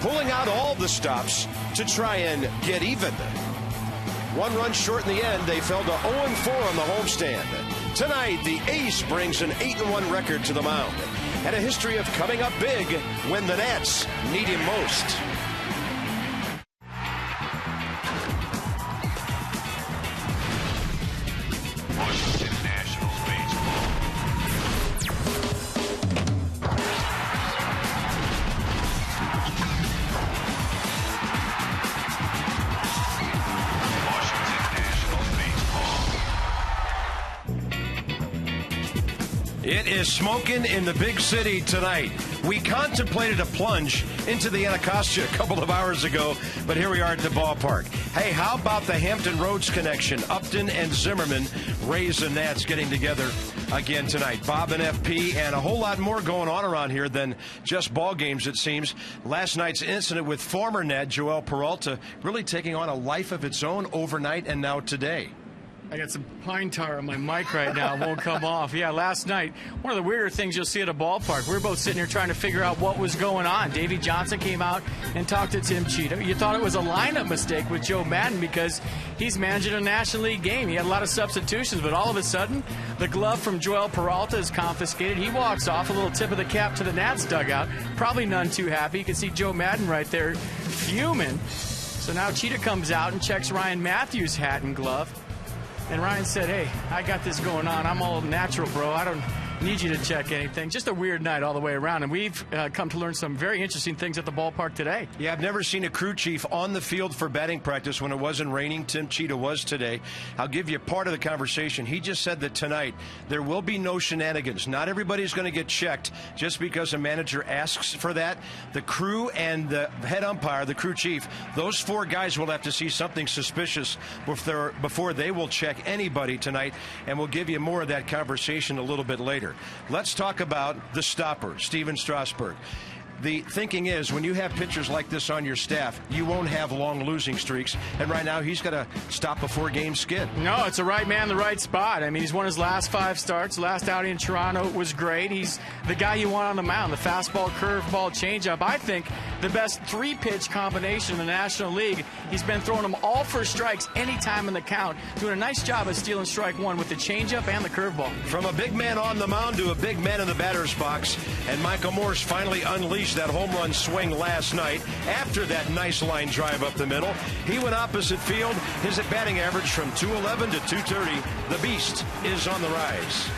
pulling out all the stops to try and get even. 1 run short in the end. They fell to 0-4 on the homestand. Tonight, the ace brings an 8-1 record to the mound and a history of coming up big when the Nats need him most. Washington Nationals baseball. Washington Nationals baseball. It is smoking in the big city tonight. We contemplated a plunge into the Anacostia a couple of hours ago, but here we are at the ballpark. Hey, how about the Hampton Roads connection? Upton and Zimmerman, Rays and Nats getting together again tonight. Bob and FP, and a whole lot more going on around here than just ball games, it seems. Last night's incident with former Nat Joel Peralta really taking on a life of its own overnight and now today. I got some pine tar on my mic right now. It won't come off. Yeah, last night, one of the weirder things you'll see at a ballpark, we were both sitting here trying to figure out what was going on. Davey Johnson came out and talked to Tim Cheetah. You thought it was a lineup mistake with Joe Madden because he's managing a National League game. He had a lot of substitutions, but all of a sudden, the glove from Joel Peralta is confiscated. He walks off, a little tip of the cap to the Nats dugout. Probably none too happy. You can see Joe Madden right there fuming. So now Cheetah comes out and checks Ryan Matthews' hat and glove. And Ryan said, hey, I got this going on. I'm all natural, bro. I don't need you to check anything. Just a weird night all the way around. And we've come to learn some very interesting things at the ballpark today. Yeah, I've never seen a crew chief on the field for batting practice when it wasn't raining. Tim Cheetah was today. I'll give you part of the conversation. He just said that tonight there will be no shenanigans. Not everybody's going to get checked just because a manager asks for that. The crew and the head umpire, the crew chief, those 4 guys will have to see something suspicious before they will check anybody tonight. And we'll give you more of that conversation a little bit later. Let's talk about the stopper, Steven Strasburg. The thinking is when you have pitchers like this on your staff, you won't have long losing streaks. And right now, he's got to stop a 4-game skid. No, it's the right man, the right spot. I mean, he's won his last 5 starts. Last outing in Toronto was great. He's the guy you want on the mound. The fastball, curveball, changeup. I think the best 3-pitch combination in the National League. He's been throwing them all for strikes anytime in the count. Doing a nice job of stealing strike 1 with the changeup and the curveball. From a big man on the mound to a big man in the batter's box. And Michael Morse finally unleashed that home run swing last night after that nice line drive up the middle. He went opposite field. His batting average from 211 to 230. The beast is on the rise.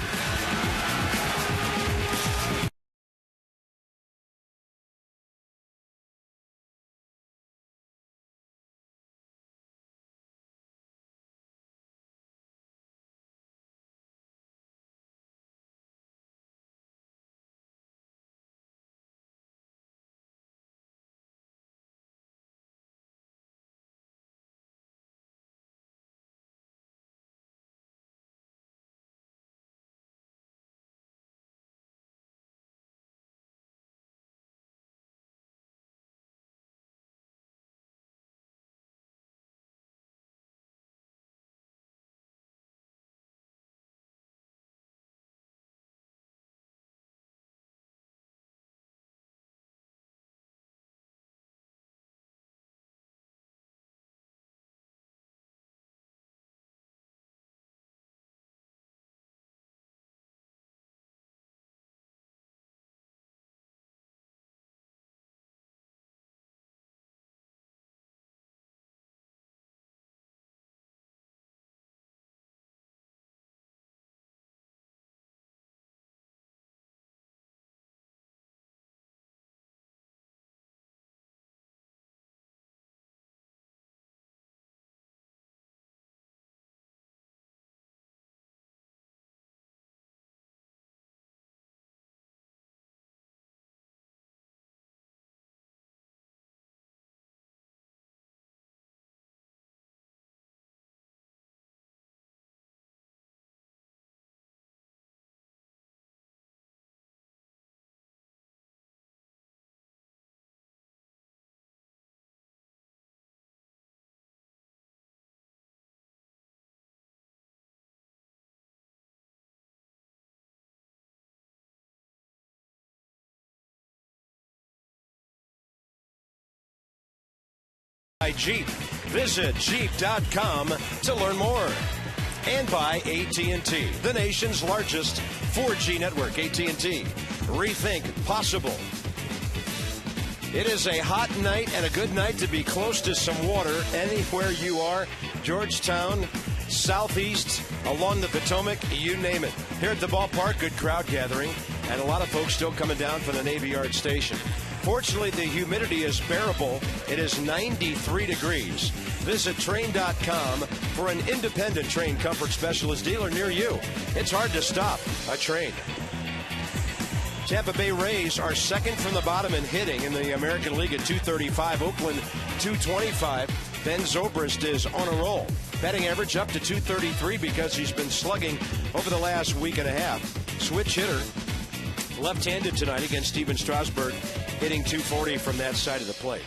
Jeep. Visit Jeep.com to learn more. And by AT&T, the nation's largest 4G network. AT&T. Rethink possible. It is a hot night and a good night to be close to some water anywhere you are. Georgetown, southeast, along the Potomac, you name it. Here at the ballpark, good crowd gathering, and a lot of folks still coming down from the Navy Yard station. Fortunately, the humidity is bearable. It is 93 degrees. Visit Train.com for an independent Train comfort specialist dealer near you. It's hard to stop a Train. Tampa Bay Rays are second from the bottom in hitting in the American League at 235. Oakland 225. Ben Zobrist is on a roll. Batting average up to 233 because he's been slugging over the last week and a half. Switch hitter, left-handed tonight against Steven Strasburg, hitting 240 from that side of the plate.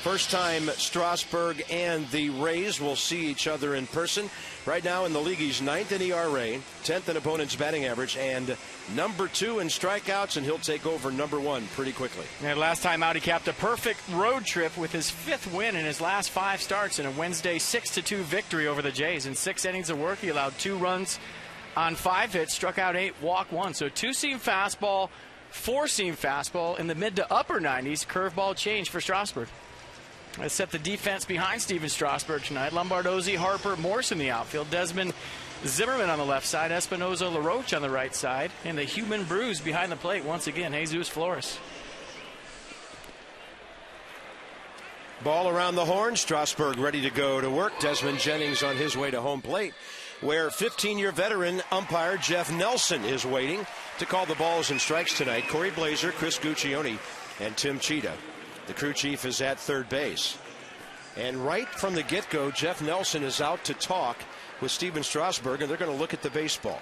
First time Strasburg and the Rays will see each other in person. Right now in the league, he's 9th in ERA, 10th in opponent's batting average, and number 2 in strikeouts, and he'll take over number 1 pretty quickly. And last time out, he capped a perfect road trip with his 5th win in his last 5 starts in a Wednesday 6-2 victory over the Jays. In 6 innings of work, he allowed 2 runs on 5 hits, struck out 8, walked 1. So 2-seam fastball, 4-seam fastball in the mid to upper 90s, curveball change for Strasburg. That set the defense behind Steven Strasburg tonight. Lombardozzi, Harper, Morse in the outfield. Desmond Zimmerman on the left side. Espinoza, LaRoche on the right side. And the human bruise behind the plate once again, Jesus Flores. Ball around the horn. Strasburg ready to go to work. Desmond Jennings on his way to home plate, where 15-year veteran umpire Jeff Nelson is waiting to call the balls and strikes tonight. Corey Blazer, Chris Guccione, and Tim Cheetah. The crew chief is at third base. And right from the get-go, Jeff Nelson is out to talk with Steven Strasburg, and they're going to look at the baseball.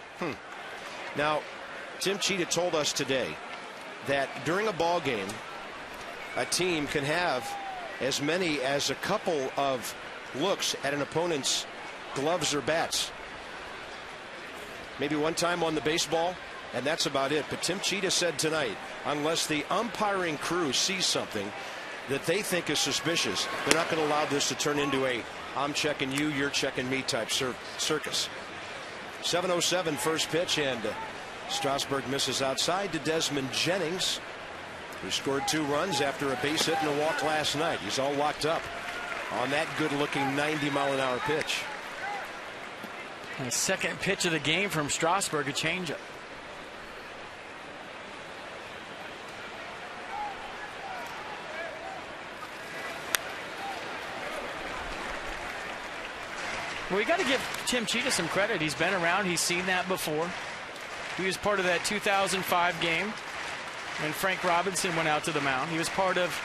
Now, Tim Cheetah told us today that during a ball game, a team can have as many as a couple of looks at an opponent's gloves or bats. Maybe one time on the baseball, and that's about it. But Tim Cheetah said tonight, unless the umpiring crew sees something that they think is suspicious, they're not going to allow this to turn into a I'm checking you, you're checking me type circus. 7:07 first pitch, and Strasburg misses outside to Desmond Jennings, who scored 2 runs after a base hit and a walk last night. He's all locked up on that good-looking 90-mile-an-hour pitch. And the second pitch of the game from Strasburg, a changeup. Well, you got to give Tim Cheetah some credit. He's been around. He's seen that before. He was part of that 2005 game when Frank Robinson went out to the mound. He was part of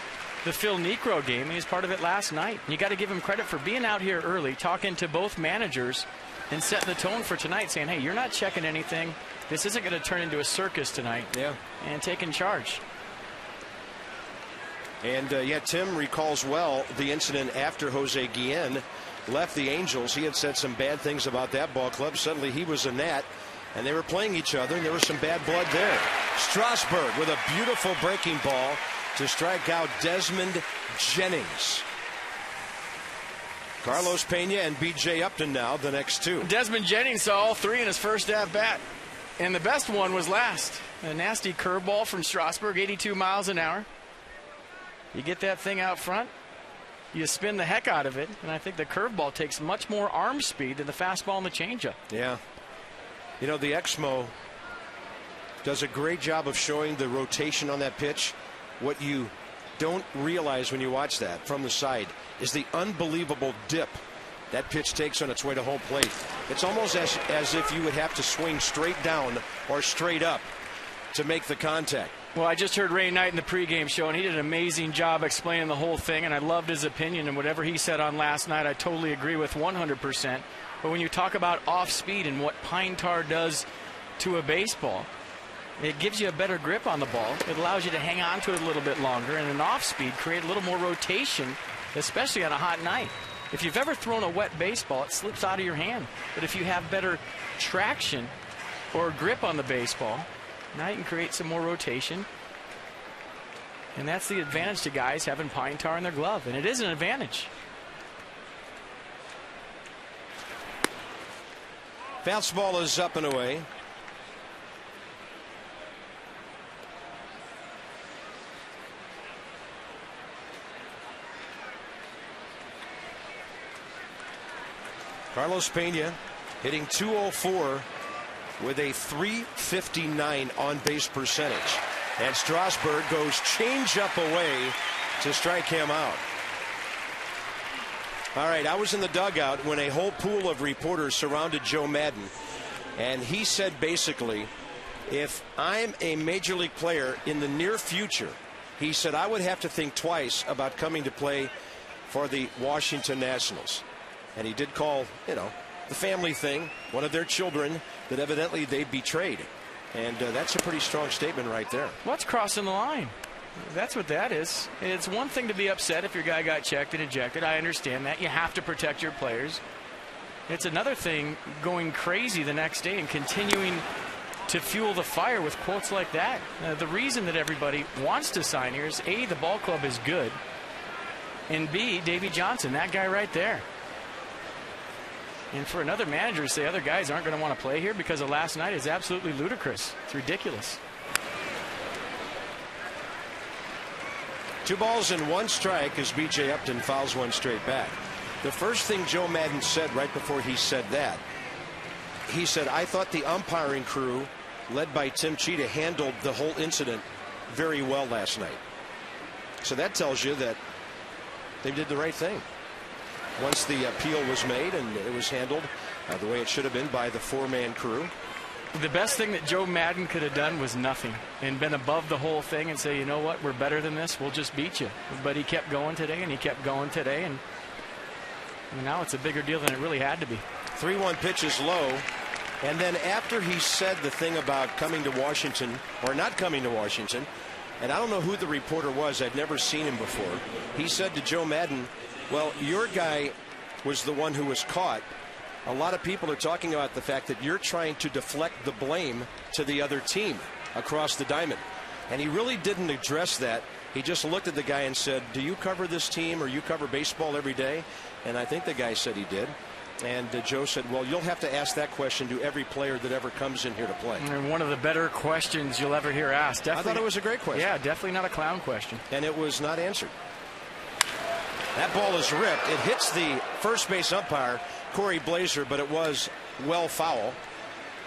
the Phil Niekro game. He was part of it last night. You got to give him credit for being out here early, talking to both managers, and setting the tone for tonight, saying, hey, you're not checking anything. This isn't going to turn into a circus tonight. Yeah. And taking charge. And, Tim recalls well the incident after Jose Guillen left the Angels. He had said some bad things about that ball club. Suddenly he was a Nat, and they were playing each other, and there was some bad blood there. Strasburg with a beautiful breaking ball to strike out Desmond Jennings. Carlos Pena and B.J. Upton now the next 2. Desmond Jennings saw all 3 in his first at-bat, and the best one was last. A nasty curveball from Strasburg, 82 miles an hour. You get that thing out front, you spin the heck out of it, and I think the curveball takes much more arm speed than the fastball and the changeup. Yeah. You know, the Exmo does a great job of showing the rotation on that pitch. What you don't realize when you watch that from the side is the unbelievable dip that pitch takes on its way to home plate. It's almost as if you would have to swing straight down or straight up to make the contact. Well, I just heard Ray Knight in the pregame show, and he did an amazing job explaining the whole thing, and I loved his opinion, and whatever he said on last night, I totally agree with 100%. But when you talk about off speed and what pine tar does to a baseball, it gives you a better grip on the ball. It allows you to hang on to it a little bit longer, and an off speed create a little more rotation, especially on a hot night. If you've ever thrown a wet baseball, it slips out of your hand. But if you have better traction or grip on the baseball, now you can create some more rotation. And that's the advantage to guys having pine tar in their glove. And it is an advantage. Fastball is up and away. Carlos Pena hitting .204 with a .359 on base percentage. And Strasburg goes change-up away to strike him out. All right, I was in the dugout when a whole pool of reporters surrounded Joe Madden. And he said basically, if I'm a major league player in the near future, he said I would have to think twice about coming to play for the Washington Nationals. And he did call, the family thing, one of their children that evidently they betrayed. And that's a pretty strong statement right there. What's crossing the line? That's what that is. It's one thing to be upset if your guy got checked and ejected. I understand that. You have to protect your players. It's another thing going crazy the next day and continuing to fuel the fire with quotes like that. The reason that everybody wants to sign here is A, the ball club is good, and B, Davey Johnson, that guy right there. And for another manager to say other guys aren't going to want to play here because of last night is absolutely ludicrous. It's ridiculous. 2 balls and 1 strike as B.J. Upton fouls one straight back. The first thing Joe Madden said right before he said that, he said, I thought the umpiring crew led by Tim Cheetah handled the whole incident very well last night. So that tells you that they did the right thing. Once the appeal was made and it was handled the way it should have been by the 4-man crew. The best thing that Joe Madden could have done was nothing and been above the whole thing and say, you know what, we're better than this, we'll just beat you. But he kept going today and he kept going today, and now it's a bigger deal than it really had to be. 3-1 pitch is low, and then after he said the thing about coming to Washington or not coming to Washington, and I don't know who the reporter was, I'd never seen him before, he said to Joe Madden, well, your guy was the one who was caught. A lot of people are talking about the fact that you're trying to deflect the blame to the other team across the diamond. And he really didn't address that. He just looked at the guy and said, do you cover this team or you cover baseball every day? And I think the guy said he did. And Joe said, well, you'll have to ask that question to every player that ever comes in here to play. And one of the better questions you'll ever hear asked. Definitely, I thought it was a great question. Yeah, definitely not a clown question. And it was not answered. That ball is ripped. It hits the first base umpire, Corey Blazer, but it was well foul.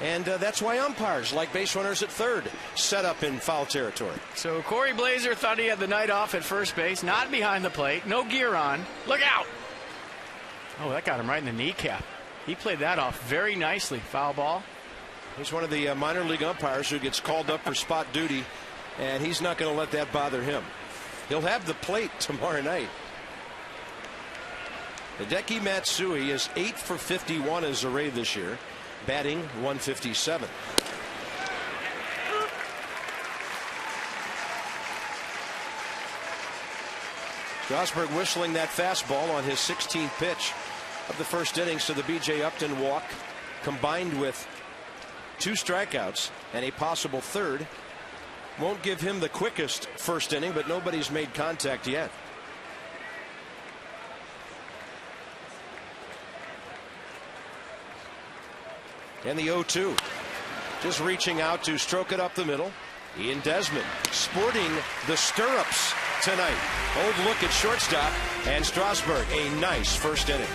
And that's why umpires, like base runners at third, set up in foul territory. So Corey Blazer thought he had the night off at first base, not behind the plate, no gear on. Look out! Oh, that got him right in the kneecap. He played that off very nicely. Foul ball. He's one of the minor league umpires who gets called up for spot duty, and he's not going to let that bother him. He'll have the plate tomorrow night. Hideki Matsui is 8 for 51 as a Ray this year, batting .157. Strasburg whistling that fastball on his 16th pitch of the first inning, so the B.J. Upton walk combined with 2 strikeouts and a possible third won't give him the quickest first inning, but nobody's made contact yet. And the 0-2. Just reaching out to stroke it up the middle. Ian Desmond sporting the stirrups tonight. Old look at shortstop, and Strasburg a nice first inning.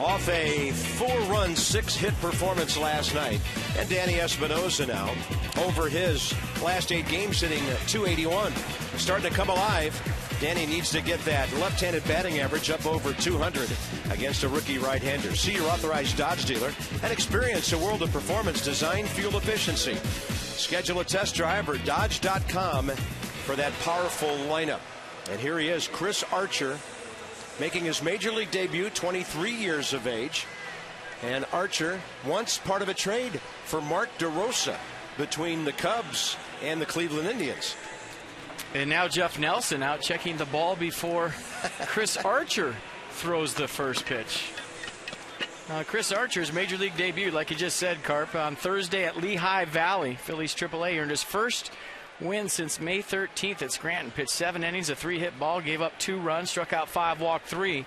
off a 4-run, 6-hit performance last night. And Danny Espinosa now, over his last 8 games, hitting .281. Starting to come alive. Danny needs to get that left-handed batting average up over 200 against a rookie right-hander. See your authorized Dodge dealer and experience a world of performance, design, fuel efficiency. Schedule a test drive or Dodge.com for that powerful lineup. And here he is, Chris Archer, making his major league debut, 23 years of age. And Archer once part of a trade for Mark DeRosa between the Cubs and the Cleveland Indians. And now Jeff Nelson out checking the ball before Chris Archer throws the first pitch. Chris Archer's major league debut, like you just said, Carp, on Thursday at Lehigh Valley. Phillies AAA earned his first win since May 13th at Scranton. Pitched 7 innings, a 3-hit ball, gave up 2 runs, struck out 5, walked 3.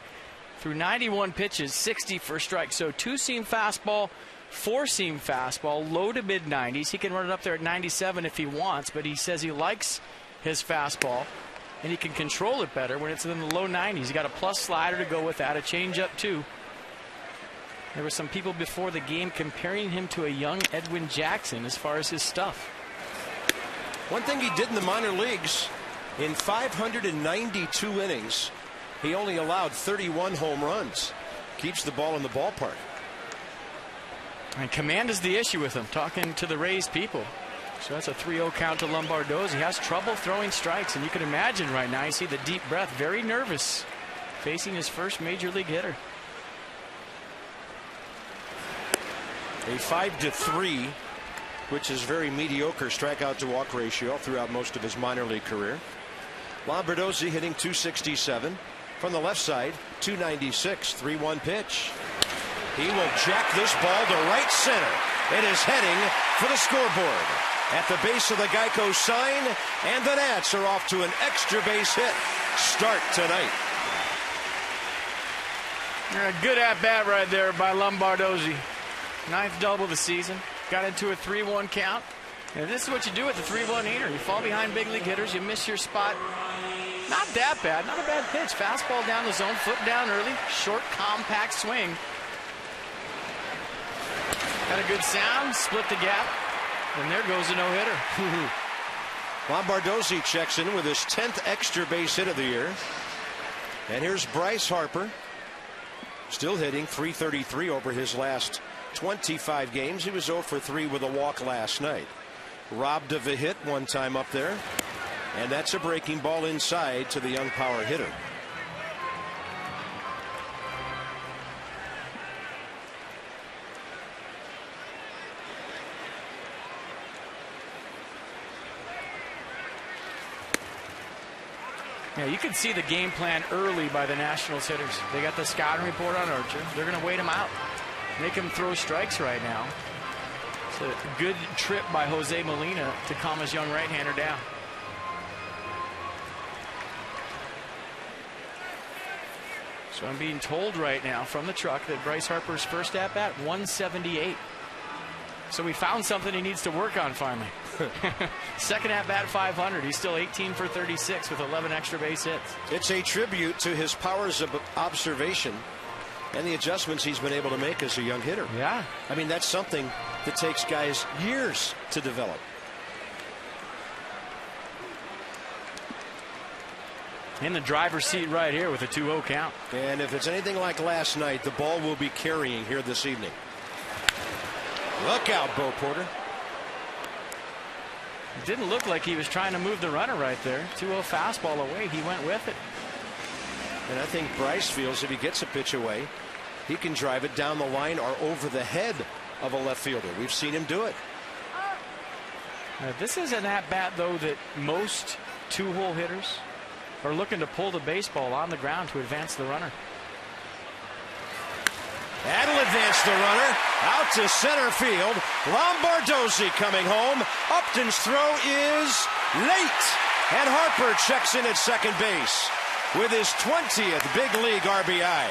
Through 91 pitches, 60 for strikes. So 2-seam fastball, 4-seam fastball, low to mid-90s. He can run it up there at 97 if he wants, but he says he likes his fastball, and he can control it better when it's in the low 90s. He's got a plus slider to go with that, a changeup too. There were some people before the game comparing him to a young Edwin Jackson as far as his stuff. One thing he did in the minor leagues, in 592 innings, he only allowed 31 home runs. Keeps the ball in the ballpark. And command is the issue with him, talking to the Rays people. So that's a 3-0 count to Lombardosi. He has trouble throwing strikes, and you can imagine right now, you see the deep breath, very nervous, facing his first major league hitter. A 5-3, which is very mediocre strikeout to walk ratio throughout most of his minor league career. Lombardosi hitting .267. From the left side, .296, 3-1 pitch. He will jack this ball to right center. It is heading for the scoreboard at the base of the Geico sign, and the Nats are off to an extra base hit start tonight. A good at-bat right there by Lombardosi. 9th double of the season. Got into a 3-1 count. And this is what you do with the 3-1 hitter. You fall behind big league hitters. You miss your spot. Not that bad. Not a bad pitch. Fastball down the zone. Foot down early. Short, compact swing. Got a good sound. Split the gap. And there goes a no-hitter. Lombardosi checks in with his 10th extra base hit of the year. And here's Bryce Harper. Still hitting .333 over his last 25 games. He was 0 for 3 with a walk last night. Robbed of a hit one time up there. And that's a breaking ball inside to the young power hitter. Yeah, you can see the game plan early by the Nationals hitters. They got the scouting report on Archer. They're going to wait him out. Make him throw strikes right now. It's a good trip by Jose Molina to calm his young right-hander down. So I'm being told right now from the truck that Bryce Harper's first at-bat, 178. So we found something he needs to work on finally. Second at-bat, 500. He's still 18 for 36 with 11 extra base hits. It's a tribute to his powers of observation and the adjustments he's been able to make as a young hitter. Yeah. I mean, that's something that takes guys years to develop. In the driver's seat right here with a 2-0 count. And if it's anything like last night, the ball will be carrying here this evening. Look out, Bo Porter. It didn't look like he was trying to move the runner right there. 2-0 fastball away. He went with it. And I think Bryce feels if he gets a pitch away, he can drive it down the line or over the head of a left fielder. We've seen him do it. This is an at-bat, though, that most two-hole hitters are looking to pull the baseball on the ground to advance the runner. That'll advance the runner out to center field. Lombardosi coming home. Upton's throw is late. And Harper checks in at second base with his 20th big league RBI.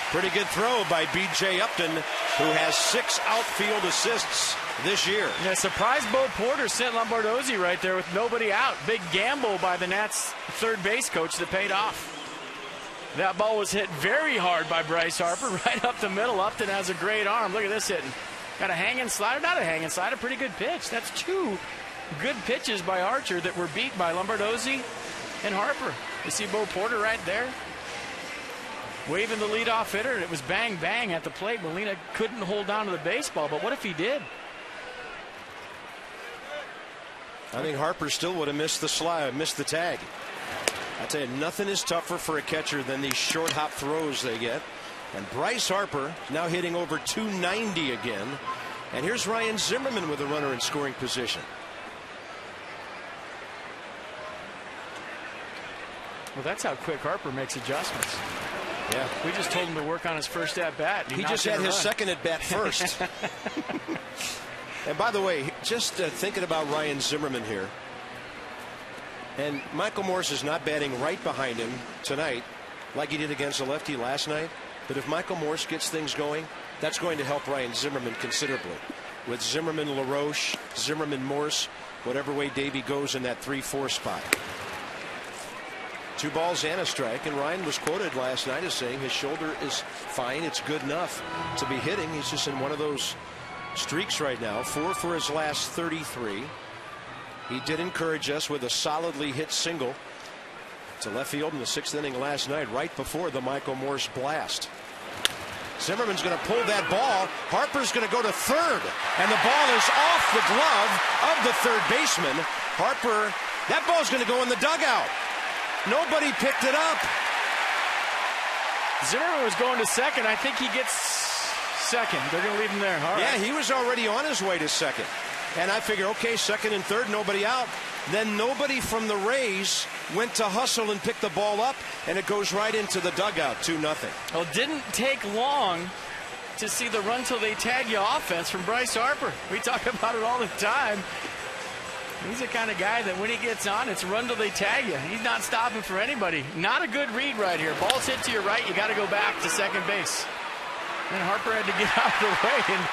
Pretty good throw by B.J. Upton, who has 6 outfield assists this year. Yeah, surprise Bo Porter sent Lombardosi right there with nobody out. Big gamble by the Nats third base coach that paid off. That ball was hit very hard by Bryce Harper, right up the middle. Upton has a great arm. Look at this hitting. Got a hanging slider, not a hanging slider, pretty good pitch. That's two good pitches by Archer that were beat by Lombardozzi and Harper. You see Bo Porter right there waving the leadoff hitter, and it was bang, bang at the plate. Molina couldn't hold on to the baseball, but what if he did? I think Harper still would have missed the slide, missed the tag. I tell you, nothing is tougher for a catcher than these short hop throws they get. And Bryce Harper now hitting over 290 again. And here's Ryan Zimmerman with a runner in scoring position. Well, that's how quick Harper makes adjustments. Yeah. We just told him to work on his first at-bat. He just had his second at-bat first. And by the way, just thinking about Ryan Zimmerman here. And Michael Morse is not batting right behind him tonight like he did against the lefty last night. But if Michael Morse gets things going, that's going to help Ryan Zimmerman considerably. With Zimmerman, LaRoche, Zimmerman, Morse, whatever way Davey goes in that 3-4 spot. 2 balls and a strike, and Ryan was quoted last night as saying his shoulder is fine. It's good enough to be hitting. He's just in one of those streaks right now. 4 for his last 33. He did encourage us with a solidly hit single to left field in the 6th inning last night, right before the Michael Morse blast. Zimmerman's going to pull that ball. Harper's going to go to third, and the ball is off the glove of the third baseman. Harper, that ball's going to go in the dugout. Nobody picked it up. Zimmerman was going to second. I think he gets second. They're going to leave him there. All right. Yeah, he was already on his way to second. And I figure, okay, second and third, nobody out. Then nobody from the Rays went to hustle and pick the ball up, and it goes right into the dugout, 2-0. Well, it didn't take long to see the run till they tag you offense from Bryce Harper. We talk about it all the time. He's the kind of guy that when he gets on, it's run till they tag you. He's not stopping for anybody. Not a good read right here. Ball's hit to your right. You got to go back to second base. And Harper had to get out of the way. And,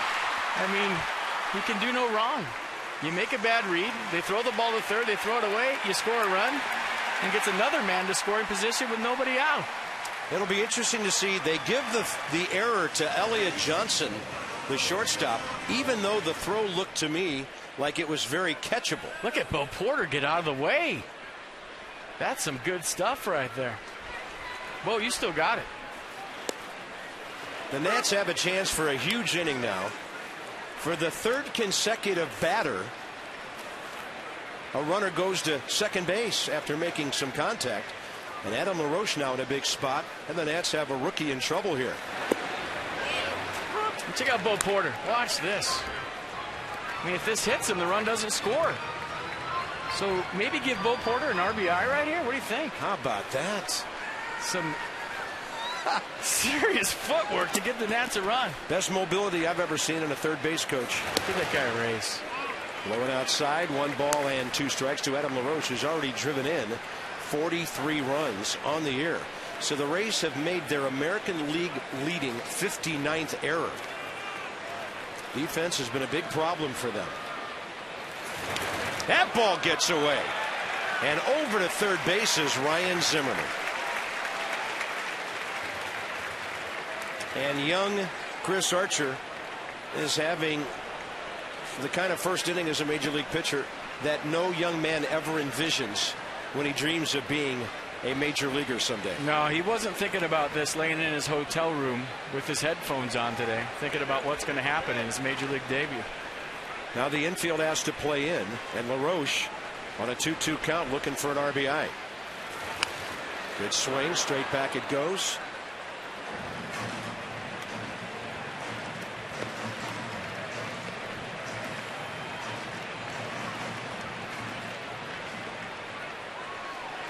I mean, you can do no wrong. You make a bad read. They throw the ball to third. They throw it away. You score a run and gets another man to scoring position with nobody out. It'll be interesting to see. They give the error to Elliott Johnson, the shortstop, even though the throw looked to me like it was very catchable. Look at Bo Porter get out of the way. That's some good stuff right there. Bo, you still got it. The Nats have a chance for a huge inning now. For the third consecutive batter, a runner goes to second base after making some contact. And Adam LaRoche now in a big spot. And the Nats have a rookie in trouble here. Check out Bo Porter. Watch this. I mean, if this hits him, the run doesn't score. So maybe give Bo Porter an RBI right here. What do you think? How about that? Some serious footwork to get the Nats a run. Best mobility I've ever seen in a third base coach. Give that guy a raise. Blowing outside, 1 ball and 2 strikes to Adam LaRoche, who's already driven in 43 runs on the year. So the Rays have made their American League leading 59th error. Defense has been a big problem for them. That ball gets away. And over to third base is Ryan Zimmerman. And young Chris Archer is having the kind of first inning as a major league pitcher that no young man ever envisions when he dreams of being a major leaguer someday. No, he wasn't thinking about this laying in his hotel room with his headphones on today, thinking about what's going to happen in his major league debut. Now the infield has to play in, and LaRoche on a 2-2 count looking for an RBI. Good swing, straight back it goes.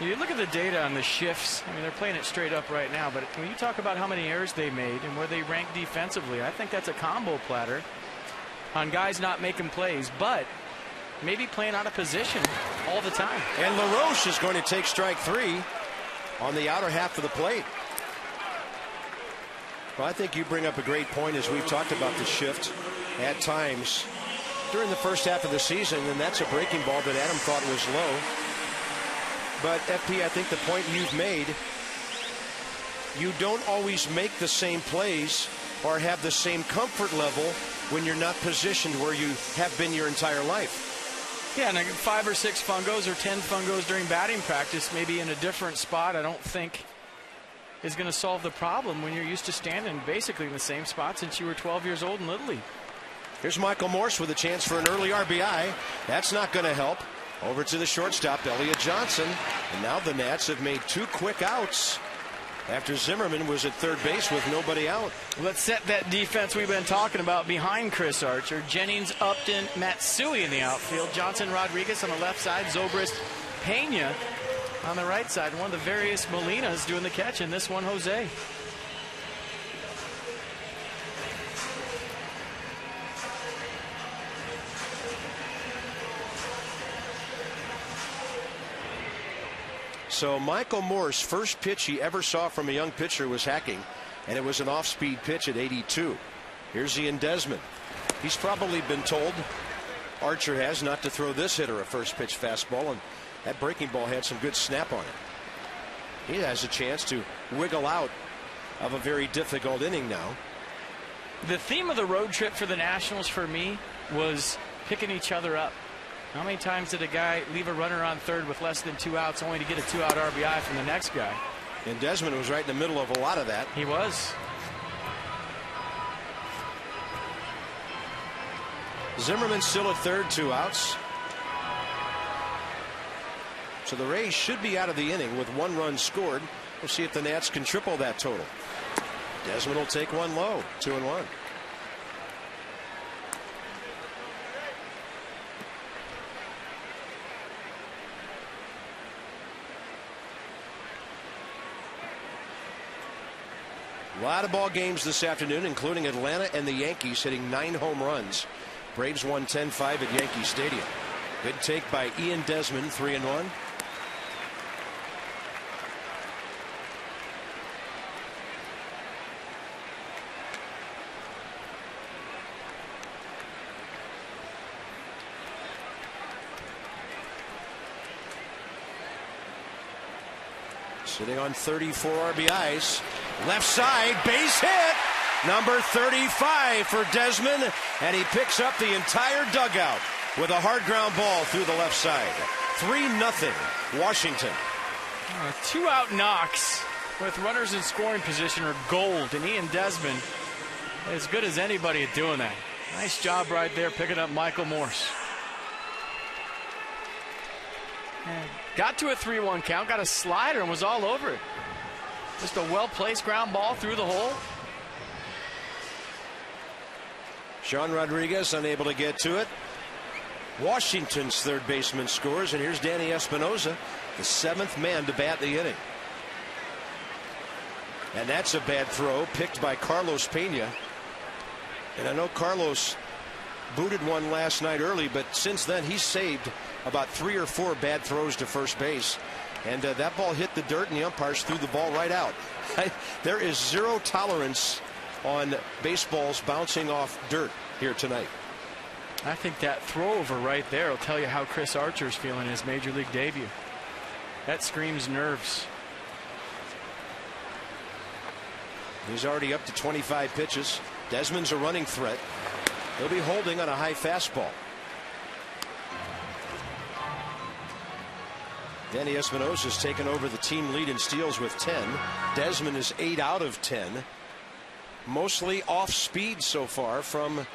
You look at the data on the shifts. I mean, they're playing it straight up right now. But when you talk about how many errors they made and where they rank defensively, I think that's a combo platter on guys not making plays, but maybe playing out of position all the time. And LaRoche is going to take strike 3 on the outer half of the plate. Well, I think you bring up a great point as we've talked about the shift at times during the first half of the season, and that's a breaking ball that Adam thought was low. But, FP, I think the point you've made you don't always make the same plays or have the same comfort level when you're not positioned where you have been your entire life. Yeah, and 5 or 6 fungos or 10 fungos during batting practice, maybe in a different spot, I don't think is going to solve the problem when you're used to standing basically in the same spot since you were 12 years old in Little League. Here's Michael Morse with a chance for an early RBI. That's not going to help. Over to the shortstop, Elliott Johnson. And now the Nats have made 2 quick outs after Zimmerman was at third base with nobody out. Let's set that defense we've been talking about behind Chris Archer. Jennings, Upton, Matsui in the outfield. Johnson, Rodriguez on the left side. Zobrist, Pena on the right side. One of the various Molinas doing the catch in this one, Jose. So Michael Morse, first pitch he ever saw from a young pitcher was hacking, and it was an off-speed pitch at 82. Here's Ian Desmond. He's probably been told, Archer has, not to throw this hitter a first pitch fastball, and that breaking ball had some good snap on it. He has a chance to wiggle out of a very difficult inning now. The theme of the road trip for the Nationals for me was picking each other up. How many times did a guy leave a runner on third with less than 2 outs only to get a 2-out RBI from the next guy? And Desmond was right in the middle of a lot of that. He was. Zimmerman still at third, 2 outs. So the Rays should be out of the inning with 1 run scored. We'll see if the Nats can triple that total. Desmond will take one low, 2-1. A lot of ball games this afternoon, including Atlanta and the Yankees hitting 9 home runs. Braves won 10-5 at Yankee Stadium. Good take by Ian Desmond, 3-1. Sitting on 34 RBIs. Left side, base hit. Number 35 for Desmond. And he picks up the entire dugout with a hard ground ball through the left side. 3-0 Washington. 2-out knocks with runners in scoring position are gold. And Ian Desmond as good as anybody at doing that. Nice job right there picking up Michael Morse. And got to a 3-1 count, got a slider and was all over it. Just a well-placed ground ball through the hole. Sean Rodriguez unable to get to it. Washington's third baseman scores, and here's Danny Espinosa, the 7th man to bat the inning. And that's a bad throw picked by Carlos Pena. And I know Carlos booted one last night early, but since then he's saved about 3 or 4 bad throws to first base. And that ball hit the dirt, and the umpires threw the ball right out. There is zero tolerance on baseballs bouncing off dirt here tonight. I think that throw over right there will tell you how Chris Archer's feeling in his major league debut. That screams nerves. He's already up to 25 pitches. Desmond's a running threat. He'll be holding on a high fastball. Danny Espinosa's taken over the team lead in steals with 10. Desmond is 8 out of 10. Mostly off speed so far from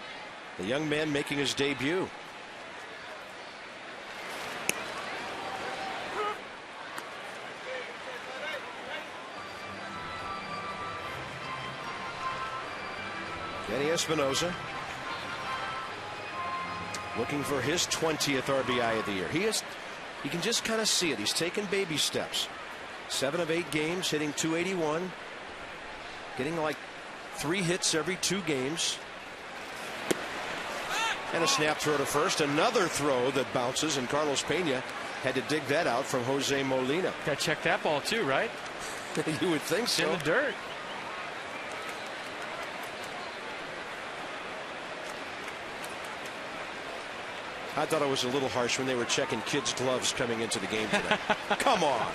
the young man making his debut. Danny Espinosa looking for his 20th RBI of the year. You can just kind of see it. He's taking baby steps. 7 of 8 games, hitting .281, getting like 3 hits every 2 games. And a snap throw to first. Another throw that bounces, and Carlos Pena had to dig that out from Jose Molina. Got to check that ball too, right? You would think so. In the dirt. I thought it was a little harsh when they were checking kids' gloves coming into the game today. Come on.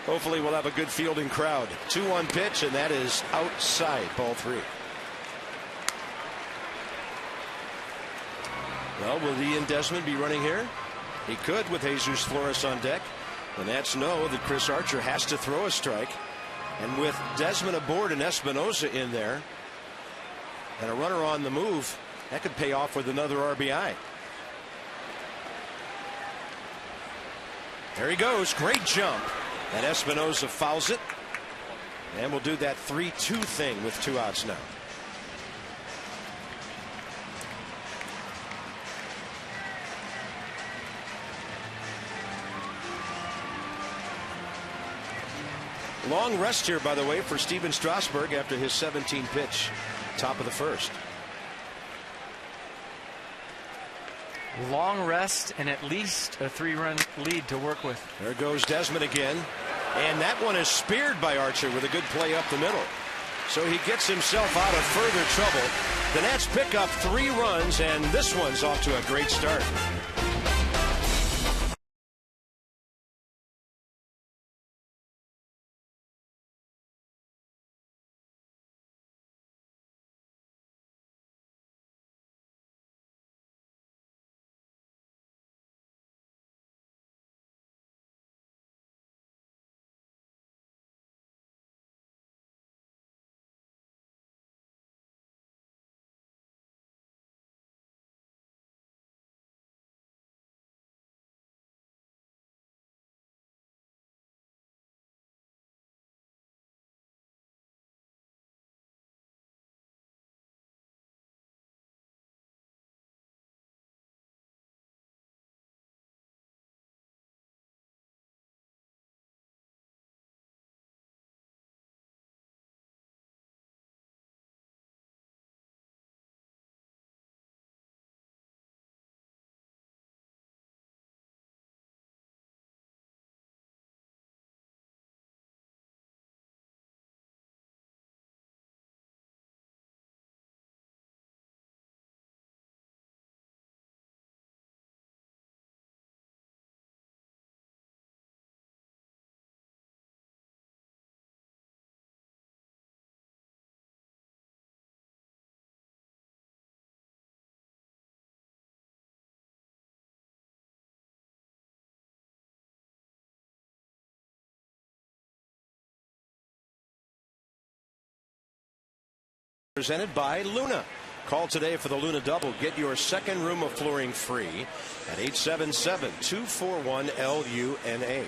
Hopefully we'll have a good fielding crowd. 2-1 pitch, and that is outside, ball 3. Well, will Ian Desmond be running here? He could with Jesus Flores on deck. And that's no, that Chris Archer has to throw a strike. And with Desmond aboard and Espinosa in there, and a runner on the move, that could pay off with another RBI. There he goes. Great jump. And Espinosa fouls it. And we'll do that 3-2 thing with 2 outs now. Long rest here, by the way, for Steven Strasburg after his 17 pitch, top of the first. Long rest and at least a 3-run lead to work with. There goes Desmond again. And that one is speared by Archer with a good play up the middle. So he gets himself out of further trouble. The Nats pick up 3 runs, and this one's off to a great start. Presented by Luna. Call today for the Luna Double. Get your second room of flooring free at 877-241-LUNA.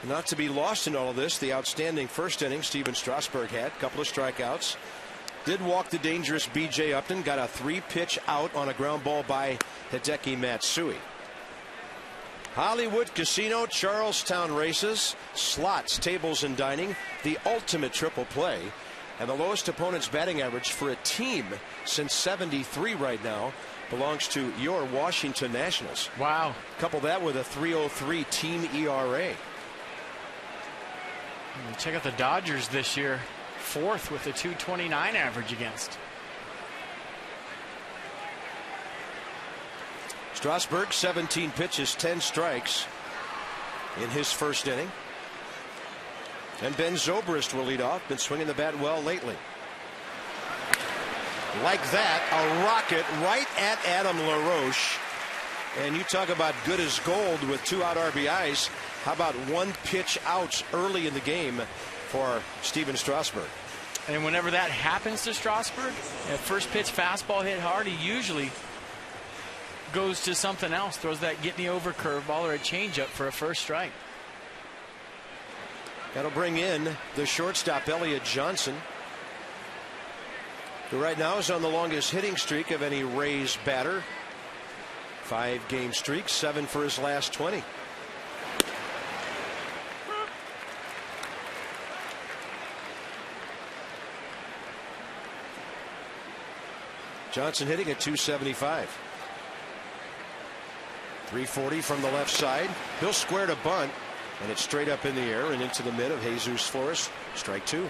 Not to be lost in all of this, the outstanding first inning Steven Strasburg had. A couple of strikeouts. Did walk the dangerous B.J. Upton. Got a 3-pitch out on a ground ball by Hideki Matsui. Hollywood Casino, Charlestown Races, slots, tables, and dining. The ultimate triple play. And the lowest opponent's batting average for a team since '73 right now belongs to your Washington Nationals. Wow. Couple that with a 3.03 team ERA. Check out the Dodgers this year. 4th with a 2.29 average against. Strasburg, 17 pitches, 10 strikes in his first inning. And Ben Zobrist will lead off. Been swinging the bat well lately. Like that, a rocket right at Adam LaRoche. And you talk about good as gold with 2 out RBIs. How about 1 pitch outs early in the game for Steven Strasburg? And whenever that happens to Strasburg, that first pitch fastball hit hard, he usually goes to something else. Throws that get me over curveball or a changeup for a first strike. That'll bring in the shortstop, Elliott Johnson, who right now is on the longest hitting streak of any Rays batter. 5-game streak, 7 for his last 20. Johnson hitting at .275. 340 from the left side. He'll square to bunt. And it's straight up in the air and into the mid of Jesus Flores. Strike 2.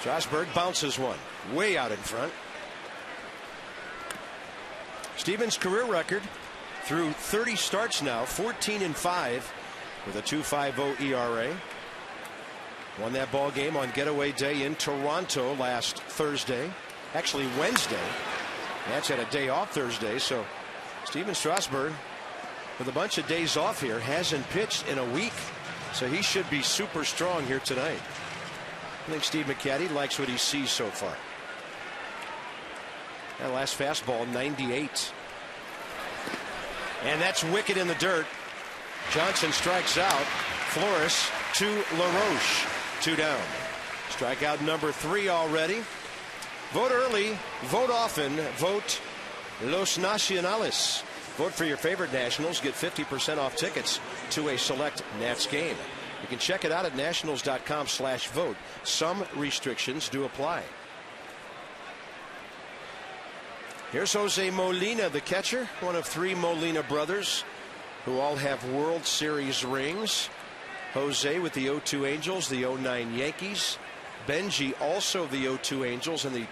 Strasburg bounces one way out in front. Stevens' career record through 30 starts now, 14-5 with a 2.50 ERA. Won that ball game on getaway day in Toronto last Thursday, actually Wednesday. That's had a day off Thursday, so Steven Strasburg with a bunch of days off here hasn't pitched in a week, so he should be super strong here tonight. I think Steve McCaddy likes what he sees so far. That last fastball, 98. And that's wicked in the dirt. Johnson strikes out. Flores to LaRoche. 2 down. Strikeout number 3 already. Vote early, vote often, vote Los Nacionales. Vote for your favorite Nationals. Get 50% off tickets to a select Nats game. You can check it out at nationals.com/vote. Some restrictions do apply. Here's Jose Molina, the catcher, one of 3 Molina brothers who all have World Series rings. Jose with the 0-2 Angels, the 0-9 Yankees. Benji also the 0-2 Angels and the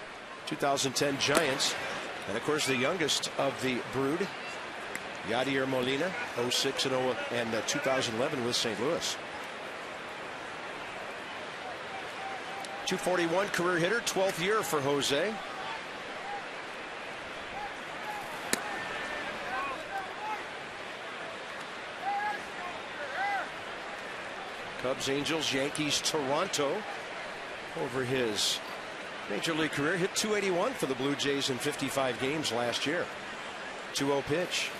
2010 Giants. And of course the youngest of the brood, Yadier Molina, 06 and 2011 with St. Louis. 241 career hitter, 12th year for Jose. Cubs, Angels, Yankees, Toronto over his major league career. Hit 281 for the Blue Jays in 55 games last year. 2-0 pitch.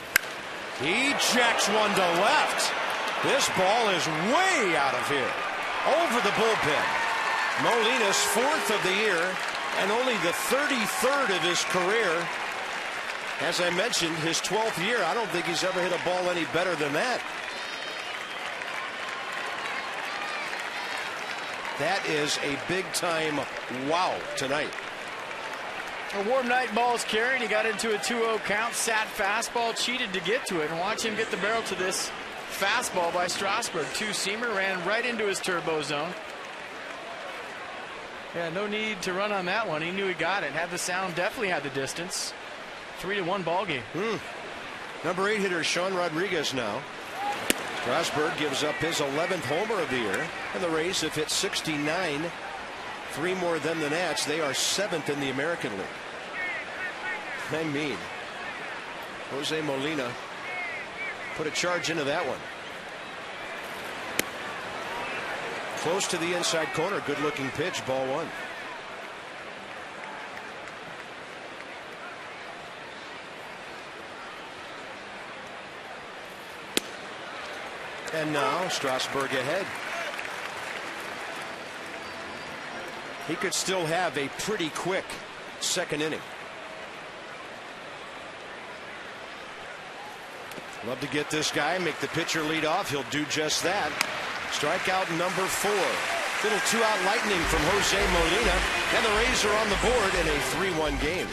He jacks one to left. This ball is way out of here. Over the bullpen. Molina's 4th of the year and only the 33rd of his career. As I mentioned, his 12th year. I don't think he's ever hit a ball any better than that. That is a big-time wow tonight. A warm night, ball's carried. He got into a 2-0 count, sat fastball, cheated to get to it, and watch him get the barrel to this fastball by Strasburg. 2-seamer, ran right into his turbo zone. Yeah, no need to run on that one. He knew he got it. Had the sound, definitely had the distance. 3-1 ball game. Number 8 hitter Sean Rodriguez now. Strasburg gives up his 11th homer of the year, and the Rays have hit 69, 3 more than the Nats. They are 7th in the American League. I mean, Jose Molina put a charge into that one. Close to the inside corner. Good looking pitch. Ball 1. And now Strasburg ahead. He could still have a pretty quick second inning. Love to get this guy, make the pitcher lead off. He'll do just that. Strikeout number 4. Little 2-out lightning from Jose Molina, and the Rays are on the board in a 3-1 game.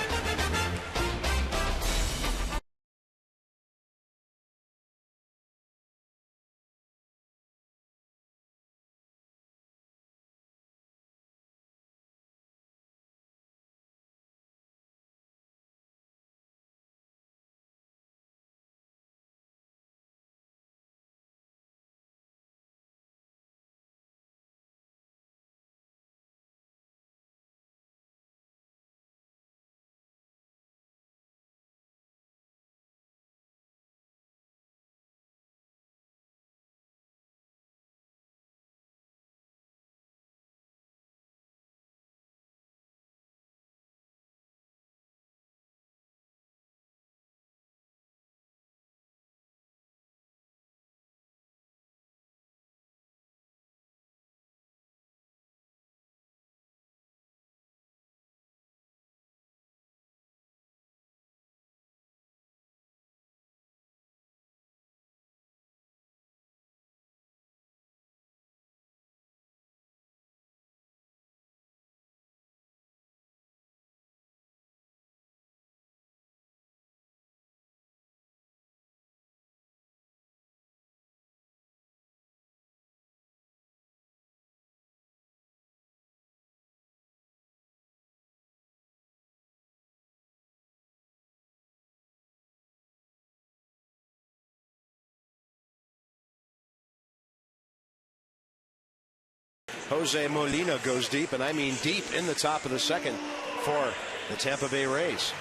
Jose Molina goes deep, and I mean deep, in the top of the second for the Tampa Bay Rays.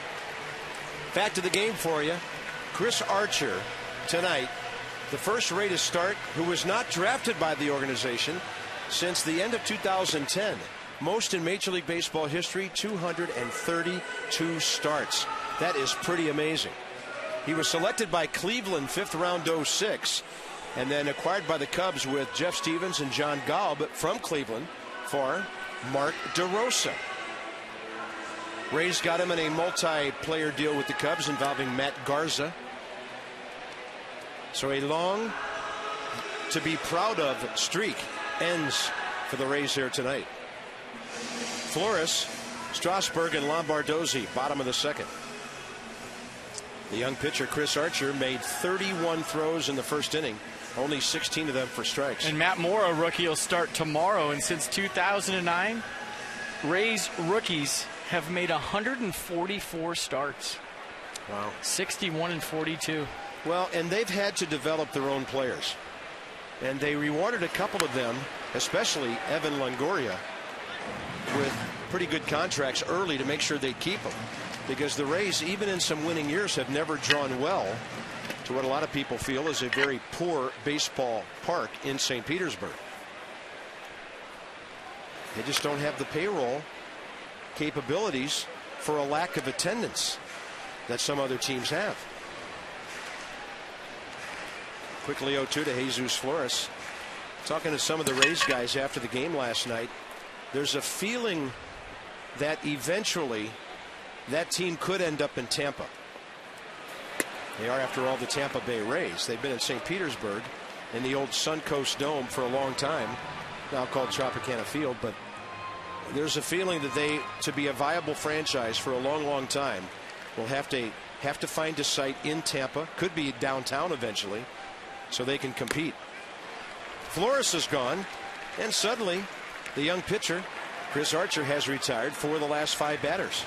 Back to the game for you. Chris Archer tonight, the first Ray to start who was not drafted by the organization since the end of 2010. Most in Major League Baseball history, 232 starts. That is pretty amazing. He was selected by Cleveland, 5th round, 06, and then acquired by the Cubs with Jeff Stevens and John Gaub from Cleveland for Mark DeRosa. Rays got him in a multi-player deal with the Cubs involving Matt Garza. So a long to be proud of streak ends for the Rays here tonight. Flores, Strasburg, and Lombardozzi, bottom of the second. The young pitcher Chris Archer made 31 throws in the first inning, only 16 of them for strikes. And Matt Moore, a rookie, will start tomorrow. And since 2009, Rays rookies have made 144 starts. Wow. 61 and 42. Well, and they've had to develop their own players. And they rewarded a couple of them, especially Evan Longoria, with pretty good contracts early to make sure they keep them. Because the Rays, even in some winning years, have never drawn well to what a lot of people feel is a very poor baseball park in St. Petersburg. They just don't have the payroll capabilities for a lack of attendance that some other teams have. Quickly 0-2 to Jesus Flores. Talking to some of the Rays guys after the game last night, there's a feeling that eventually that team could end up in Tampa. They are, after all, the Tampa Bay Rays. They've been in St. Petersburg in the old Suncoast Dome for a long time, now called Tropicana Field, but there's a feeling that they, to be a viable franchise for a long time, will have to find a site in Tampa, could be downtown eventually, so they can compete. Flores is gone, and suddenly the young pitcher Chris Archer has retired for the last 5 batters.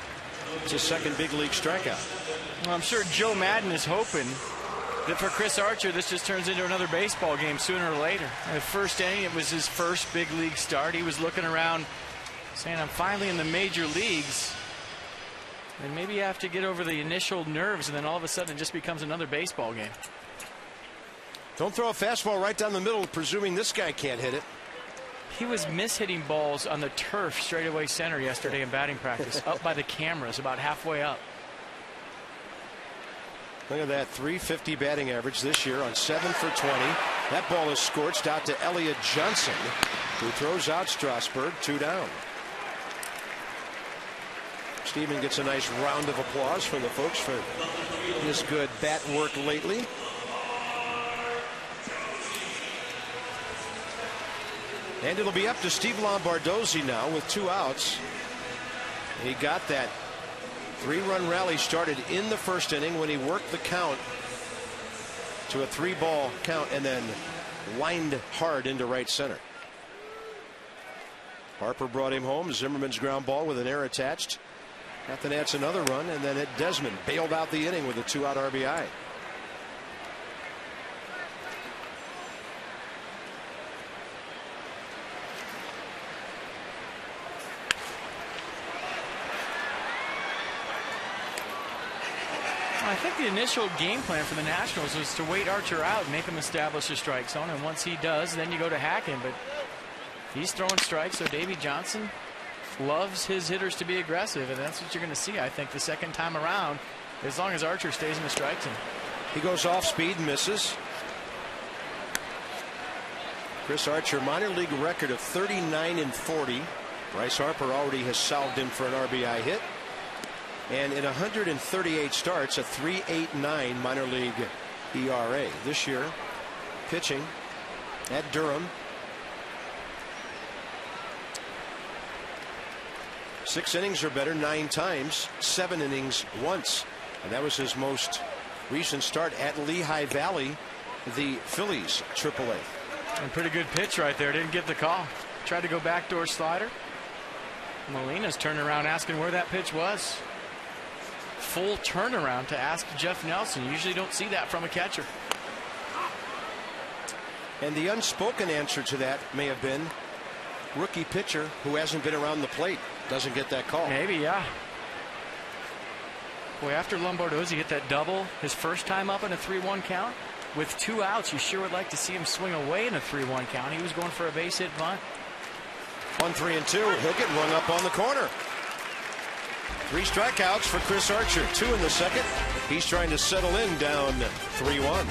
It's his second big league strikeout. Well, I'm sure Joe Madden is hoping that for Chris Archer this just turns into another baseball game sooner or later. The first inning, it was his first big league start. He was looking around saying, I'm finally in the major leagues. And maybe you have to get over the initial nerves, and then all of a sudden it just becomes another baseball game. Don't throw a fastball right down the middle, presuming this guy can't hit it. He was mishitting balls on the turf straightaway center yesterday in batting practice, up by the cameras, about halfway up. Look at that, 350 batting average this year on 7 for 20. That ball is scorched out to Elliott Johnson, who throws out Strasburg, 2 down. Steven gets a nice round of applause from the folks for his good bat work lately. And it'll be up to Steve Lombardozzi now with 2 outs. He got that 3-run rally started in the first inning when he worked the count to a 3-ball count and then lined hard into right center. Harper brought him home. Zimmerman's ground ball with an error attached. After that's another run, and then Desmond bailed out the inning with a 2-out RBI. I think the initial game plan for the Nationals was to wait Archer out and make him establish a strike zone, and once he does, then you go to Hacken. But he's throwing strikes, so Davey Johnson loves his hitters to be aggressive, and that's what you're going to see, I think, the second time around, as long as Archer stays in the strike zone. He goes off speed and misses. Chris Archer, minor league record of 39 and 40. Bryce Harper already has salved him for an RBI hit. And in 138 starts, a 3.89 minor league ERA. This year, pitching at Durham. 6 innings or better 9 times, 7 innings once. And that was his most recent start at Lehigh Valley, the Phillies AAA. And pretty good pitch right there. Didn't get the call. Tried to go backdoor slider. Molina's turning around asking where that pitch was. Full turnaround to ask Jeff Nelson. You usually don't see that from a catcher. And the unspoken answer to that may have been, rookie pitcher who hasn't been around the plate doesn't get that call. Maybe, yeah. Boy, after Lombardozzi hit that double his first time up in a 3-1 count, with 2 outs, you sure would like to see him swing away in a 3-1 count. He was going for a base hit bunt. 1-3-2. He'll get rung up on the corner. 3 strikeouts for Chris Archer. 2 in the second. He's trying to settle in down 3-1.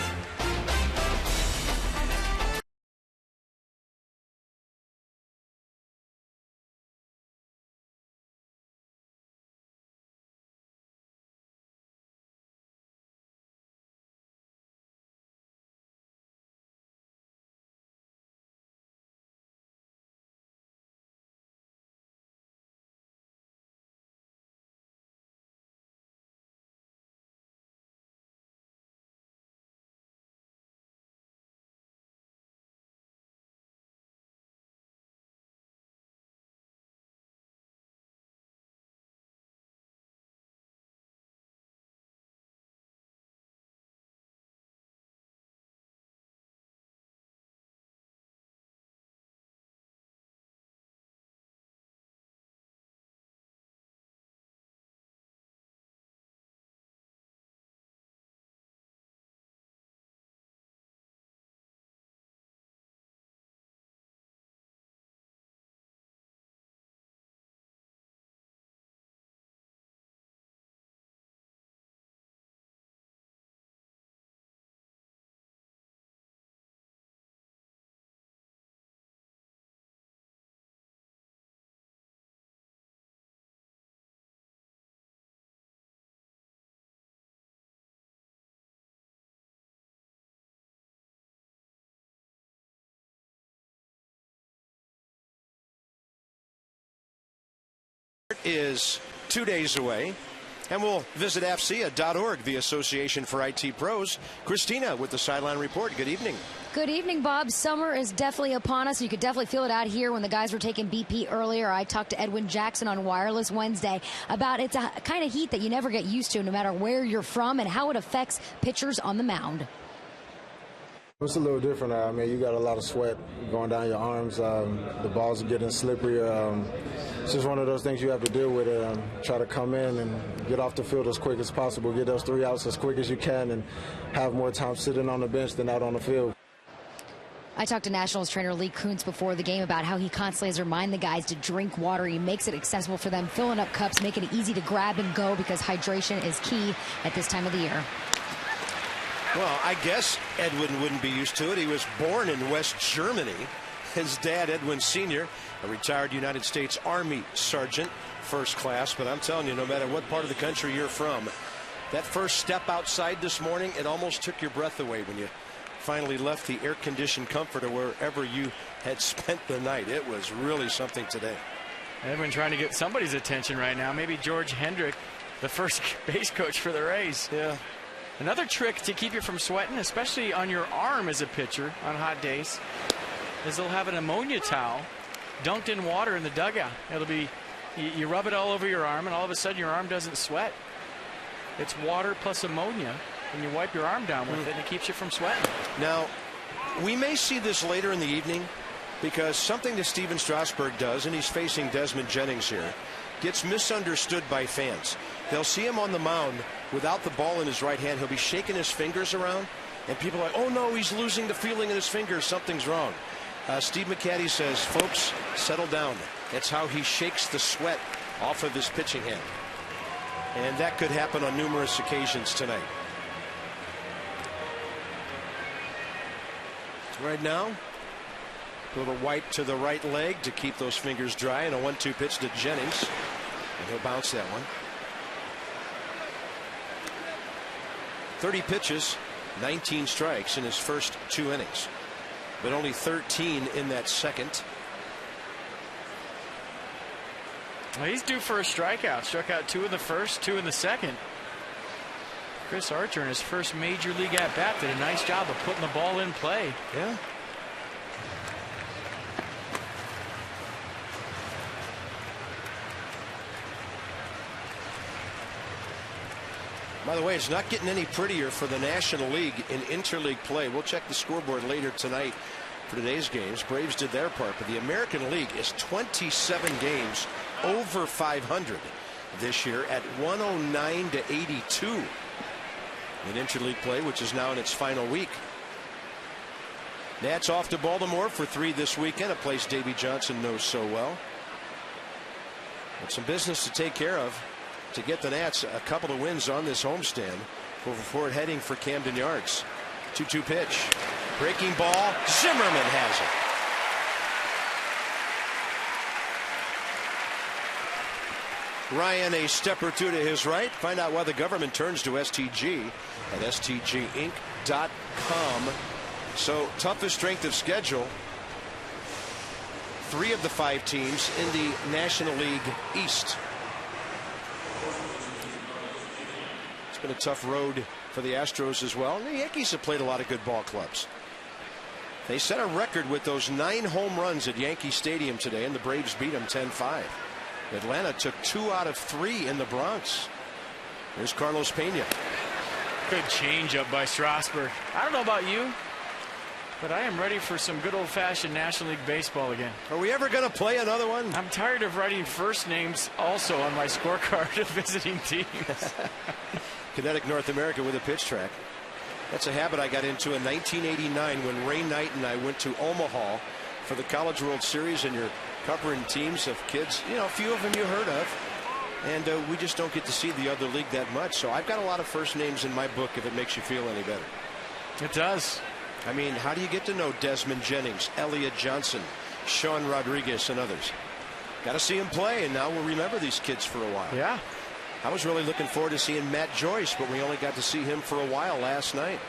Is 2 days away, and we'll visit AFCEA.org, the Association for IT Pros. Christina with the Sideline Report. Good evening. Good evening, Bob. Summer is definitely upon us. You could definitely feel it out here when the guys were taking BP earlier. I talked to Edwin Jackson on Wireless Wednesday about it's a kind of heat that you never get used to no matter where you're from and how it affects pitchers on the mound. It's a little different. I mean, you got a lot of sweat going down your arms. The balls are getting slipperier. It's just one of those things you have to deal with. Try to come in and get off the field as quick as possible, get those 3 outs as quick as you can, and have more time sitting on the bench than out on the field. I talked to Nationals trainer Lee Kuntz before the game about how he constantly has to remind the guys to drink water. He makes it accessible for them, filling up cups, making it easy to grab and go because hydration is key at this time of the year. Well, I guess Edwin wouldn't be used to it. He was born in West Germany. His dad, Edwin Sr., a retired United States Army sergeant, first class. But I'm telling you, no matter what part of the country you're from, that first step outside this morning, it almost took your breath away when you finally left the air-conditioned comfort of wherever you had spent the night. It was really something today. Edwin trying to get somebody's attention right now. Maybe George Hendrick, the first base coach for the Rays. Yeah. Another trick to keep you from sweating, especially on your arm as a pitcher on hot days, is they'll have an ammonia towel dunked in water in the dugout. It'll be, you rub it all over your arm, and all of a sudden your arm doesn't sweat. It's water plus ammonia, and you wipe your arm down with it, and it keeps you from sweating. Now, we may see this later in the evening because something that Steven Strasburg does, and he's facing Desmond Jennings here, gets misunderstood by fans. They'll see him on the mound without the ball in his right hand. He'll be shaking his fingers around, and people are like, oh no, he's losing the feeling in his fingers. Something's wrong. Steve McCaddy says, folks, settle down. That's how he shakes the sweat off of his pitching hand. And that could happen on numerous occasions tonight. Right now, a little wipe to the right leg to keep those fingers dry, and a 1-2 pitch to Jennings. And he'll bounce that one. 30 pitches, 19 strikes in his first 2 innings, but only 13 in that second. Well, he's due for a strikeout. Struck out 2 in the first, 2 in the second. Chris Archer in his first major league at bat did a nice job of putting the ball in play. Yeah. By the way, it's not getting any prettier for the National League in interleague play. We'll check the scoreboard later tonight. for today's games. Braves did their part, but the American League is 27 games over 500 this year at 109-82 in interleague play, which is now in its final week. Nats off to Baltimore for 3 this weekend, a place Davey Johnson knows so well. But some business to take care of to get the Nats a couple of wins on this homestand before heading for Camden Yards. 2-2 pitch. Breaking ball. Zimmerman has it. Ryan a step or two to his right. Find out why the government turns to STG at stginc.com. So toughest strength of schedule. 3 of the 5 teams in the National League East. It's been a tough road for the Astros as well. And the Yankees have played a lot of good ball clubs. They set a record with those 9 home runs at Yankee Stadium today, and the Braves beat them 10-5. Atlanta took 2 out of 3 in the Bronx. There's Carlos Pena. Good changeup by Strasburg. I don't know about you, but I am ready for some good old-fashioned National League baseball again. Are we ever going to play another one? I'm tired of writing first names also on my scorecard of visiting teams. Kinetic North America with a pitch track. That's a habit I got into in 1989 when Ray Knight and I went to Omaha for the College World Series, and you're covering teams of kids, you know, a few of them you heard of. And we just don't get to see the other league that much. So I've got a lot of first names in my book if it makes you feel any better. It does. I mean, how do you get to know Desmond Jennings, Elliot Johnson, Sean Rodriguez, and others? Got to see them play, and now we'll remember these kids for a while. Yeah. I was really looking forward to seeing Matt Joyce, but we only got to see him for a while last night.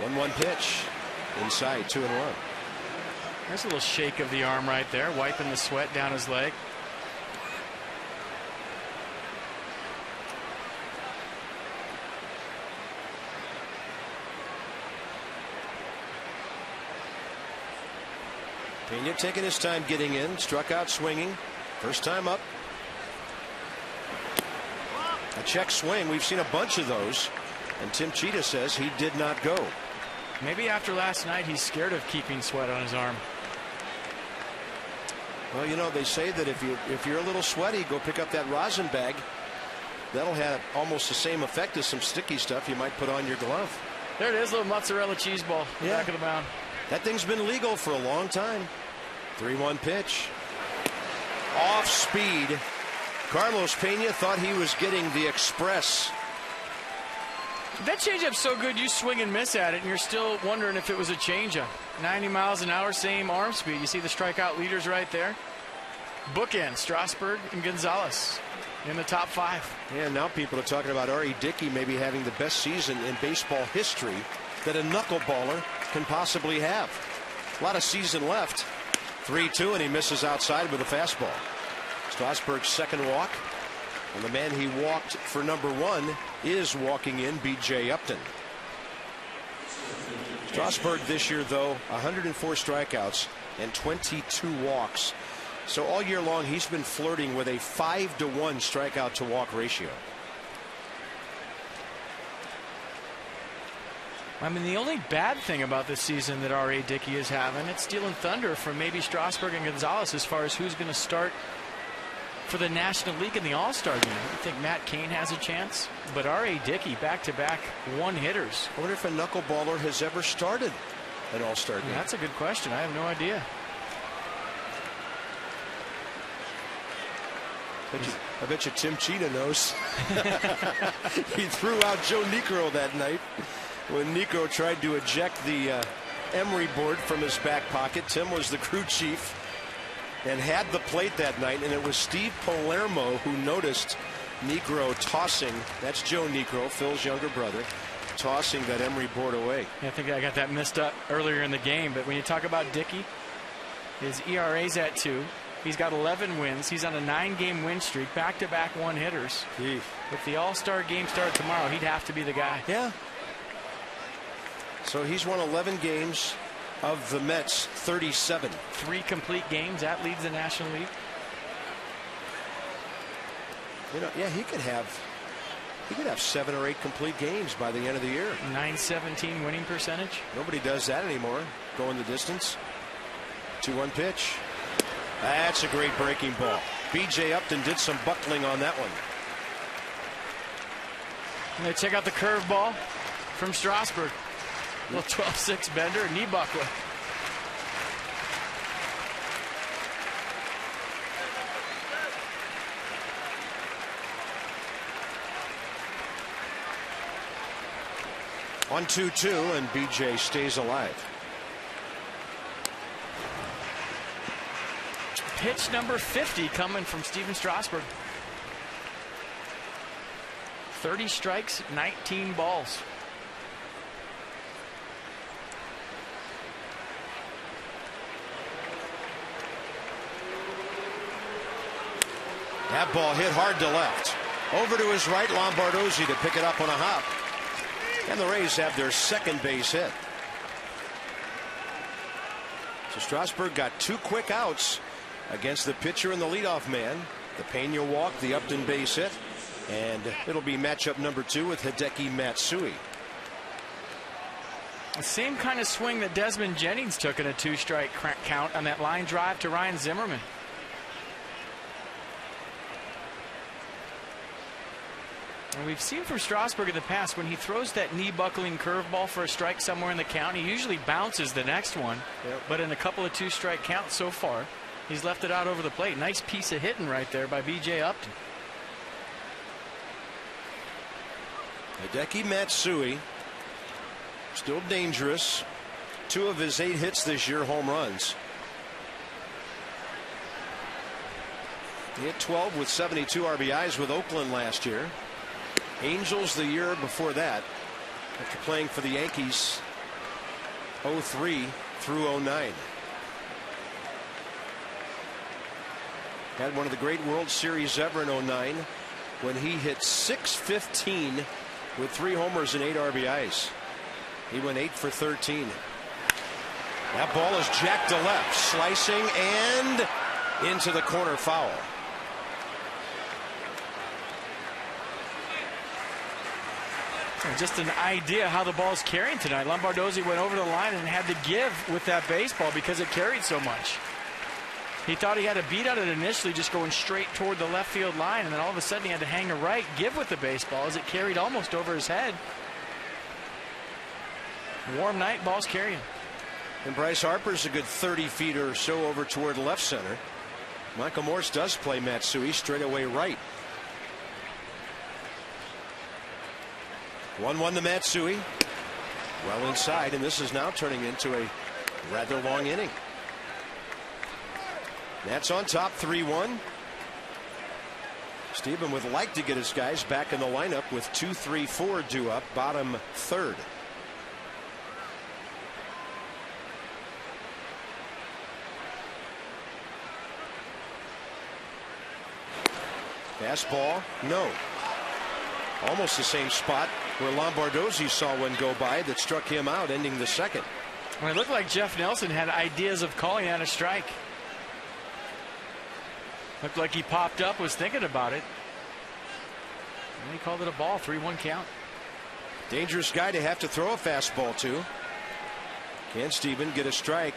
1-1 pitch. Inside, 2-1. There's a little shake of the arm right there, wiping the sweat down his leg. Pena taking his time getting in, struck out swinging. First time up. A check swing. We've seen a bunch of those. And Tim Cheetah says he did not go. Maybe after last night he's scared of keeping sweat on his arm. Well, you know, they say that if you're a little sweaty, go pick up that rosin bag. That'll have almost the same effect as some sticky stuff you might put on your glove. There it is, little mozzarella cheese ball. Yeah. Back of the mound. That thing's been legal for a long time. 3-1 pitch. Off speed. Carlos Pena thought he was getting the express. That changeup's so good you swing and miss at it, and you're still wondering if it was a changeup. 90 miles an hour, same arm speed. You see the strikeout leaders right there? Bookend, Strasburg and Gonzalez in the top 5. Yeah, now people are talking about R.E. Dickey maybe having the best season in baseball history that a knuckleballer can possibly have. A lot of season left. 3-2, and he misses outside with a fastball. Strasburg's second walk. And the man he walked for number 1 is walking in, B.J. Upton. Strasburg this year, though, 104 strikeouts and 22 walks. So all year long, he's been flirting with a 5-to-1 strikeout to walk ratio. I mean, the only bad thing about this season that R.A. Dickey is having, it's stealing thunder from maybe Strasburg and Gonzalez as far as who's going to start for the National League in the All-Star game. I think Matt Cain has a chance, but R.A. Dickey back-to-back one-hitters. I wonder if a knuckleballer has ever started an All-Star game. That's a good question. I have no idea. I bet you Tim Cheetah knows. He threw out Joe Niekro that night when Niekro tried to eject the emery board from his back pocket. Tim was the crew chief and had the plate that night, and it was Steve Palermo who noticed Niekro tossing. That's Joe Niekro, Phil's younger brother, tossing that emery board away. Yeah, I think I got that messed up earlier in the game, but when you talk about Dickey, his ERA's at 2. He's got 11 wins. He's on a 9-game win streak, back-to-back one-hitters. If the All-Star game started tomorrow, he'd have to be the guy. Yeah. So he's won 11 games of the Mets' 37. 3 complete games. That leads the National League. You know, yeah, he could have He could have 7 or 8 complete games by the end of the year. .917 winning percentage. Nobody does that anymore. Going the distance. 2-1 pitch. That's a great breaking ball. B.J. Upton did some buckling on that one. And they check out the curveball from Strasburg. Little 12-6 bender, knee buckler. On 2-2, and B.J. stays alive. Pitch number 50 coming from Steven Strasburg. 30 strikes, 19 balls. That ball hit hard to left. Over to his right, Lombardozzi to pick it up on a hop. And the Rays have their second base hit. So Strasburg got 2 quick outs against the pitcher and the leadoff man. The Pena walk, the Upton base hit, and it'll be matchup number 2 with Hideki Matsui. The same kind of swing that Desmond Jennings took in a 2-strike count on that line drive to Ryan Zimmerman. And we've seen from Strasburg in the past, when he throws that knee buckling curveball for a strike somewhere in the count, he usually bounces the next one. Yep. But in a couple of 2-strike counts so far, he's left it out over the plate. Nice piece of hitting right there by B.J. Upton. Hideki Matsui, still dangerous. 2 of his 8 hits this year, home runs. He hit 12 with 72 RBIs with Oakland last year. Angels the year before that, after playing for the Yankees 03 through 09. Had one of the great World Series ever in 09 when he hit .615 with 3 homers and 8 RBIs. He went 8 for 13. That ball is jacked to left, slicing and into the corner, foul. Just an idea how the ball's carrying tonight. Lombardozzi went over the line and had to give with that baseball because it carried so much. He thought he had a beat on it initially, just going straight toward the left field line, and then all of a sudden he had to hang a right, give with the baseball as it carried almost over his head. Warm night, ball's carrying. And Bryce Harper's a good 30 feet or so over toward left center. Michael Morse does play Matsui straight away right. 1-1 to Matsui. Well inside, and this is now turning into a rather long inning. That's on top, 3-1. Stephen would like to get his guys back in the lineup with 2-3-4 due up, bottom third. Fastball, no. Almost the same spot where Lombardozzi saw one go by that struck him out, ending the second. Well, it looked like Jeff Nelson had ideas of calling that a strike. Looked like he popped up, was thinking about it. And he called it a ball, 3-1 count. Dangerous guy to have to throw a fastball to. Can Stephen get a strike?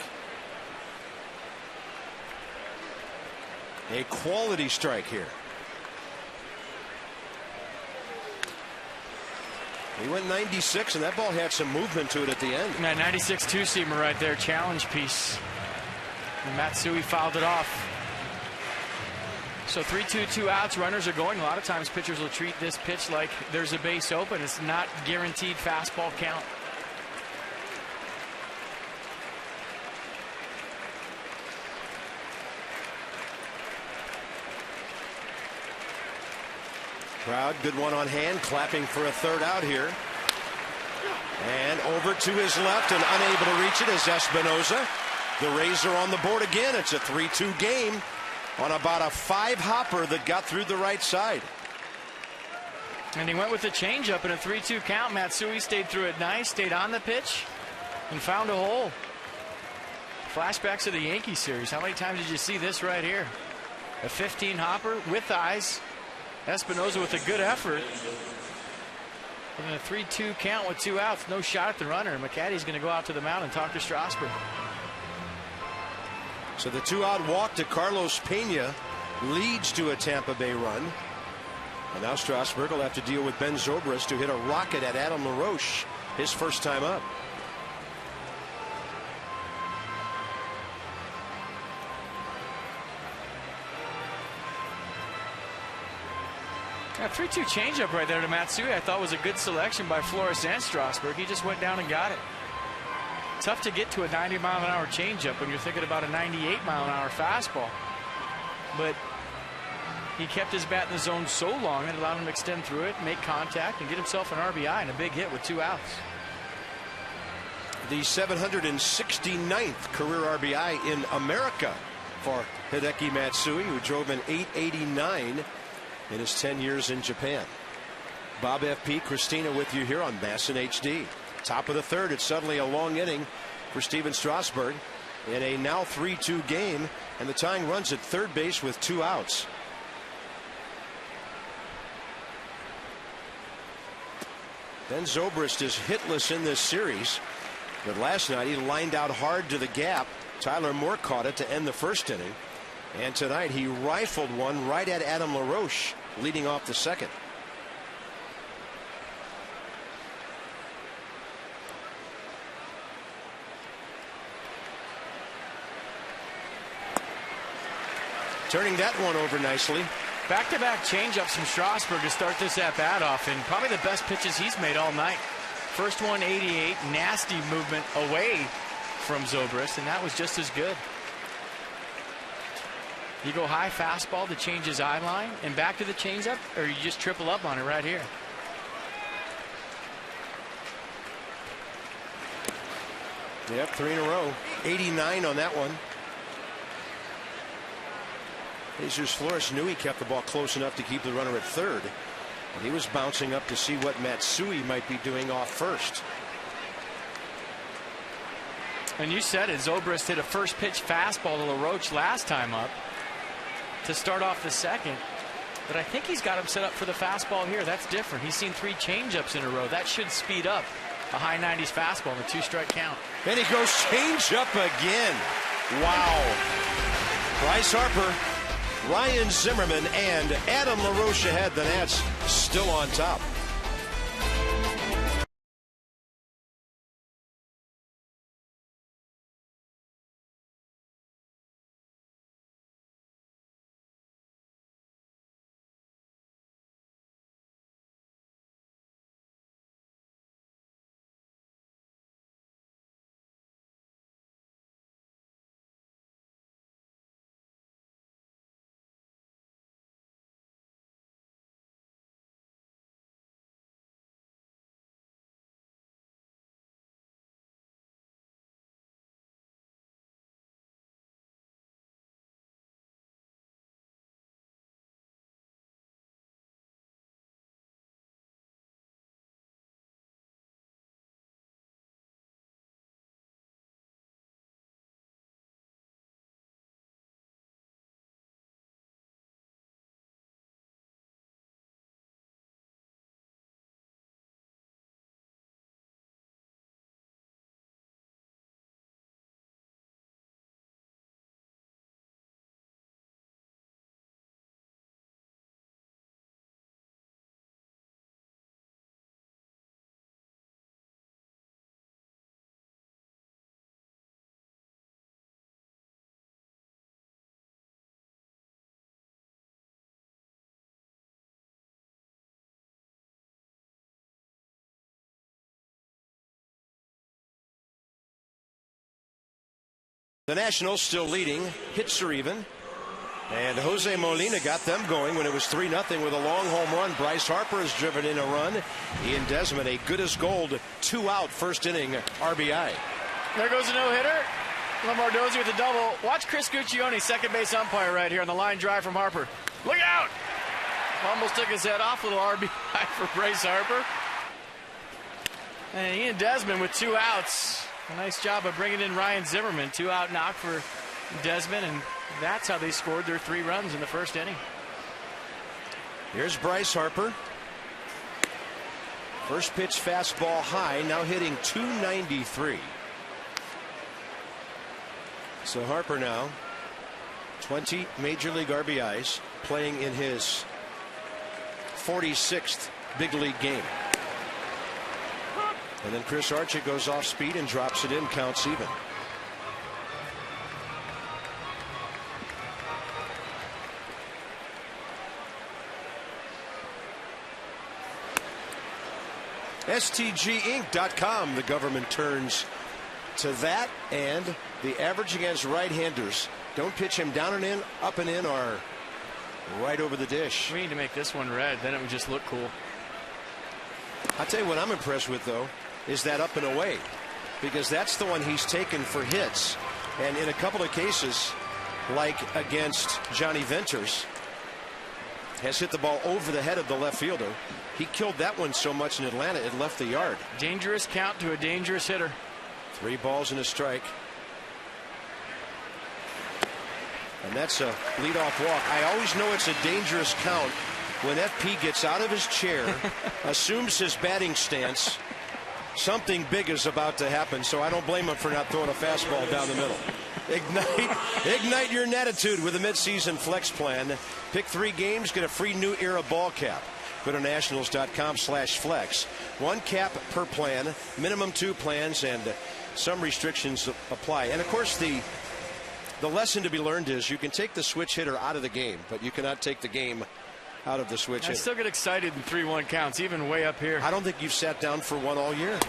A quality strike here. He went 96, and that ball had some movement to it at the end. That 96 two-seamer right there, challenge piece. And Matsui fouled it off. So 3-2, 2 outs, runners are going. A lot of times pitchers will treat this pitch like there's a base open. It's not guaranteed fastball count. Crowd, good one on hand, clapping for a third out here. And over to his left and unable to reach it is Espinoza. The Rays are on the board again. It's a 3-2 game on about a 5-hopper that got through the right side. And he went with the changeup in a 3-2 count. Matsui stayed through it nice, stayed on the pitch, and found a hole. Flashbacks of the Yankee series. How many times did you see this right here? A 15-hopper with eyes. Espinoza with a good effort. In a 3-2 count with 2 outs, no shot at the runner. McCaddy's going to go out to the mound and talk to Strasburg. So the 2-out walk to Carlos Pena leads to a Tampa Bay run. And now Strasburg will have to deal with Ben Zobrist to hit a rocket at Adam LaRoche, his first time up. A 3-2 changeup right there to Matsui. I thought was a good selection by Flores and Strasburg. He just went down and got it. Tough to get to a 90-mile-an-hour changeup when you're thinking about a 98-mile-an-hour fastball. But he kept his bat in the zone so long that it allowed him to extend through it, make contact, and get himself an RBI and a big hit with 2 outs. The 769th career RBI in America for Hideki Matsui, who drove an 889 in his 10 years in Japan. Bob F.P. Christina with you here on MASN HD. Top of the third. It's suddenly a long inning for Steven Strasburg in a now 3-2 game, and the tying runs at third base with 2 outs. Ben Zobrist is hitless in this series, but last night he lined out hard to the gap. Tyler Moore caught it to end the first inning, and tonight he rifled one right at Adam LaRoche, leading off the second. Turning that one over nicely. Back-to-back changeups from Strasburg to start this at-bat off, and probably the best pitches he's made all night. First one, 88, nasty movement away from Zobrist, and that was just as good. You go high fastball to change his eye line and back to the changeup, or you just triple up on it right here. Yep, 3 in a row. 89 on that one. Jesus Flores knew he kept the ball close enough to keep the runner at third. And he was bouncing up to see what Matsui might be doing off first. And you said it, Zobrist hit a first pitch fastball to LaRoche last time up to start off the second. But I think he's got him set up for the fastball here. That's different. He's seen 3 changeups in a row. That should speed up a high 90s fastball in a 2-strike count. And he goes changeup again. Wow. Bryce Harper, Ryan Zimmerman, and Adam LaRoche ahead. The Nats still on top. The Nationals still leading. Hits are even. And Jose Molina got them going when it was 3-0 with a long home run. Bryce Harper has driven in a run. Ian Desmond, a good as gold 2-out first inning RBI. There goes a no-hitter. Lamardozzi with a double. Watch Chris Guccione, second base umpire right here on the line drive from Harper. Look out! Almost took his head off. Little RBI for Bryce Harper. And Ian Desmond with 2 outs. A nice job of bringing in Ryan Zimmerman. 2-out knock for Desmond, and that's how they scored their 3 runs in the first inning. Here's Bryce Harper. First pitch fastball high, now hitting 293. So Harper now 20 major league RBIs, playing in his 46th big league game. And then Chris Archer goes off speed and drops it in, counts even. STGinc.com, the government turns to that, and the average against right-handers. Don't pitch him down and in, up and in, or right over the dish. We need to make this one red, then it would just look cool. I'll tell you what I'm impressed with, though, is that up and away, because that's the one he's taken for hits. And in a couple of cases, like against Johnny Venters, has hit the ball over the head of the left fielder. He killed that one so much in Atlanta it left the yard. Dangerous count to a dangerous hitter. 3 balls and a strike. And that's a leadoff walk. I always know it's a dangerous count when FP gets out of his chair, assumes his batting stance. Something big is about to happen, so I don't blame him for not throwing a fastball down the middle. Ignite your attitude with a midseason flex plan. Pick 3 games, get a free new era ball cap. Go to nationals.com/flex. 1 cap per plan, minimum 2 plans, and some restrictions apply. And of course, the lesson to be learned is you can take the switch hitter out of the game, but you cannot take the game out of the switch hitter. I still get excited in 3-1 counts, even way up here. I don't think you've sat down for one all year.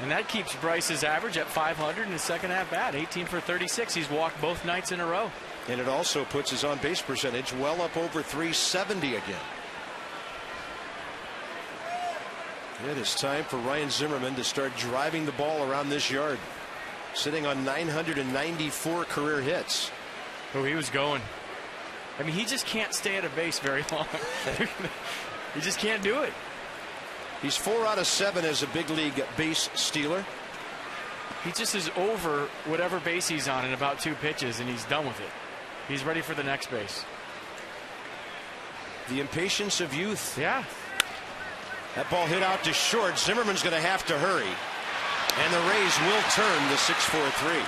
And that keeps Bryce's average at 500 in his second at bat. 18 for 36. He's walked both nights in a row. And it also puts his on base percentage well up over 370 again. It is time for Ryan Zimmerman to start driving the ball around this yard. Sitting on 994 career hits. Oh, he was going. I mean, he just can't stay at a base very long. He just can't do it. He's 4 out of 7 as a big league base stealer. He just is over whatever base he's on in about 2 pitches, and he's done with it. He's ready for the next base. The impatience of youth. Yeah. That ball hit out to short. Zimmerman's going to have to hurry. And the Rays will turn the 6-4-3.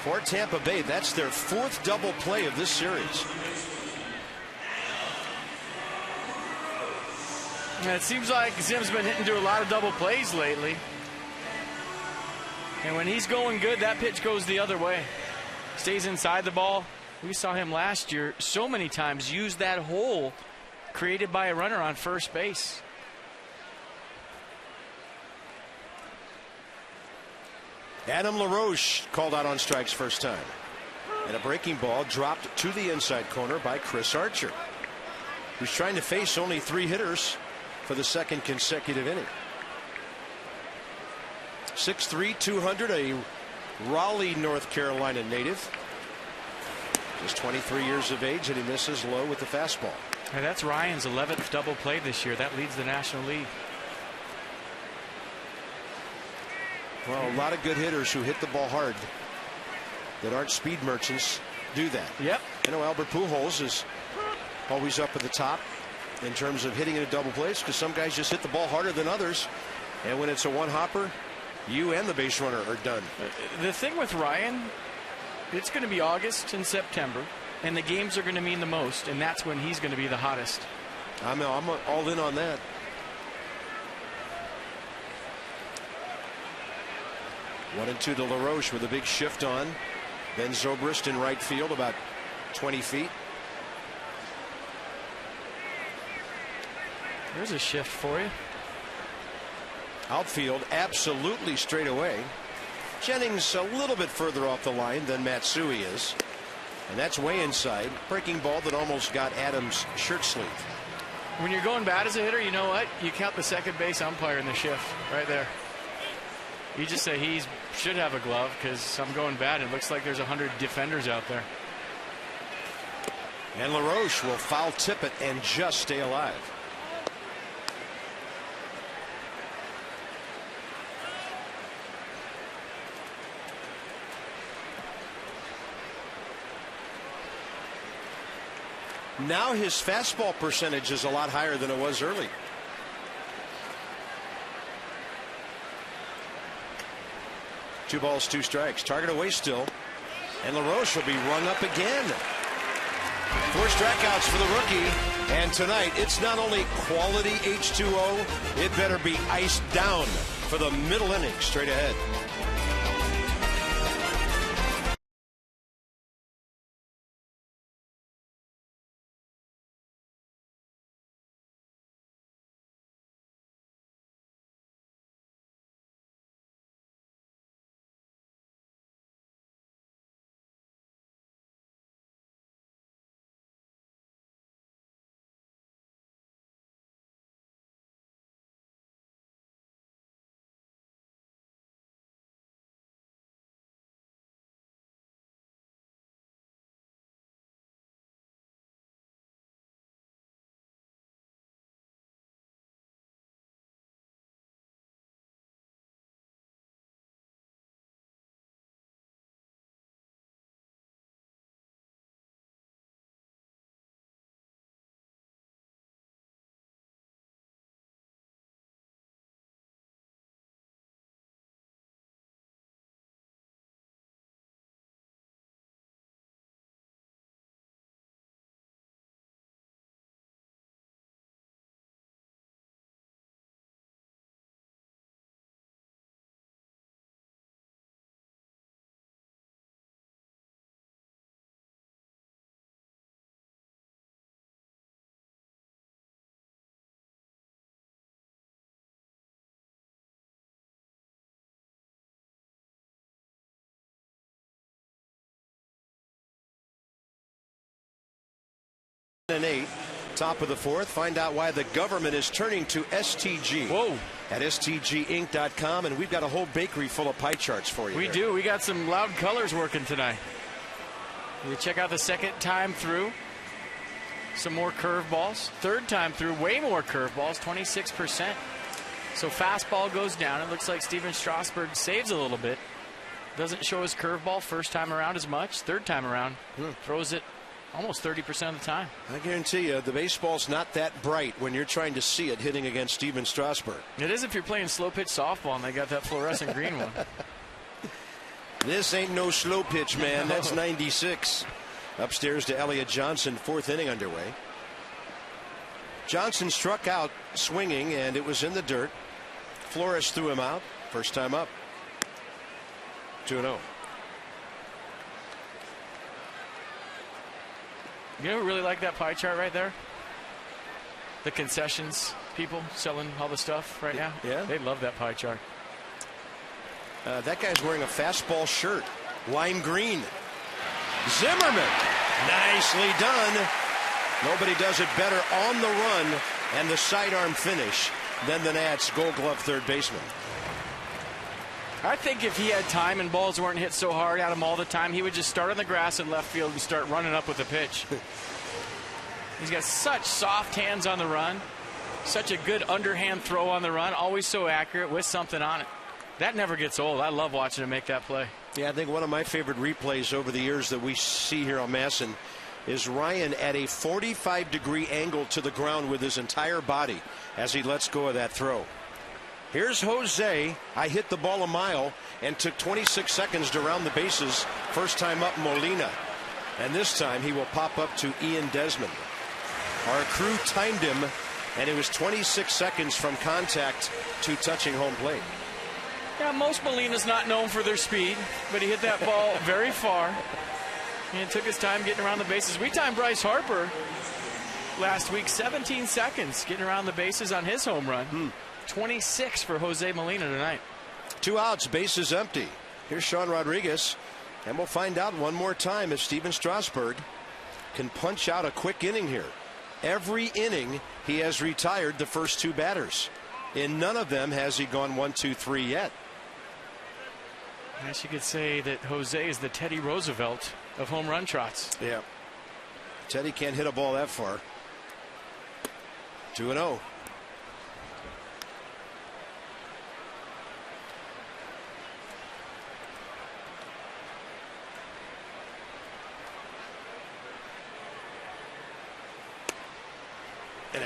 For Tampa Bay, that's their 4th double play of this series. And it seems like Zim's been hitting to a lot of double plays lately. And when he's going good, that pitch goes the other way. Stays inside the ball. We saw him last year so many times use that hole created by a runner on first base. Adam LaRoche called out on strikes first time. And a breaking ball dropped to the inside corner by Chris Archer, who's trying to face only 3 hitters for the 2nd consecutive inning. 6'3", 200, a Raleigh, North Carolina native. Just 23 years of age, and he misses low with the fastball. And that's Ryan's 11th double play this year. That leads the National League. Well, a lot of good hitters who hit the ball hard that aren't speed merchants do that. Yep. You know, Albert Pujols is always up at the top in terms of hitting in a double plays, because some guys just hit the ball harder than others. And when it's a one-hopper, you and the base runner are done. The thing with Ryan, it's going to be August and September, and the games are going to mean the most, and that's when he's going to be the hottest. I'm all in on that. One and two to LaRoche with a big shift on. Ben Zobrist in right field, about 20 feet. There's a shift for you. Outfield absolutely straight away. Jennings a little bit further off the line than Matsui is. And that's way inside. Breaking ball that almost got Adams' shirt sleeve. When you're going bad as a hitter, you know what? You count the second base umpire in the shift right there. You just say he should have a glove because I'm going bad. It looks like there's 100 defenders out there. And LaRoche will foul tip it and just stay alive. Now his fastball percentage is a lot higher than it was early. Two balls, two strikes. Target away still. And LaRoche will be rung up again. 4 strikeouts for the rookie. And tonight, it's not only quality H2O, it better be iced down for the middle inning straight ahead. And 8, top of the 4th. Find out why the government is turning to STG. Whoa. At STGinc.com, and we've got a whole bakery full of pie charts for you. We do. We got some loud colors working tonight. You check out the second time through. Some more curveballs. Third time through, way more curveballs, 26%. So fastball goes down. It looks like Steven Strasburg saves a little bit. Doesn't show his curveball first time around as much. Third time around, throws it almost 30% of the time. I guarantee you, the baseball's not that bright when you're trying to see it hitting against Steven Strasburg. It is if you're playing slow pitch softball and they got that fluorescent green one. This ain't no slow pitch, man. That's 96. Upstairs to Elliott Johnson, 4th inning underway. Johnson struck out swinging, and it was in the dirt. Flores threw him out. First time up. 2-0. You know who really like that pie chart right there? The concessions people selling all the stuff right now. Yeah. They love that pie chart. That guy's wearing a fastball shirt. Lime green. Zimmerman. Nicely done. Nobody does it better on the run and the sidearm finish than the Nats' Gold Glove third baseman. I think if he had time and balls weren't hit so hard at him all the time, he would just start on the grass in left field and start running up with the pitch. He's got such soft hands on the run, such a good underhand throw on the run, always so accurate with something on it. That never gets old. I love watching him make that play. Yeah, I think one of my favorite replays over the years that we see here on Masson is Ryan at a 45-degree angle to the ground with his entire body as he lets go of that throw. Here's Jose. I hit the ball a mile and took 26 seconds to round the bases. First time up, Molina. And this time he will pop up to Ian Desmond. Our crew timed him, and it was 26 seconds from contact to touching home plate. Yeah, most Molina's not known for their speed, but he hit that ball very far. And took his time getting around the bases. We timed Bryce Harper last week, 17 seconds getting around the bases on his home run. 26 for Jose Molina tonight. 2 outs, bases empty. Here's Sean Rodriguez, and we'll find out one more time if Steven Strasburg can punch out a quick inning here. Every inning he has retired the first 2 batters. In none of them has he gone 1, 2, 3 yet. I guess you could say that Jose is the Teddy Roosevelt of home run trots. Yeah. Teddy can't hit a ball that far. 2-0.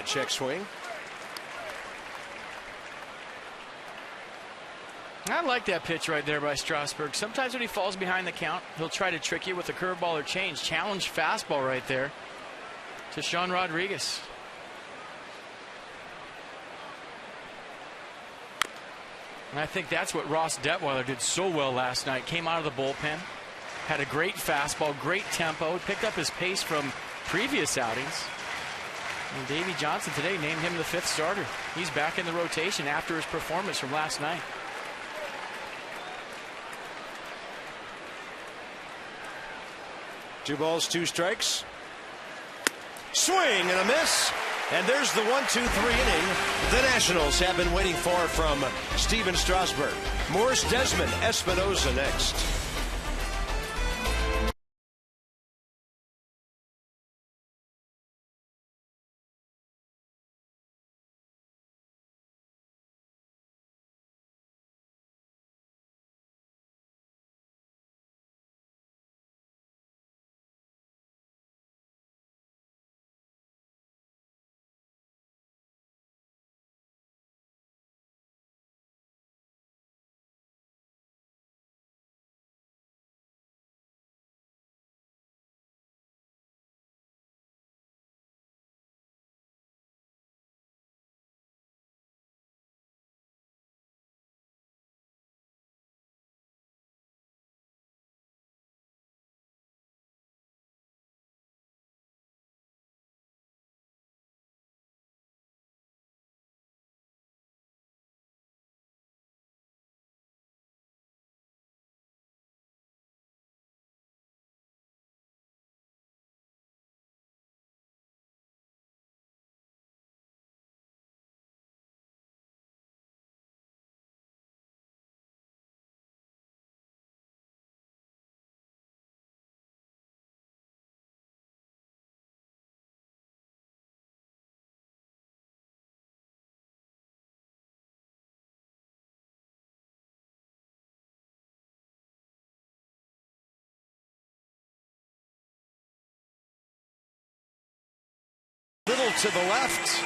check swing. I like that pitch right there by Strasburg. Sometimes when he falls behind the count, he'll try to trick you with a curveball or change. Challenge fastball right there to Sean Rodriguez. And I think that's what Ross Detweiler did so well last night. Came out of the bullpen, had a great fastball, great tempo, picked up his pace from previous outings. And Davey Johnson today named him the 5th starter. He's back in the rotation after his performance from last night. 2 balls, 2 strikes. Swing and a miss. And there's the 1-2-3 inning the Nationals have been waiting for from Steven Strasburg. Morris Desmond Espinosa next. Little to the left,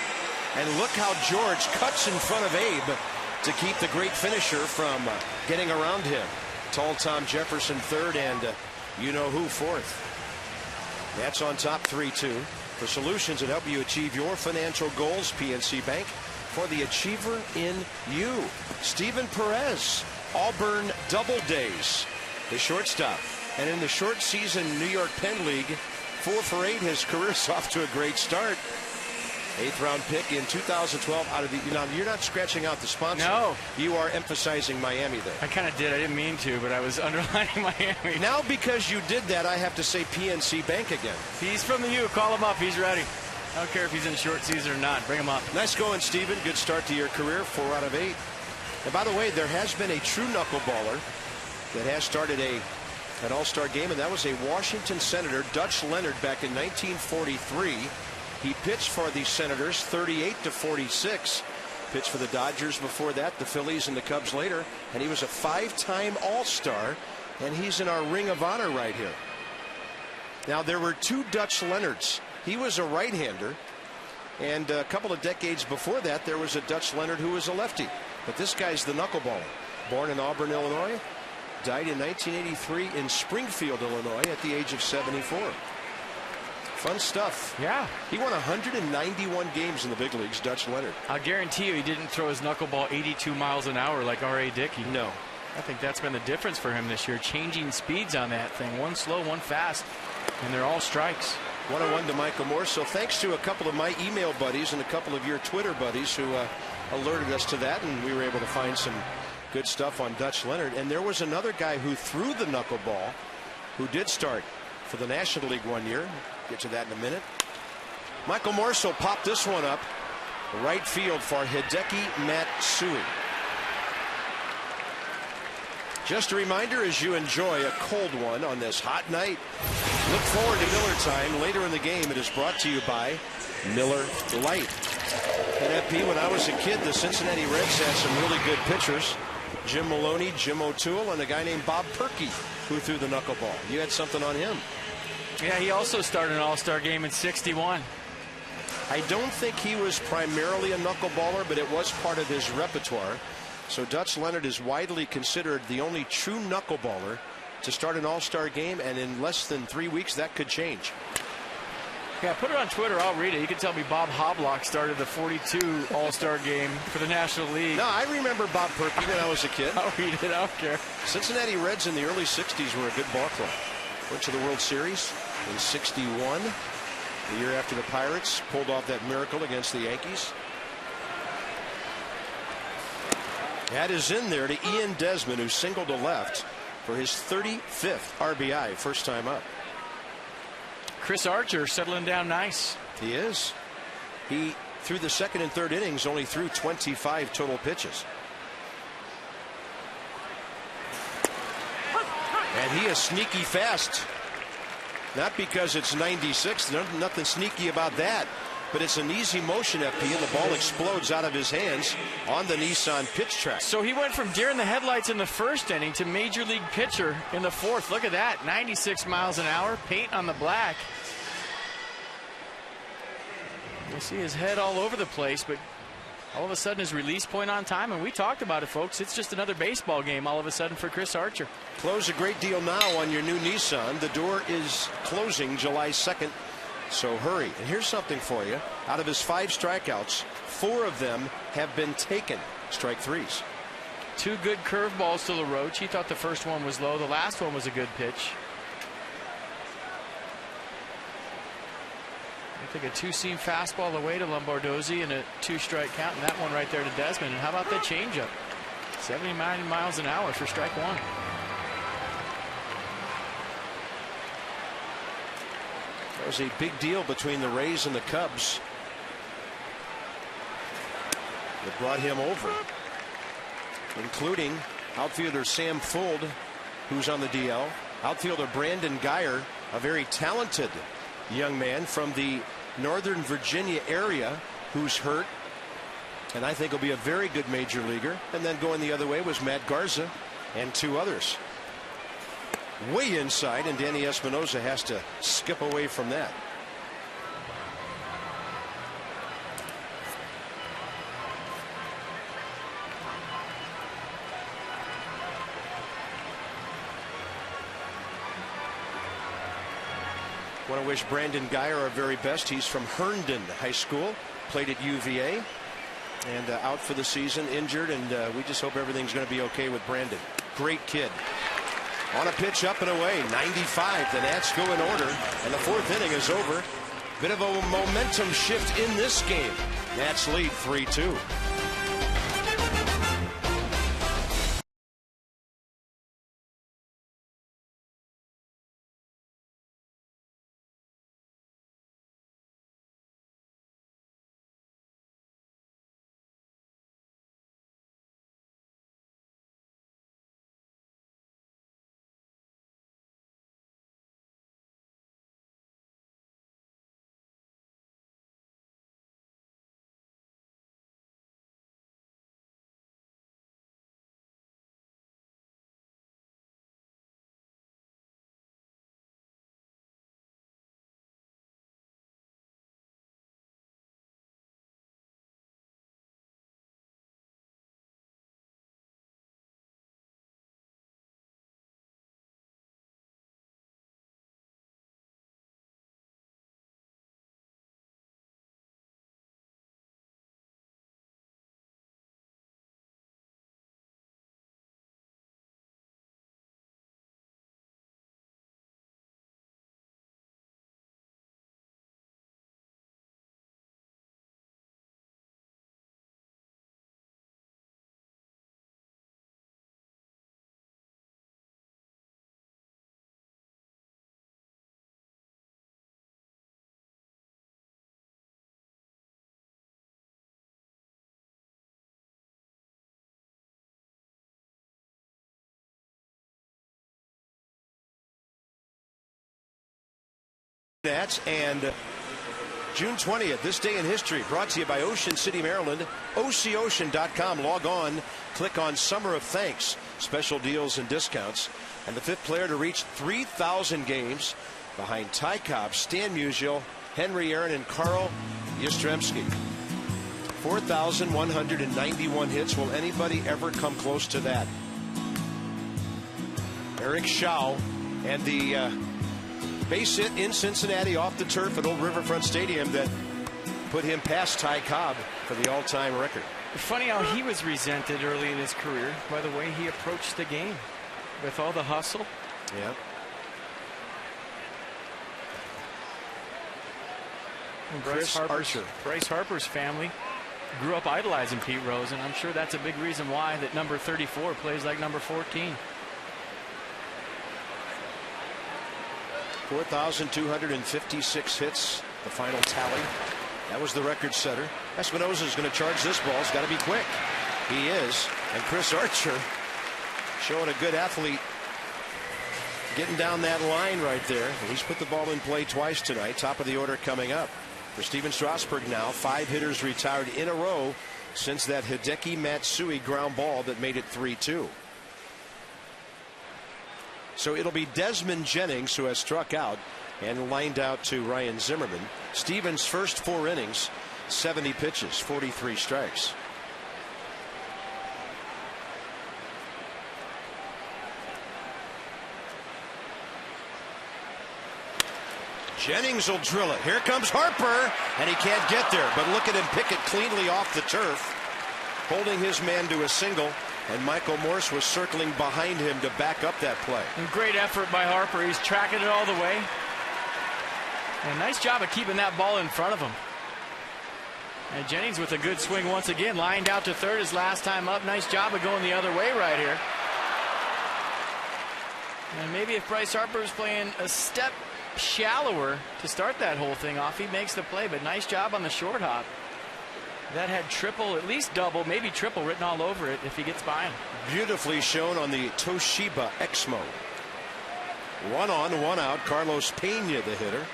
and look how George cuts in front of Abe to keep the great finisher from getting around him. Tall Tom Jefferson third, and you know who fourth. That's on top 3-2. For solutions that help you achieve your financial goals, PNC Bank, for the achiever in you. Steven Perez, Auburn Double Days, the shortstop. And in the short season New York Penn League, 4 for 8, his career's off to a great start. 8th round pick in 2012 out of the. Now, you're not scratching out the sponsor. No. You are emphasizing Miami there. I kind of did. I didn't mean to, but I was underlining Miami. Now, because you did that, I have to say PNC Bank again. He's from the U. Call him up. He's ready. I don't care if he's in short season or not. Bring him up. Nice going, Steven. Good start to your career. 4 out of 8. And by the way, there has been a true knuckleballer that has started an all-star game, and that was a Washington Senator, Dutch Leonard, back in 1943. He pitched for the Senators 38-46. Pitched for the Dodgers before that, the Phillies, and the Cubs later. And he was a 5-time All-Star, and he's in our Ring of Honor right here. Now, there were 2 Dutch Leonards. He was a right-hander, and a couple of decades before that, there was a Dutch Leonard who was a lefty. But this guy's the knuckleballer. Born in Auburn, Illinois. Died in 1983 in Springfield, Illinois, at the age of 74. Fun stuff. Yeah. He won 191 games in the big leagues, Dutch Leonard. I'll guarantee you he didn't throw his knuckleball 82 miles an hour like R.A. Dickey. No. I think that's been the difference for him this year, changing speeds on that thing. One slow, one fast, and they're all strikes. 101 to Michael Moore. So thanks to a couple of my email buddies and a couple of your Twitter buddies who alerted us to that, and we were able to find some good stuff on Dutch Leonard. And there was another guy who threw the knuckleball who did start for the National League one year. Get to that in a minute. Michael Morso popped this one up right field for Hideki Matsui. Just a reminder, as you enjoy a cold one on this hot night, look forward to Miller time. Later in the game, it is brought to you by Miller Lite. And FP, when I was a kid, the Cincinnati Reds had some really good pitchers. Jim Maloney, Jim O'Toole, and a guy named Bob Perky who threw the knuckleball. You had something on him. Yeah, he also started an all-star game in '61. I don't think he was primarily a knuckleballer, but it was part of his repertoire. So Dutch Leonard is widely considered the only true knuckleballer to start an all-star game, and in less than 3 weeks that could change. Yeah, put it on Twitter. I'll read it. You can tell me Bob Hoblock started the 42 All-Star game for the National League. No, I remember Bob Perky when I was a kid. I'll read it. I don't care. Cincinnati Reds in the early 60s were a good ball club. Went to the World Series in 61, the year after the Pirates pulled off that miracle against the Yankees. That is in there to Ian Desmond, who singled to left for his 35th RBI, first time up. Chris Archer settling down nice. He is. He, through the second and third innings, only threw 25 total pitches. And he is sneaky fast. Not because it's 96, nothing sneaky about that. But it's an easy motion FP, and the ball explodes out of his hands on the Nissan pitch track. So he went from deer in the headlights in the first inning to major league pitcher in the fourth. Look at that, 96 miles an hour, paint on the black. You see his head all over the place, but all of a sudden his release point on time, and we talked about it, folks. It's just another baseball game all of a sudden for Chris Archer. Close a great deal now on your new Nissan. The door is closing July 2nd. So hurry. And here's something for you. Out of his 5 strikeouts, 4 of them have been taken. Strike threes. 2 good curveballs to LaRoche. He thought the first one was low. The last one was a good pitch. I think a 2-seam fastball away to Lombardozzi and a 2-strike count, and that one right there to Desmond. And how about that changeup? 79 miles an hour for strike 1. That was a big deal between the Rays and the Cubs. It brought him over, including outfielder Sam Fuld, who's on the DL, outfielder Brandon Guyer, a very talented young man from the Northern Virginia area who's hurt, and I think will be a very good major leaguer. And then going the other way was Matt Garza and 2 others. Way inside, and Danny Espinosa has to skip away from that. Want to wish Brandon Guyer our very best. He's from Herndon High School, played at UVA, and out for the season, injured, and we just hope everything's going to be okay with Brandon. Great kid. On a pitch up and away, 95. The Nats go in order, and the 4th inning is over. Bit of a momentum shift in this game. Nats lead 3-2. Nats, and June 20th, this day in history, brought to you by Ocean City, Maryland. OCOcean.com. Log on, click on Summer of Thanks, special deals and discounts. And the 5th player to reach 3,000 games behind Ty Cobb, Stan Musial, Henry Aaron, and Carl Yastrzemski. 4,191 hits. Will anybody ever come close to that? Eric Schau, and the base hit in Cincinnati off the turf at Old Riverfront Stadium that put him past Ty Cobb for the all-time record. Funny how he was resented early in his career by the way he approached the game with all the hustle. Yeah. And Chris Archer. Bryce Harper's family grew up idolizing Pete Rose, and I'm sure that's a big reason why that number 34 plays like number 14. 4,256 hits, the final tally. That was the record setter. Espinosa is going to charge this ball. It's got to be quick. He is. And Chris Archer showing a good athlete getting down that line right there. And he's put the ball in play twice tonight. Top of the order coming up for Steven Strasburg now. 5 hitters retired in a row since that Hideki Matsui ground ball that made it 3-2. So it'll be Desmond Jennings who has struck out and lined out to Ryan Zimmerman. Stevens' first 4 innings, 70 pitches, 43 strikes. Jennings will drill it. Here comes Harper, and he can't get there. But look at him pick it cleanly off the turf, holding his man to a single. And Michael Morse was circling behind him to back up that play. And great effort by Harper. He's tracking it all the way. And nice job of keeping that ball in front of him. And Jennings with a good swing once again. Lined out to third his last time up. Nice job of going the other way right here. And maybe if Bryce Harper is playing a step shallower to start that whole thing off, he makes the play. But nice job on the short hop. That had triple, at least double, maybe triple written all over it if he gets by him. Beautifully shown on the Toshiba Exmo. 1 on, 1 out. Carlos Pena, the hitter.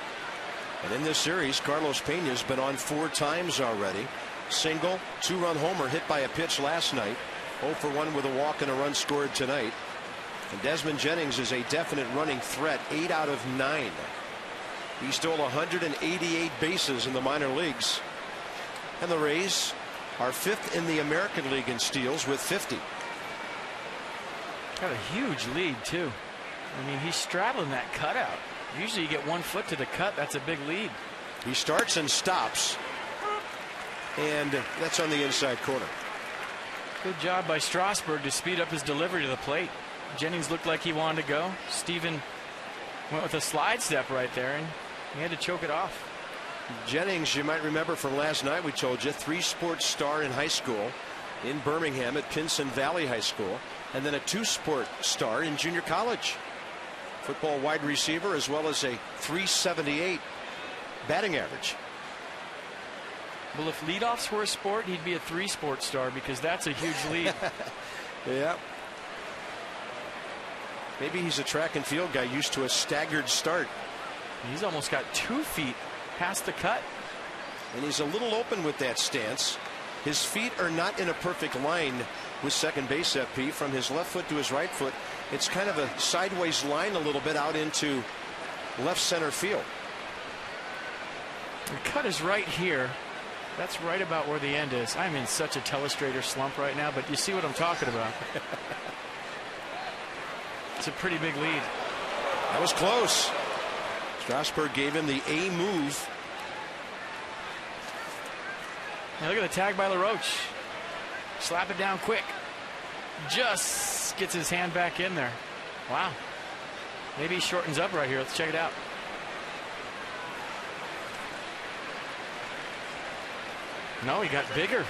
And in this series, Carlos Pena's been on 4 times already. Single, 2-run homer hit by a pitch last night. 0 for 1 with a walk and a run scored tonight. And Desmond Jennings is a definite running threat. 8 out of 9. He stole 188 bases in the minor leagues. And the Rays are 5th in the American League in steals with 50. Got a huge lead too. I mean, he's straddling that cutout. Usually you get 1 foot to the cut. That's a big lead. He starts and stops, and that's on the inside corner. Good job by Strasburg to speed up his delivery to the plate. Jennings looked like he wanted to go. Steven went with a slide step right there, and he had to choke it off. Jennings, you might remember from last night, we told you, 3-sport star in high school in Birmingham at Pinson Valley High School, and then a 2-sport star in junior college. Football wide receiver, as well as a .378 batting average. Well, if leadoffs were a sport, he'd be a 3-sport star because that's a huge lead. Yeah. Maybe he's a track and field guy used to a staggered start. He's almost got 2 feet past the cut. And he's a little open with that stance. His feet are not in a perfect line with second base FP. From his left foot to his right foot, it's kind of a sideways line a little bit out into left center field. The cut is right here. That's right about where the end is. I'm in such a telestrator slump right now, but you see what I'm talking about. It's a pretty big lead. That was close. Strasburg gave him the A move. Now look at the tag by LaRoche. Slap it down quick. Just gets his hand back in there. Wow. Maybe he shortens up right here. Let's check it out. No, he got bigger.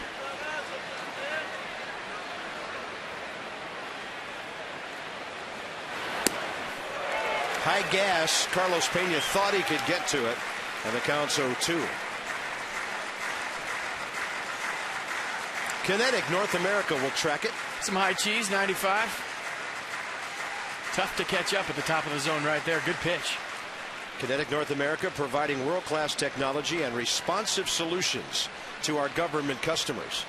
High gas. Carlos Pena thought he could get to it, and the count's 0-2. Kinetic North America will track it. Some high cheese, 95. Tough to catch up at the top of the zone right there. Good pitch. Kinetic North America providing world-class technology and responsive solutions to our government customers.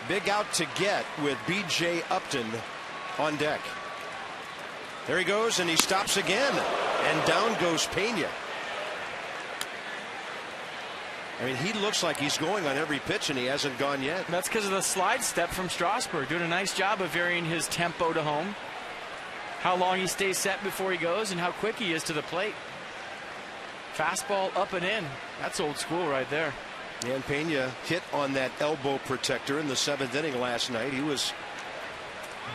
Big out to get with B.J. Upton on deck. There he goes, and he stops again, and down goes Pena. I mean, he looks like he's going on every pitch, and he hasn't gone yet. That's because of the slide step from Strasburg, doing a nice job of varying his tempo to home. How long he stays set before he goes and how quick he is to the plate. Fastball up and in. That's old school right there. And Pena hit on that elbow protector in the 7th inning last night. He was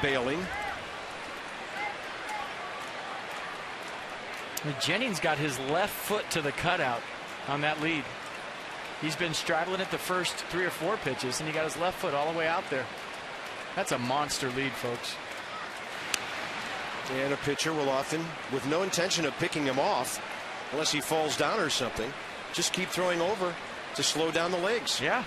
bailing. And Jennings got his left foot to the cutout on that lead. He's been straddling it the first 3 or 4 pitches, and he got his left foot all the way out there. That's a monster lead, folks. And a pitcher will often, with no intention of picking him off, unless he falls down or something, just keep throwing over to slow down the legs. Yeah.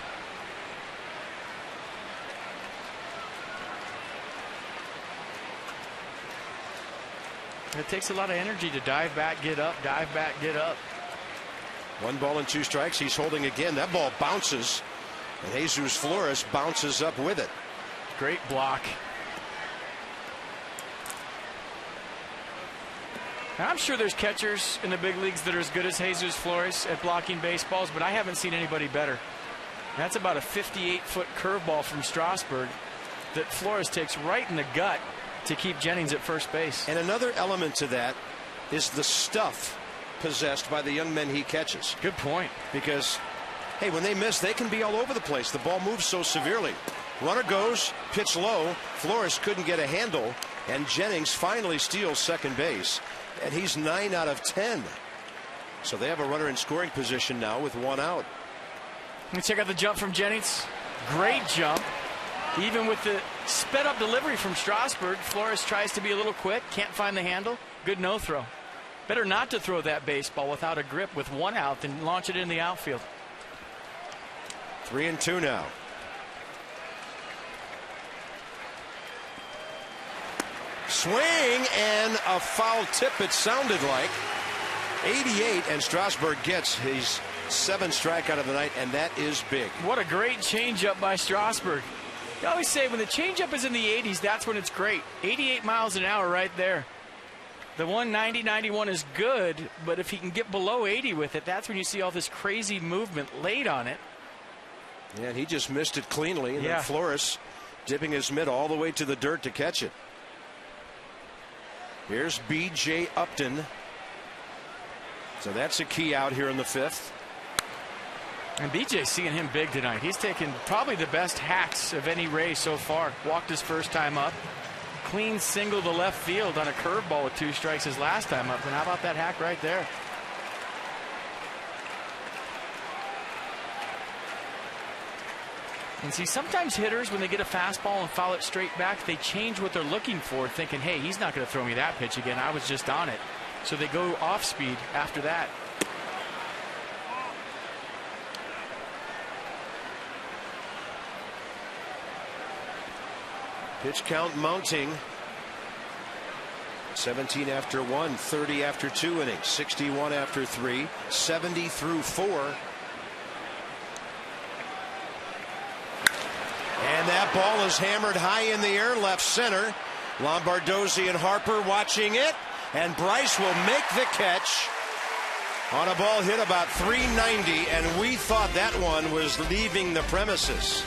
It takes a lot of energy to dive back, get up, dive back, get up. 1 ball and 2 strikes. He's holding again. That ball bounces, and Jesus Flores bounces up with it. Great block. Now, I'm sure there's catchers in the big leagues that are as good as Jesus Flores at blocking baseballs, but I haven't seen anybody better. That's about a 58-foot curveball from Strasburg that Flores takes right in the gut to keep Jennings at first base. And another element to that is the stuff possessed by the young men he catches. Good point. Because, hey, when they miss, they can be all over the place. The ball moves so severely. Runner goes, pitch low. Flores couldn't get a handle, and Jennings finally steals second base. And he's 9 out of 10. So they have a runner in scoring position now with 1 out. Let me check out the jump from Jennings. Great jump. Even with the sped up delivery from Strasburg, Flores tries to be a little quick, can't find the handle. Good no throw. Better not to throw that baseball without a grip with 1 out than launch it in the outfield. 3-2 now. Swing and a foul tip, it sounded like. 88, and Strasburg gets his 7th strikeout of the night, and that is big. What a great changeup by Strasburg. You always say when the changeup is in the 80s, that's when it's great. 88 miles an hour right there. The 190, 91 is good, but if he can get below 80 with it, that's when you see all this crazy movement late on it. Yeah, and he just missed it cleanly, and then Flores dipping his mitt all the way to the dirt to catch it. Here's B.J. Upton. So that's a key out here in the 5th. And BJ's seeing him big tonight. He's taken probably the best hacks of any Ray so far. Walked his first time up. Clean single to left field on a curveball with 2 strikes his last time up. And how about that hack right there? And see, sometimes hitters, when they get a fastball and foul it straight back, they change what they're looking for, thinking, hey, he's not going to throw me that pitch again. I was just on it. So they go off speed after that. Pitch count mounting. 17 after 1, 30 after 2 innings, 61 after 3, 70 through 4. And that ball is hammered high in the air, left center. Lombardozzi and Harper watching it, and Bryce will make the catch on a ball hit about 390, and we thought that one was leaving the premises.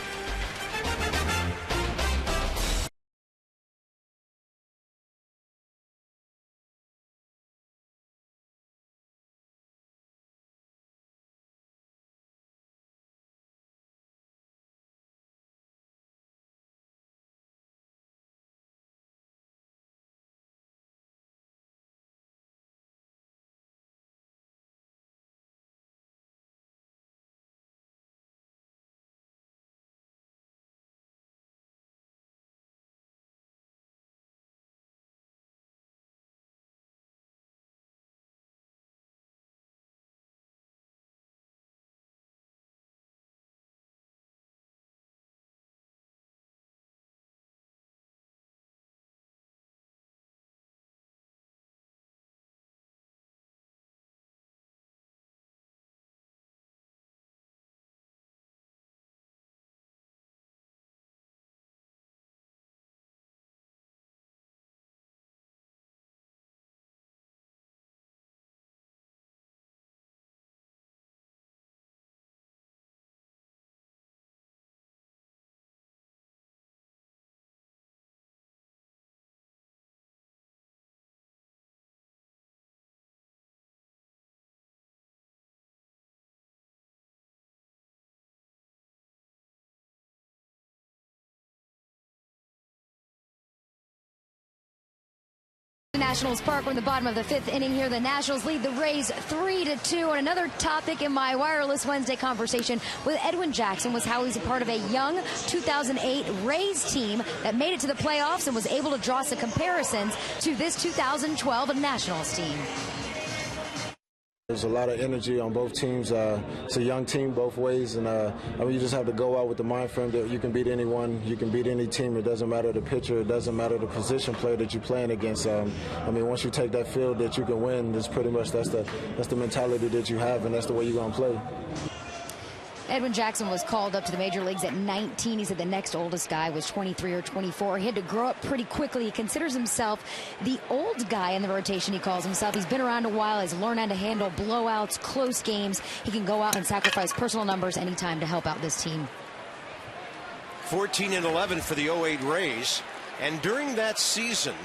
Nationals Park. We're in the bottom of the 5th inning here. The Nationals lead the Rays 3-2. And another topic in my Wireless Wednesday conversation with Edwin Jackson was how he's a part of a young 2008 Rays team that made it to the playoffs and was able to draw some comparisons to this 2012 Nationals team. There's a lot of energy on both teams. It's a young team both ways, and you just have to go out with the mind frame that you can beat anyone, you can beat any team. It doesn't matter the pitcher, it doesn't matter the position player that you're playing against. Once you take that field that you can win, that's the mentality that you have, and that's the way you're gonna play. Edwin Jackson was called up to the major leagues at 19. He said the next oldest guy was 23 or 24. He had to grow up pretty quickly. He considers himself the old guy in the rotation, he calls himself. He's been around a while. He's learned how to handle blowouts, close games. He can go out and sacrifice personal numbers anytime to help out this team. 14-11 for the 08 Rays. And during that season,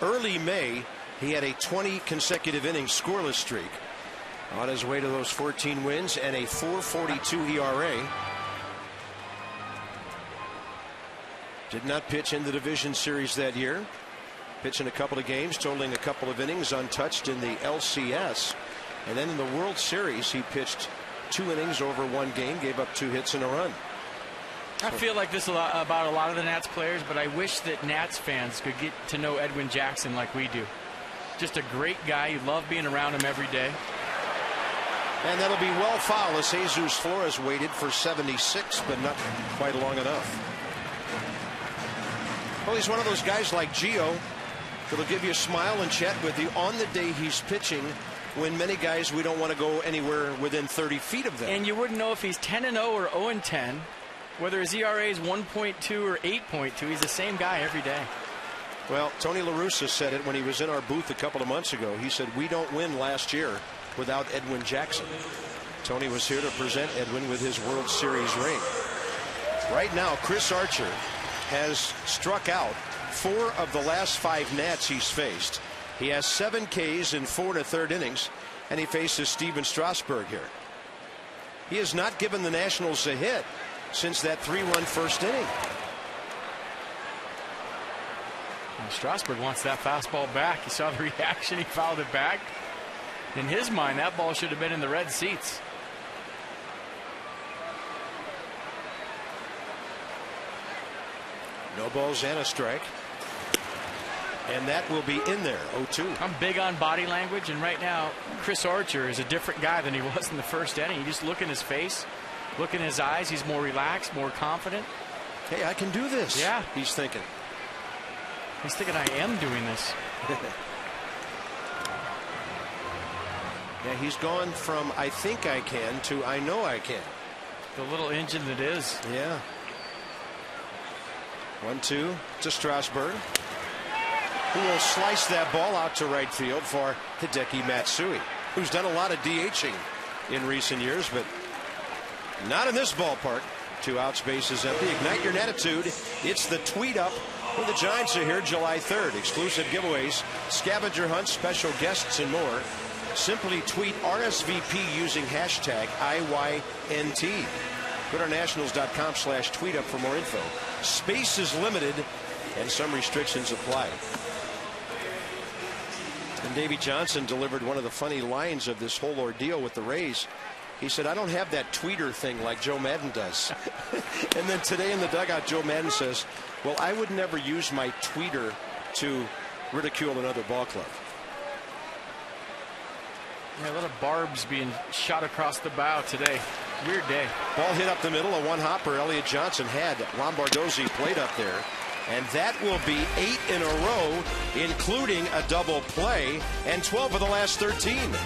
early May, he had a 20 consecutive innings scoreless streak. On his way to those 14 wins and a 4.42 ERA. Did not pitch in the division series that year. Pitched in a couple of games, totaling a couple of innings untouched in the LCS. And then in the World Series, he pitched 2 innings over 1 game, gave up 2 hits and a run. I feel like this about a lot of the Nats players, but I wish that Nats fans could get to know Edwin Jackson like we do. Just a great guy. You love being around him every day. And that'll be well foul as Jesus Flores waited for 76, but not quite long enough. Well, he's one of those guys like Gio that'll give you a smile and chat with you on the day he's pitching, when many guys we don't want to go anywhere within 30 feet of them. And you wouldn't know if he's 10-0 or 0-10, whether his ERA is 1.2 or 8.2. He's the same guy every day. Well, Tony La Russa said it when he was in our booth a couple of months ago. He said, we don't win last year without Edwin Jackson. Tony was here to present Edwin with his World Series ring. Right now, Chris Archer has struck out 4 of the last 5 Nats he's faced. He has 7 Ks in 4 1/3 innings, and he faces Steven Strasburg here. He has not given the Nationals a hit since that 3-run first inning. Well, Strasburg wants that fastball back. You saw the reaction. He fouled it back. In his mind, that ball should have been in the red seats. No balls and a strike. And that will be in there, 0-2. I'm big on body language, and right now, Chris Archer is a different guy than he was in the first inning. You just look in his face, look in his eyes. He's more relaxed, more confident. Hey, I can do this. Yeah. He's thinking. He's thinking, I am doing this. Yeah, he's gone from I think I can to I know I can. The little engine that is. Yeah. 1-2 to Strasburg, who will slice that ball out to right field for Hideki Matsui, who's done a lot of DHing in recent years, but not in this ballpark. 2 outs, bases empty. Ignite your attitude. It's the tweet up when the Giants are here July 3rd. Exclusive giveaways, scavenger hunts, special guests, and more. Simply tweet RSVP using hashtag IYNT. Go to nationals.com/tweetup for more info. Space is limited and some restrictions apply. And Davey Johnson delivered one of the funny lines of this whole ordeal with the Rays. He said, I don't have that tweeter thing like Joe Madden does. And then today in the dugout, Joe Madden says, well, I would never use my tweeter to ridicule another ball club. Yeah, a lot of barbs being shot across the bow today. Weird day. Ball hit up the middle. A one-hopper. Elliott Johnson had Lombardozzi played up there. And that will be 8 in a row, including a double play, and 12 of the last 13.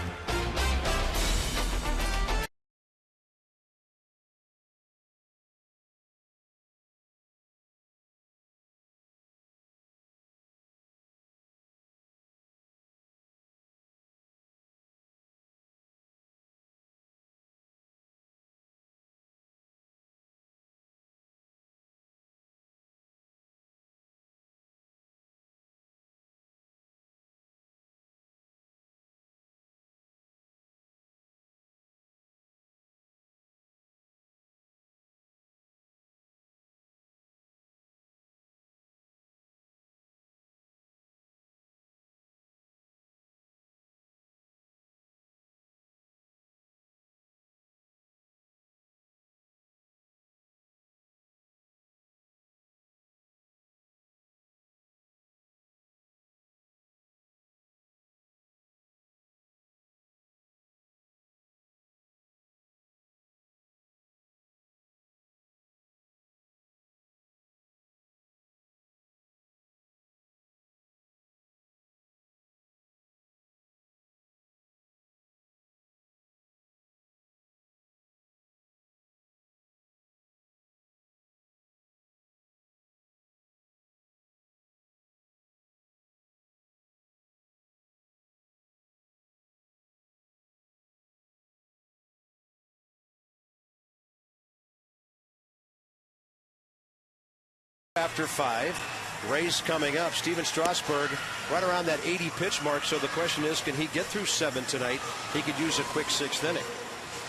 After 5, Rays coming up. Steven Strasburg right around that 80 pitch mark. So the question is, can he get through 7 tonight? He could use a quick 6th inning.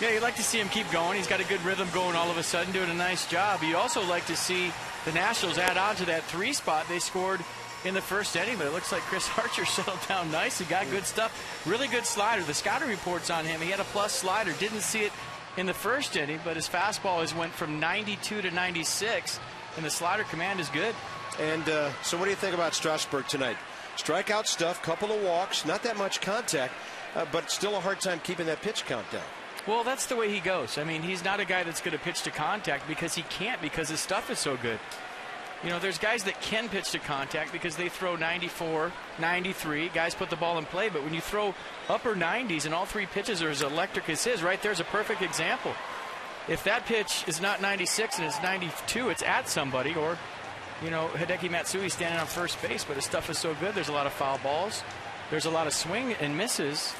Yeah, you'd like to see him keep going. He's got a good rhythm going all of a sudden, doing a nice job. You'd also like to see the Nationals add on to that 3 spot they scored in the first inning, but it looks like Chris Archer settled down nice. He got good stuff. Really good slider. The scouting reports on him, he had a plus slider. Didn't see it in the first inning, but his fastball has went from 92 to 96, and the slider command is good. And so what do you think about Strasburg tonight? Strikeout stuff, couple of walks, not that much contact, but still a hard time keeping that pitch count down. Well, that's the way he goes. I mean, he's not a guy that's going to pitch to contact because he can't, because his stuff is so good. You know, there's guys that can pitch to contact because they throw 94, 93. Guys put the ball in play, but when you throw upper 90s and all 3 pitches are as electric as his, right there's a perfect example. If that pitch is not 96 and it's 92, it's at somebody, or, you know, Hideki Matsui standing on first base, but his stuff is so good. There's a lot of foul balls. There's a lot of swing and misses.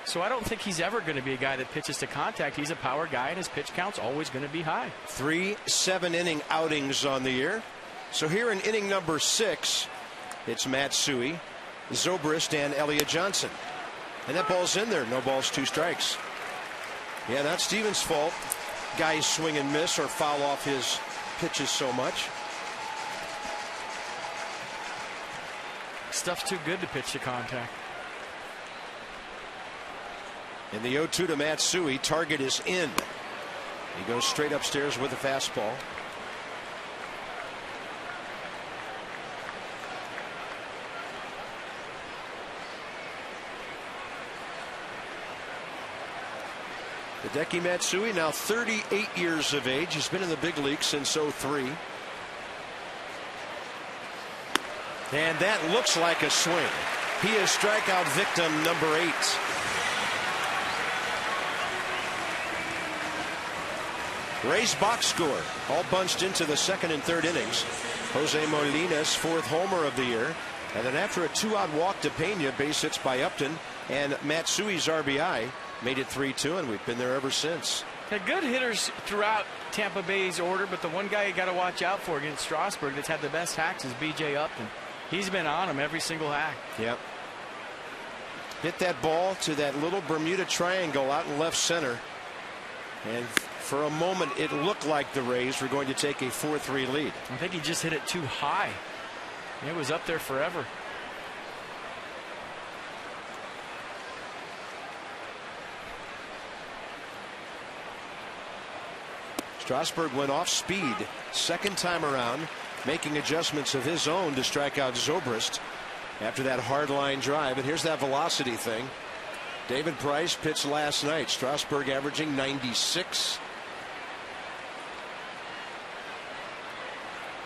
So I don't think he's ever going to be a guy that pitches to contact. He's a power guy, and his pitch count's always going to be high. 3 7-inning outings on the year. So here in inning number 6, it's Matsui, Zobrist, and Elliott Johnson. And that ball's in there. No balls, 2 strikes. Yeah, not Steven's fault. Guys swing and miss or foul off his pitches so much. Stuff's too good to pitch to contact. In the 0-2 to Matsui, target is in. He goes straight upstairs with a fastball. Hideki Matsui, now 38 years of age. He's been in the big leagues since 03. And that looks like a swing. He is strikeout victim number 8. Rays box score, all bunched into the 2nd and 3rd innings. Jose Molina's 4th homer of the year. And then after a 2-out walk to Pena, base hits by Upton, and Matsui's RBI made it 3-2, and we've been there ever since. Had good hitters throughout Tampa Bay's order, but the one guy you got to watch out for against Strasburg that's had the best hacks is B.J. Upton. He's been on him every single hack. Yep. Hit that ball to that little Bermuda Triangle out in left center. And for a moment, it looked like the Rays were going to take a 4-3 lead. I think he just hit it too high. It was up there forever. Strasburg went off speed 2nd time around, making adjustments of his own to strike out Zobrist after that hard line drive. And here's that velocity thing. David Price pitched last night. Strasburg averaging 96.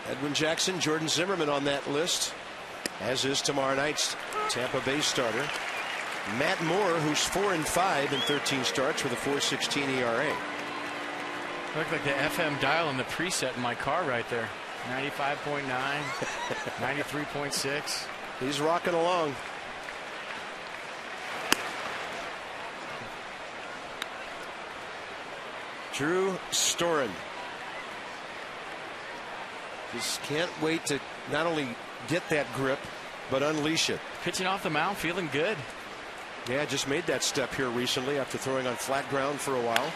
Edwin Jackson, Jordan Zimmerman on that list, as is tomorrow night's Tampa Bay starter. Matt Moore, who's 4-5 in 13 starts with a 4.16 ERA. Looked like the FM dial in the preset in my car right there. 95.9, 93.6. He's rocking along. Drew Storen. Just can't wait to not only get that grip, but unleash it. Pitching off the mound, feeling good. Yeah, just made that step here recently after throwing on flat ground for a while.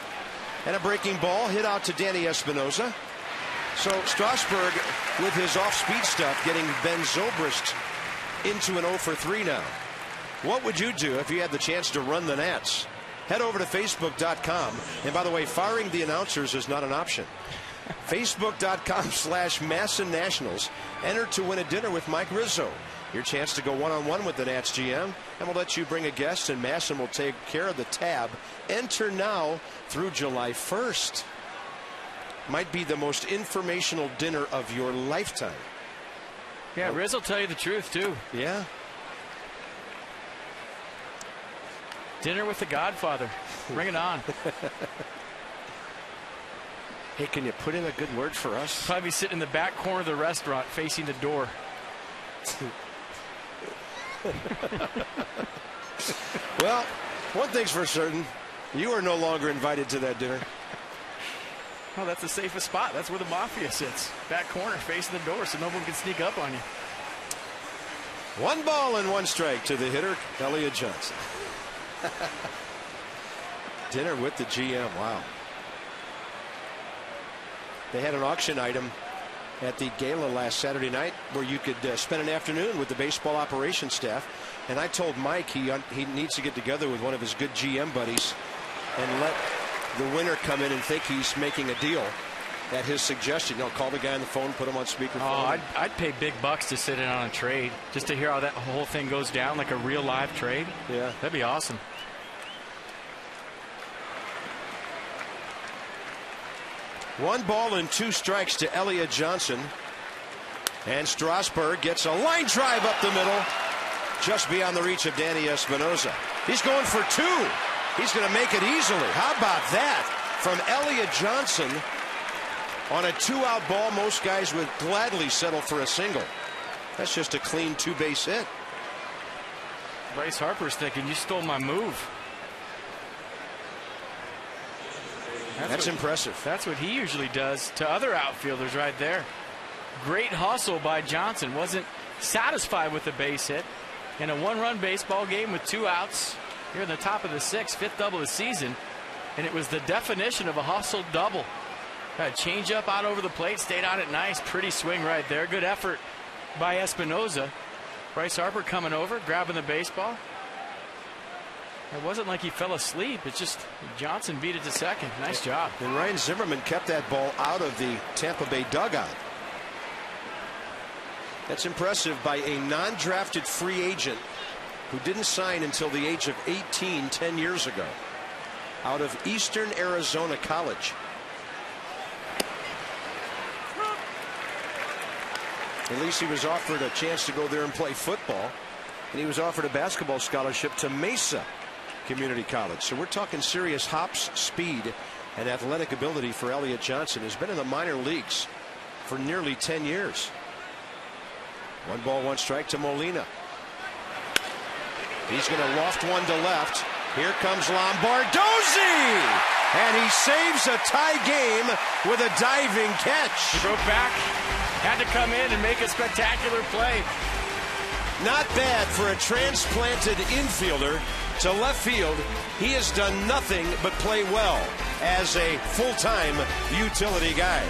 And a breaking ball hit out to Danny Espinosa. So Strasburg, with his off-speed stuff, getting Ben Zobrist into an 0-for-3 now. What would you do if you had the chance to run the Nats? Head over to Facebook.com. And by the way, firing the announcers is not an option. Facebook.com/Masson Nationals. Enter to win a dinner with Mike Rizzo. Your chance to go one-on-one with the Nats GM, and we'll let you bring a guest, and Masson will take care of the tab. Enter now through July 1st. Might be the most informational dinner of your lifetime. Yeah, Riz will tell you the truth, too. Yeah. Dinner with the Godfather. Bring it on. Hey, can you put in a good word for us? Probably sitting in the back corner of the restaurant facing the door. Well, one thing's for certain. You are no longer invited to that dinner. Well, that's the safest spot. That's where the Mafia sits. Back corner, facing the door, so no one can sneak up on you. 1 ball and 1 strike to the hitter, Elliott Johnson. Dinner with the GM. Wow. They had an auction item at the gala last Saturday night where you could spend an afternoon with the baseball operations staff. And I told Mike he needs to get together with one of his good GM buddies and let the winner come in and think he's making a deal at his suggestion. Call the guy on the phone, put him on speakerphone. Oh, I'd pay big bucks to sit in on a trade just to hear how that whole thing goes down, like a real live trade. Yeah. That'd be awesome. One ball and 2 strikes to Elliott Johnson. And Strasburg gets a line drive up the middle, just beyond the reach of Danny Espinosa. He's going for 2. He's going to make it easily. How about that from Elliott Johnson on a 2-out ball? Most guys would gladly settle for a single. That's just a clean 2-base hit. Bryce Harper's thinking, you stole my move. That's impressive. That's what he usually does to other outfielders right there. Great hustle by Johnson. Wasn't satisfied with the base hit in a 1-run baseball game with 2 outs here in the top of the 6th, 5th double of the season. And it was the definition of a hustle double. Got a change up out over the plate, stayed on it nice. Pretty swing right there. Good effort by Espinosa. Bryce Harper coming over, grabbing the baseball. It wasn't like he fell asleep. It's just Johnson beat it to second. Nice job. And Ryan Zimmerman kept that ball out of the Tampa Bay dugout. That's impressive by a non-drafted free agent who didn't sign until the age of 18 10 years ago, out of Eastern Arizona College. At least he was offered a chance to go there and play football, and he was offered a basketball scholarship to Mesa Community College. So we're talking serious hops, speed, and athletic ability for Elliott Johnson, who's been in the minor leagues for nearly 10 years. 1 ball, 1 strike to Molina. He's going to loft one to left. Here comes Lombardozzi, and he saves a tie game with a diving catch. He broke back, had to come in and make a spectacular play. Not bad for a transplanted infielder to left field. He has done nothing but play well as a full-time utility guy.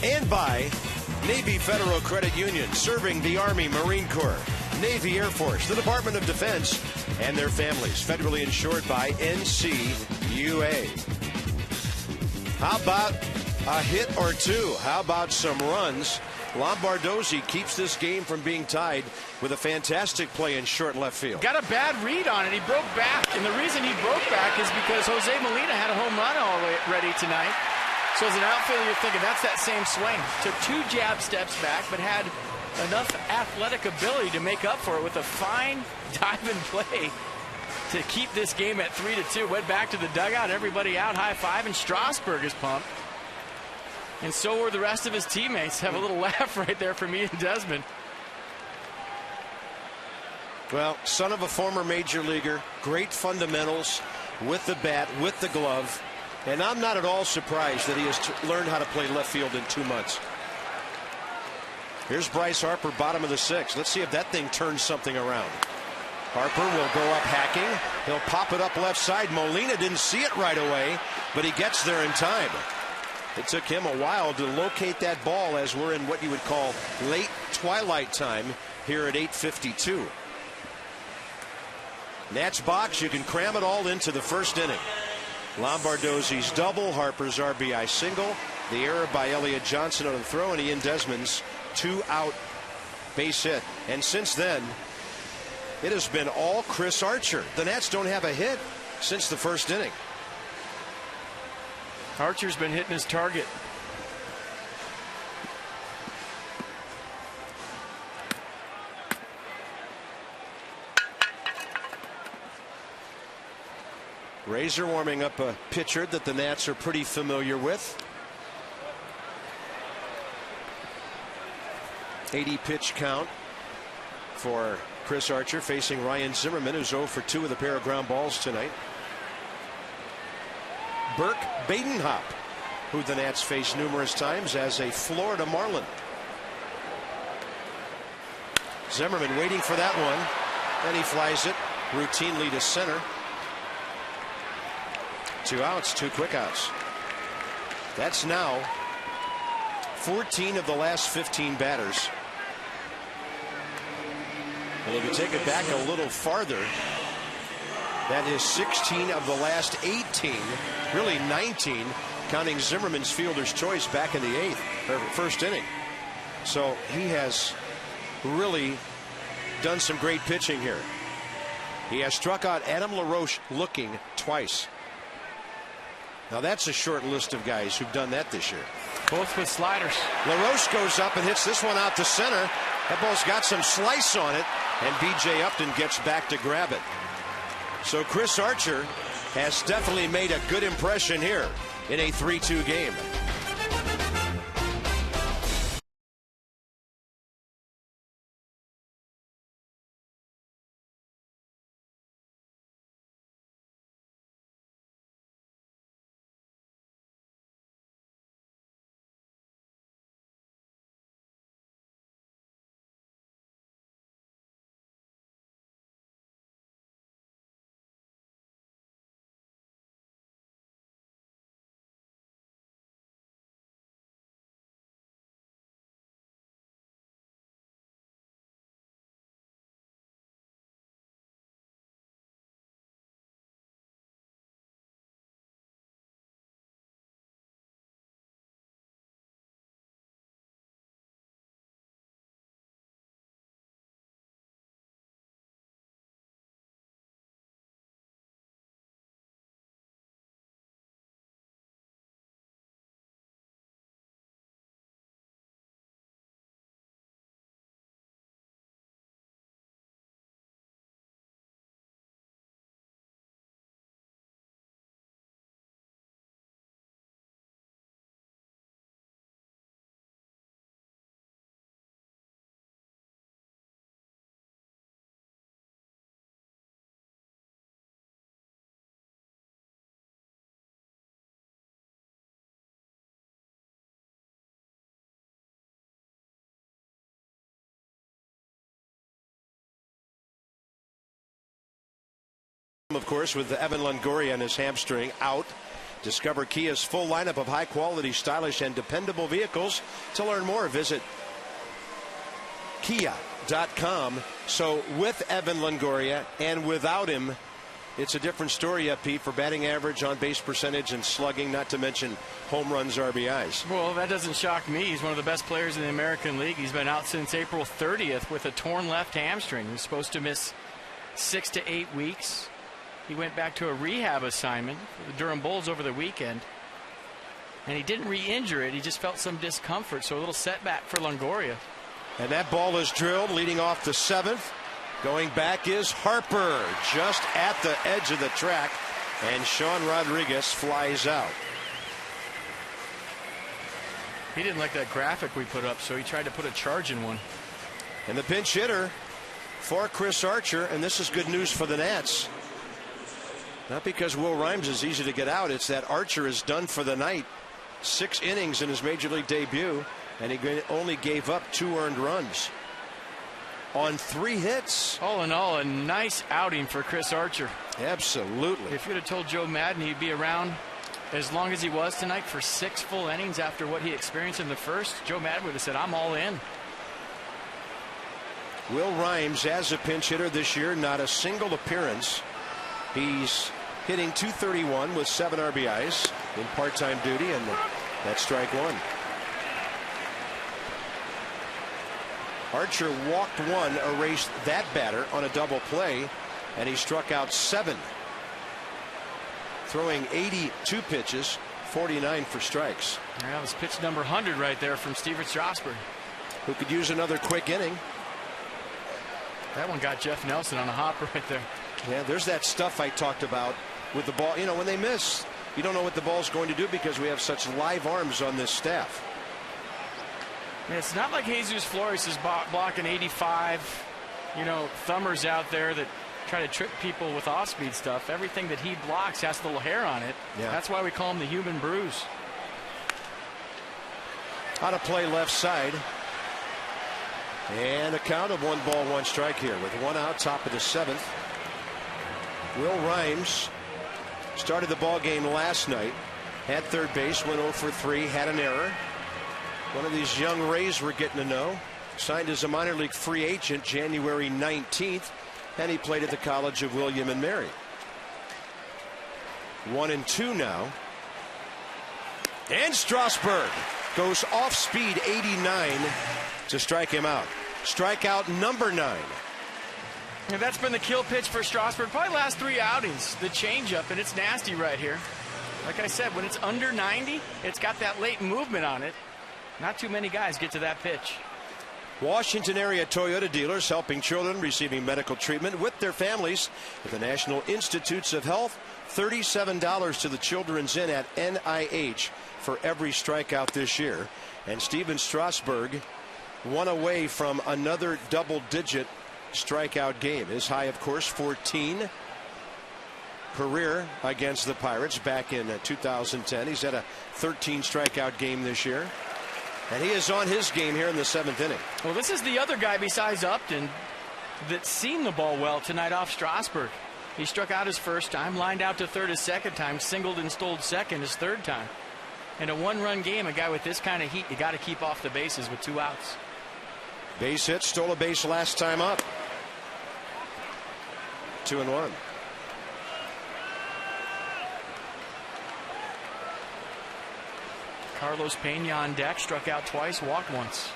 And by Navy Federal Credit Union, serving the Army, Marine Corps, Navy, Air Force, the Department of Defense, and their families. Federally insured by NCUA. How about a hit or 2? How about some runs? Lombardozzi keeps this game from being tied with a fantastic play in short left field. Got a bad read on it. He broke back. And the reason he broke back is because Jose Molina had a home run already tonight. So as an outfielder, you're thinking that's that same swing. Took 2 jab steps back, but had enough athletic ability to make up for it with a fine diving play to keep this game at 3-2. Went back to the dugout, everybody out high-fiving. Strasburg is pumped. And so were the rest of his teammates. Have a little laugh right there from Ian Desmond. Well, son of a former major leaguer, great fundamentals with the bat, with the glove. And I'm not at all surprised that he has learned how to play left field in 2 months. Here's Bryce Harper, bottom of the 6th. Let's see if that thing turns something around. Harper will go up hacking. He'll pop it up left side. Molina didn't see it right away, but he gets there in time. It took him a while to locate that ball, as we're in what you would call late twilight time here at 8:52. Nats box, you can cram it all into the first inning. Lombardozzi's double, Harper's RBI single, the error by Elliott Johnson on the throw, and Ian Desmond's 2-out base hit. And since then, it has been all Chris Archer. The Nats don't have a hit since the first inning. Archer's been hitting his target. Razor warming up a pitcher that the Nats are pretty familiar with. 80 pitch count for Chris Archer facing Ryan Zimmerman, who's 0 for 2 with a pair of ground balls tonight. Burke Badenhop, who the Nats faced numerous times as a Florida Marlin. Zimmerman waiting for that one, and he flies it routinely to center. 2 outs, 2 quick outs. That's now 14 of the last 15 batters. And if you take it back a little farther, that is 16 of the last 18, really 19, counting Zimmerman's fielder's choice back in the 8th, or first inning. So he has really done some great pitching here. He has struck out Adam LaRoche looking twice. Now that's a short list of guys who've done that this year. Both with sliders. LaRoche goes up and hits this one out to center. That ball's got some slice on it, and B.J. Upton gets back to grab it. So Chris Archer has definitely made a good impression here in a 3-2 game. Of course, with Evan Longoria and his hamstring out. Discover Kia's full lineup of high quality, stylish, and dependable vehicles. To learn more, visit Kia.com. So with Evan Longoria and without him, it's a different story, Pete, for batting average, on base percentage, and slugging, not to mention home runs, RBIs. Well, that doesn't shock me. He's one of the best players in the American League. He's been out since April 30th with a torn left hamstring. He's supposed to miss 6 to 8 weeks. He went back to a rehab assignment for the Durham Bulls over the weekend, and he didn't re-injure it. He just felt some discomfort, so a little setback for Longoria. And that ball is drilled, leading off the 7th. Going back is Harper, just at the edge of the track, and Sean Rodriguez flies out. He didn't like that graphic we put up, so he tried to put a charge in one. And the pinch hitter for Chris Archer, and this is good news for the Nats. Not because Will Rhymes is easy to get out, it's that Archer is done for the night. 6 innings in his major league debut, and he only gave up 2 earned runs on 3 hits. All in all, a nice outing for Chris Archer. Absolutely. If you'd have told Joe Madden he'd be around as long as he was tonight for 6 full innings after what he experienced in the first, Joe Madden would have said, I'm all in. Will Rhymes, as a pinch hitter this year, not a single appearance. He's hitting .231 with 7 RBIs in part-time duty, and that's strike 1. Archer walked 1, erased that batter on a double play, and he struck out 7. Throwing 82 pitches, 49 for strikes. Yeah, that was pitch number 100 right there from Steven Strasburg. Who could use another quick inning. That one got Jeff Nelson on a hopper right there. Yeah, there's that stuff I talked about with the ball. You know, when they miss, you don't know what the ball's going to do because we have such live arms on this staff. Yeah, it's not like Jesus Flores is blocking 85, thumbers out there that try to trick people with off-speed stuff. Everything that he blocks has a little hair on it. Yeah. That's why we call him the human bruise. Out of play left side. And a count of 1 ball, 1 strike here with 1 out, top of the 7th. Will Rhymes started the ball game last night at third base, went 0 for 3, had an error. One of these young Rays we're getting to know. Signed as a minor league free agent January 19th, and he played at the College of William and Mary. 1-2 now. And Strasburg goes off speed 89 to strike him out. Strikeout number 9. And that's been the kill pitch for Strasburg probably last 3 outings. The changeup, and it's nasty right here. Like I said, when it's under 90, it's got that late movement on it. Not too many guys get to that pitch. Washington area Toyota dealers helping children receiving medical treatment with their families at the National Institutes of Health. $37 to the Children's Inn at NIH for every strikeout this year. And Steven Strasburg, 1 away from another double-digit strikeout game. His high, of course, 14 career against the Pirates back in 2010. He's had a 13 strikeout game this year. And he is on his game here in the 7th inning. Well, this is the other guy besides Upton that's seen the ball well tonight off Strasburg. He struck out his first time, lined out to third his second time, singled and stole second his third time. In a 1-run game, a guy with this kind of heat, you got to keep off the bases with 2 outs. Base hit, stole a base last time up. 2-1. Carlos Pena on deck, struck out twice, walked once.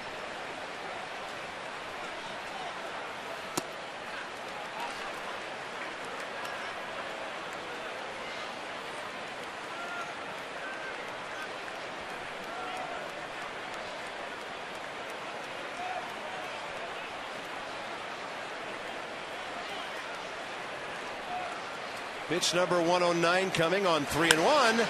Pitch number 109 coming on 3-1,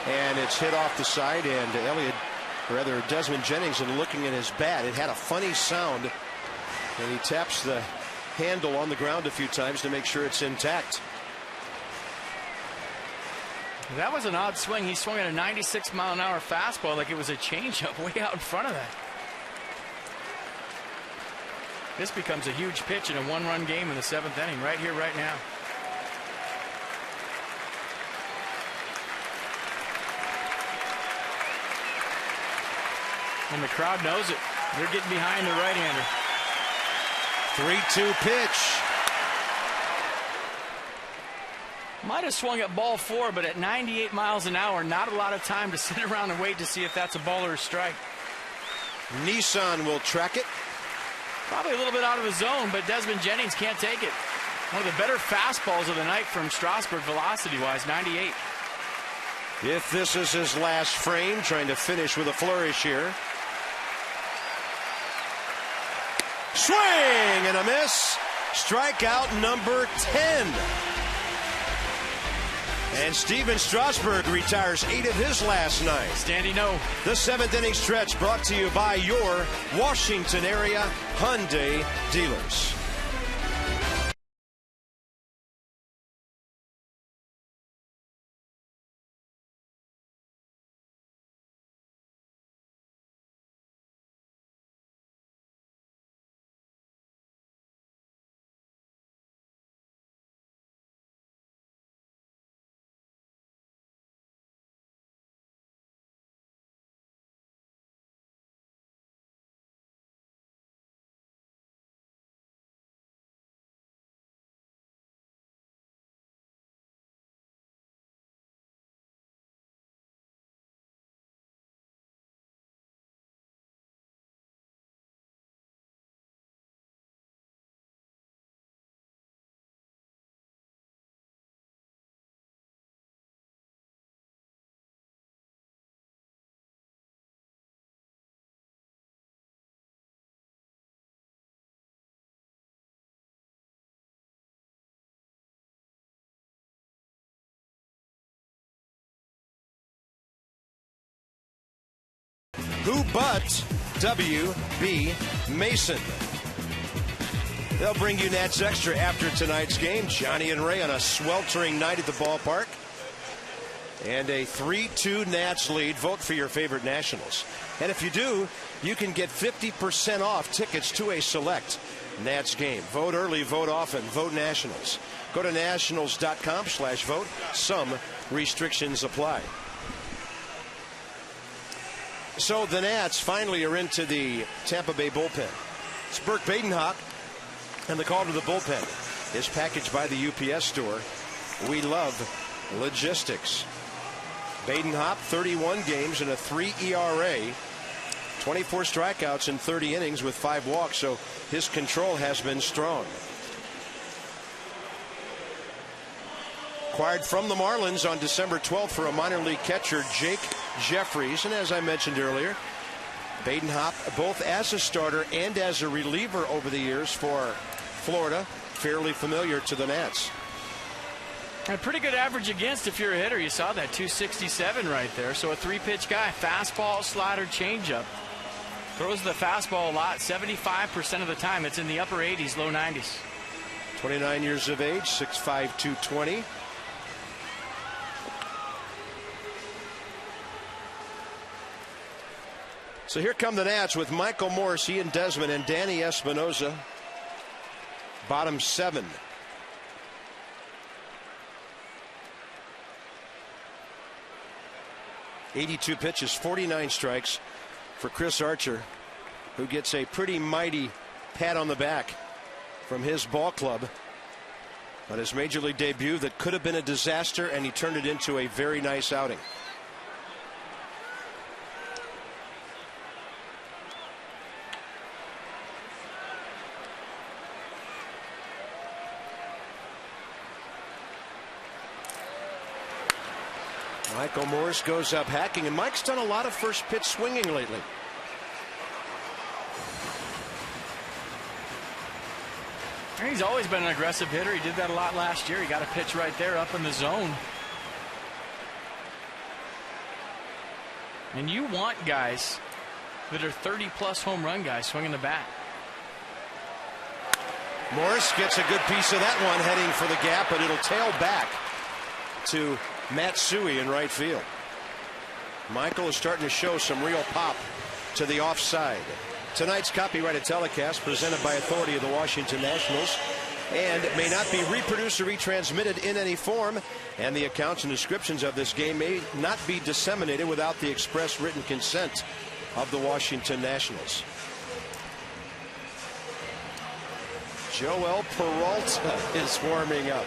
and it's hit off the side, and Desmond Jennings, and looking at his bat, it had a funny sound, and he taps the handle on the ground a few times to make sure it's intact. That was an odd swing. He swung at a 96-mile-an-hour fastball like it was a changeup way out in front of that. This becomes a huge pitch in a 1-run game in the 7th inning, right here, right now. And the crowd knows it. They're getting behind the right-hander. 3-2 pitch. Might have swung at ball 4, but at 98 miles an hour, not a lot of time to sit around and wait to see if that's a ball or a strike. Nissan will track it. Probably a little bit out of the zone, but Desmond Jennings can't take it. One of the better fastballs of the night from Strasburg, velocity-wise, 98. If this is his last frame, trying to finish with a flourish here. Swing and a miss. Strikeout number 10. And Steven Strasburg retires 8 of his last 9. Standing O. The 7th inning stretch brought to you by your Washington area Hyundai dealers. Who but W.B. Mason? They'll bring you Nats Extra after tonight's game. Johnny and Ray on a sweltering night at the ballpark. And a 3-2 Nats lead. Vote for your favorite Nationals. And if you do, you can get 50% off tickets to a select Nats game. Vote early, vote often, vote Nationals. Go to nationals.com/vote. Some restrictions apply. So the Nats finally are into the Tampa Bay bullpen. It's Burke Badenhop, and the call to the bullpen is packaged by the UPS store. We love logistics. Badenhop, 31 games and a 3 ERA, 24 strikeouts in 30 innings with 5 walks, so his control has been strong. Acquired from the Marlins on December 12th for a minor league catcher, Jake Jeffries. And as I mentioned earlier, Badenhop, both as a starter and as a reliever over the years for Florida, fairly familiar to the Nats. A pretty good average against if you're a hitter. You saw that 267 right there. So a 3-pitch guy, fastball, slider, changeup. Throws the fastball a lot. 75% of the time it's in the upper 80s, low 90s. 29 years of age, 6'5", 220. So here come the Nats with Michael Morse, Ian Desmond, and Danny Espinosa. Bottom 7. .82 pitches, 49 strikes for Chris Archer, who gets a pretty mighty pat on the back from his ball club on his major league debut that could have been a disaster, and he turned it into a very nice outing. Michael Morse goes up hacking, and Mike's done a lot of first pitch swinging lately. He's always been an aggressive hitter. He did that a lot last year. He got a pitch right there up in the zone. And you want guys that are 30-plus home run guys swinging the bat. Morse gets a good piece of that one, heading for the gap, but it'll tail back to Matsui in right field. Michael is starting to show some real pop to the offside. Tonight's copyrighted telecast presented by authority of the Washington Nationals and may not be reproduced or retransmitted in any form, and the accounts and descriptions of this game may not be disseminated without the express written consent of the Washington Nationals. Joel Peralta is warming up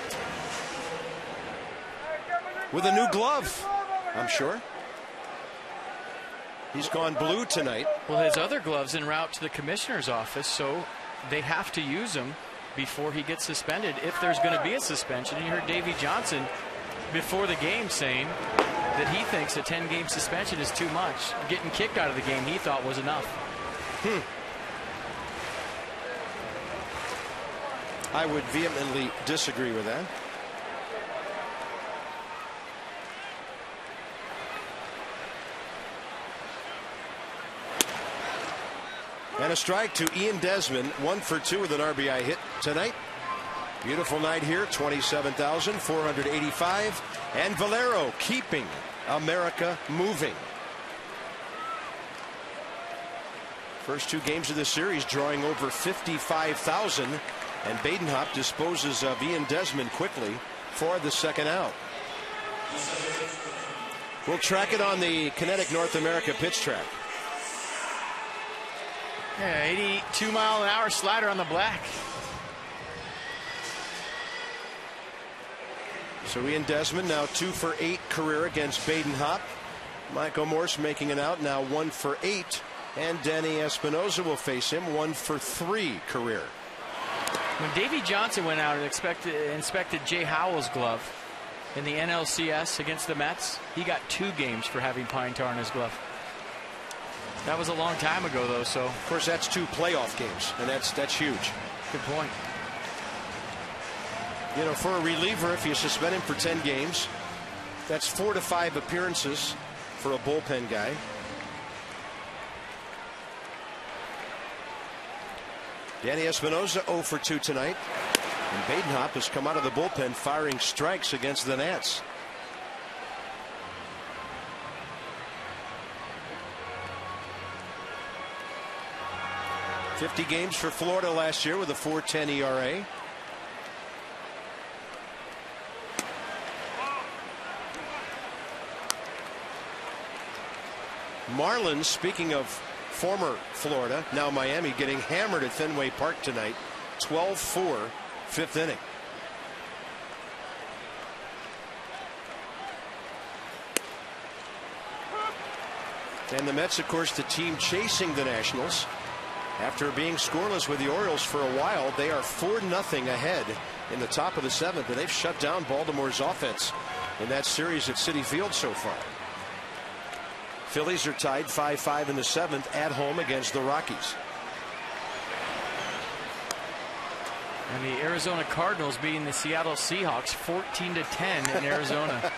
with a new glove, I'm sure. He's gone blue tonight. Well, his other glove's en route to the commissioner's office, so they have to use them before he gets suspended, if there's going to be a suspension. And you heard Davey Johnson before the game saying that he thinks a 10-game suspension is too much. Getting kicked out of the game he thought was enough. I would vehemently disagree with that. And a strike to Ian Desmond, 1 for 2 with an RBI hit tonight. Beautiful night here, 27,485. And Valero keeping America moving. First 2 games of the series drawing over 55,000. And Badenhop disposes of Ian Desmond quickly for the second out. We'll track it on the Kinetic North America pitch track. Yeah, 82 mile an hour slider on the black. So Ian Desmond now 2 for 8 career against Badenhop. Michael Morse making it out now 1 for 8. And Danny Espinosa will face him 1 for 3 career. When Davey Johnson went out and inspected Jay Howell's glove in the NLCS against the Mets, he got 2 games for having pine tar in his glove. That was a long time ago, though. So of course that's 2 playoff games, and that's huge. Good point. You know, for a reliever, if you suspend him for 10 games, that's 4 to 5 appearances for a bullpen guy. Danny Espinosa 0 for 2 tonight. And Badenhop has come out of the bullpen firing strikes against the Nats. $50 games for Florida last year with a 4.10 ERA. Marlins, speaking of former Florida, now Miami, getting hammered at Fenway Park tonight, 12-4, 5th inning. And the Mets, of course, the team chasing the Nationals. After being scoreless with the Orioles for a while, they are 4-0 ahead in the top of the 7th, and they've shut down Baltimore's offense in that series at Citi Field so far. Phillies are tied 5-5 in the 7th at home against the Rockies. And the Arizona Cardinals beating the Seattle Seahawks 14-10 in Arizona.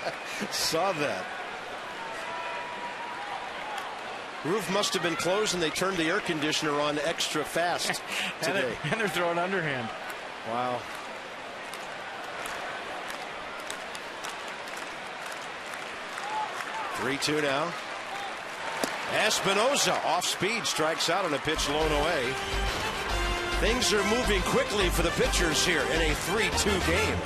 Saw that. Roof must have been closed and they turned the air conditioner on extra fast today. and they're throwing underhand. Wow. Three-2 now. Espinosa off speed, strikes out on a pitch blown away. Things are moving quickly for the pitchers here in a 3-2 game.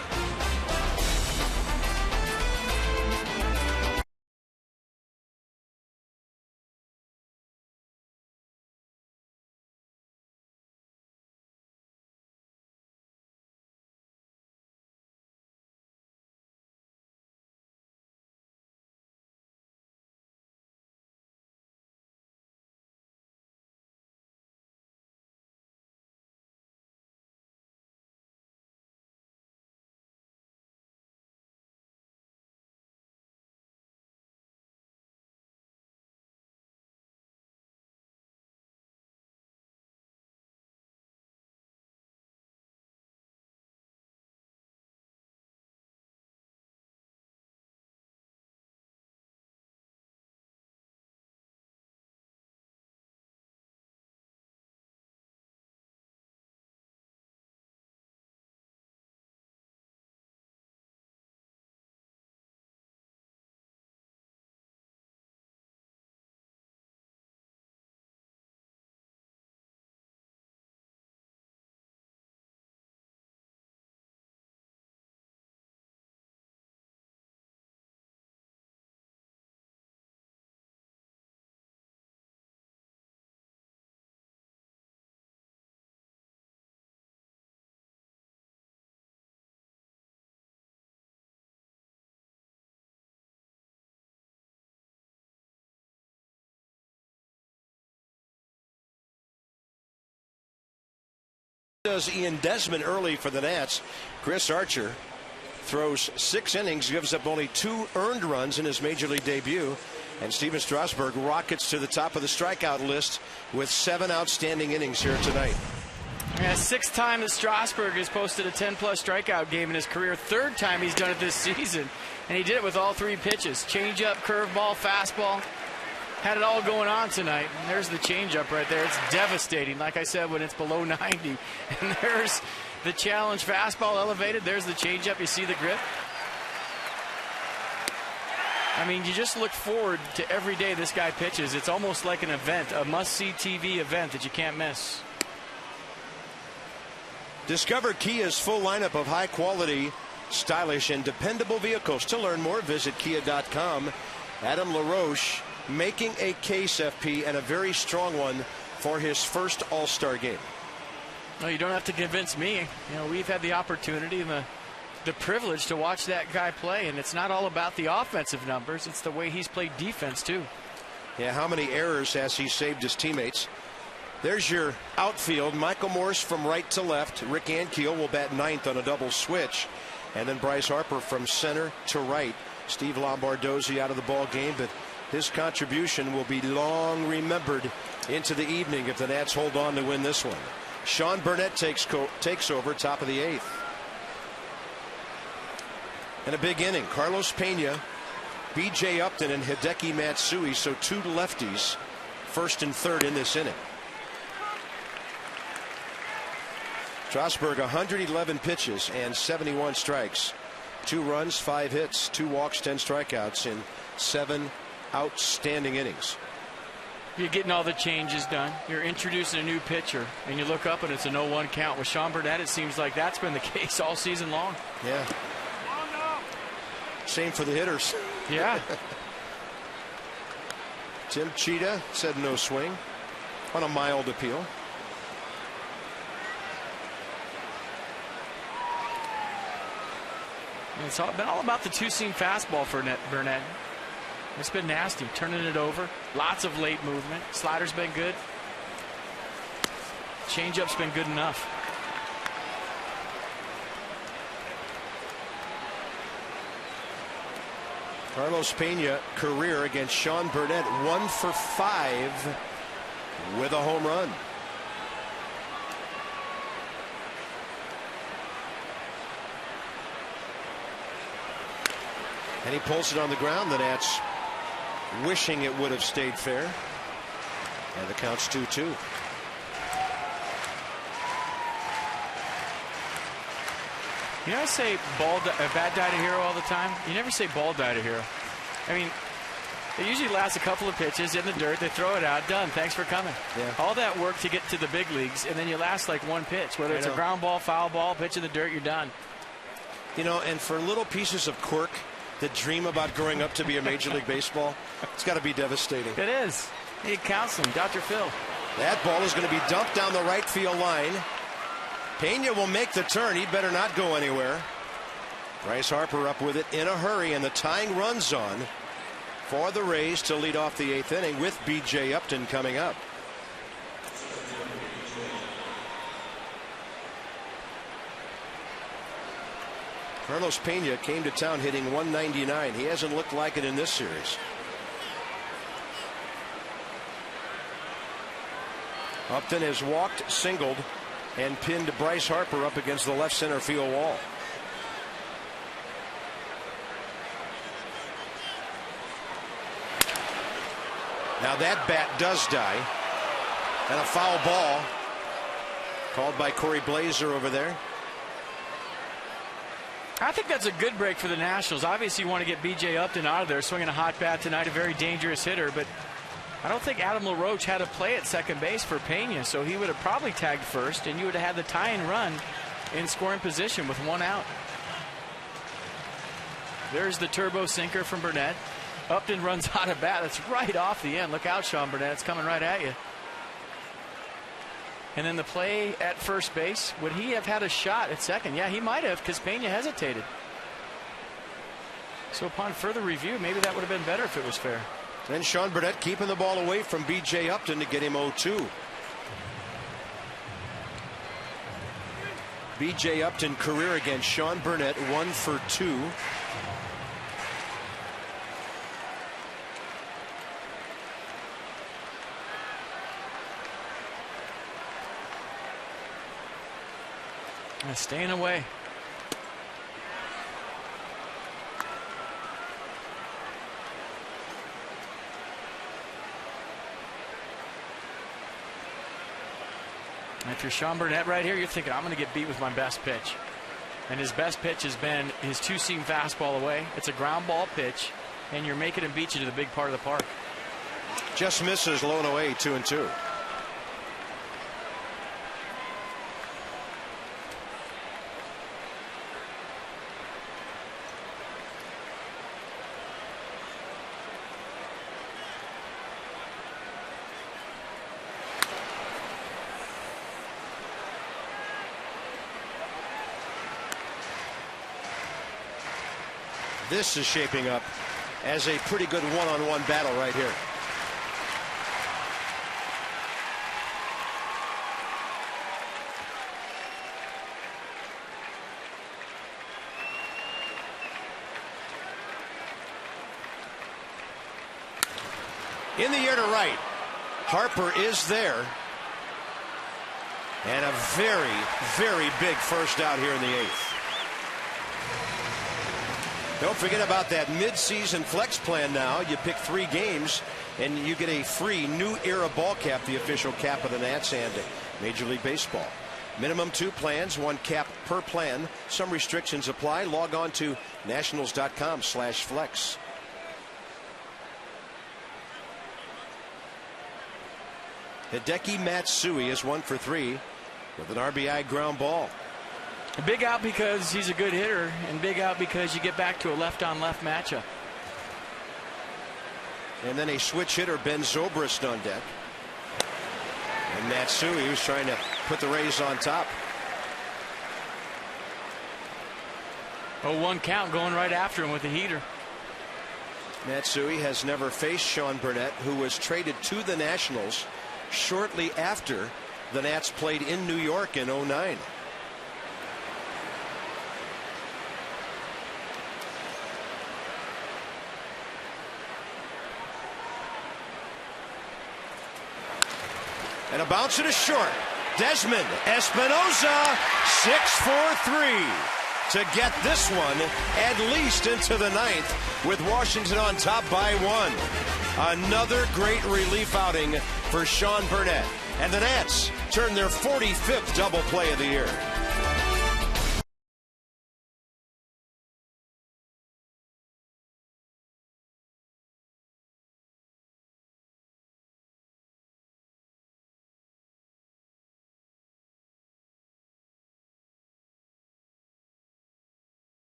Does Ian Desmond early for the Nats. Chris Archer throws 6 innings, gives up only 2 earned runs in his major league debut. And Steven Strasburg rockets to the top of the strikeout list with 7 outstanding innings here tonight. Yeah, 6th time that Strasburg has posted a 10-plus strikeout game in his career. 3rd time he's done it this season. And he did it with all 3 pitches. Changeup, curveball, fastball. Had it all going on tonight. And there's the changeup right there. It's devastating, like I said, when it's below 90. And there's the challenge fastball elevated. There's the changeup. You see the grip. I mean, you just look forward to every day this guy pitches. It's almost like an event, a must-see TV event that you can't miss. Discover Kia's full lineup of high-quality, stylish, and dependable vehicles. To learn more, visit kia.com. Adam LaRoche making a case, FP, and a very strong one for his first All-Star game. No, you don't have to convince me. You know, we've had the opportunity and the privilege to watch that guy play, and it's not all about the offensive numbers. It's the way he's played defense, too. Yeah, how many errors has he saved his teammates? There's your outfield. Michael Morse from right to left. Rick Ankiel will bat 9th on a double switch. And then Bryce Harper from center to right. Steve Lombardozzi out of the ball game, but his contribution will be long remembered into the evening if the Nats hold on to win this one. Sean Burnett takes over, top of the 8th. And a big inning. Carlos Pena, B.J. Upton, and Hideki Matsui. So 2 lefties, 1st and 3rd in this inning. Strasburg 111 pitches and 71 strikes. 2 runs, 5 hits, 2 walks, 10 strikeouts in 7 outstanding innings. You're getting all the changes done. You're introducing a new pitcher, and you look up and it's a 0-1 count. With Sean Burnett, it seems like that's been the case all season long. Yeah. Same for the hitters. Yeah. Tim Cheetah said no swing on a mild appeal. It's been all about the 2-seam fastball for Burnett. It's been nasty, turning it over. Lots of late movement. Slider's been good. Changeup's been good enough. Carlos Pena, career against Sean Burnett, 1 for 5 with a home run. And he pulls it on the ground. The Nats wishing it would have stayed fair. And the count's 2-2. You know, I say bad died a hero all the time. You never say ball died a hero. I mean, it usually lasts a couple of pitches in the dirt. They throw it out. Done. Thanks for coming. Yeah. All that work to get to the big leagues, and then you last like 1 pitch. Whether it's a ground ball, foul ball, pitch in the dirt, you're done. You know, and for little pieces of quirk that dream about growing up to be a Major League Baseball, it's got to be devastating. It is. He counseling, Dr. Phil. That ball is going to be dumped down the right field line. Pena will make the turn. He'd better not go anywhere. Bryce Harper up with it in a hurry, and the tying runs on for the Rays to lead off the 8th inning with B.J. Upton coming up. Carlos Pena came to town hitting .199. He hasn't looked like it in this series. Upton has walked, singled, and pinned Bryce Harper up against the left center field wall. Now that bat does die. And a foul ball called by Corey Blazer over there. I think that's a good break for the Nationals. Obviously, you want to get B.J. Upton out of there, swinging a hot bat tonight, a very dangerous hitter. But I don't think Adam LaRoche had a play at second base for Pena, so he would have probably tagged first, and you would have had the tie-in run in scoring position with 1 out. There's the turbo sinker from Burnett. Upton runs out of bat. That's right off the end. Look out, Sean Burnett. It's coming right at you. And then the play at first base. Would he have had a shot at second? Yeah, he might have, because Pena hesitated. So upon further review, maybe that would have been better if it was fair. Then Sean Burnett keeping the ball away from B.J. Upton to get him 0-2. B.J. Upton career against Sean Burnett, 1 for 2. And staying away. If you're Sean Burnett right here, you're thinking, I'm going to get beat with my best pitch. And his best pitch has been his two-seam fastball away. It's a ground ball pitch, and you're making him beat you to the big part of the park. Just misses, low and away, 2-2. This is shaping up as a pretty good one-on-one battle right here. In the air to right. Harper is there. And a very, very big first out here in the 8th. Don't forget about that midseason flex plan now. You pick 3 games and you get a free new era ball cap, the official cap of the Nats and Major League Baseball. Minimum 2 plans, 1 cap per plan. Some restrictions apply. Log on to nationals.com/flex. Hideki Matsui is 1 for 3 with an RBI ground ball. A big out because he's a good hitter, and big out because you get back to a left-on-left matchup. And then a switch hitter, Ben Zobrist, on deck. And Matsui was trying to put the Rays on top. 0-1 count going right after him with the heater. Matsui has never faced Sean Burnett, who was traded to the Nationals shortly after the Nats played in New York in 2009. And a bounce it is short. Desmond Espinosa, 6-for-3 to get this one at least into the 9th with Washington on top by 1. Another great relief outing for Sean Burnett. And the Nats turn their 45th double play of the year.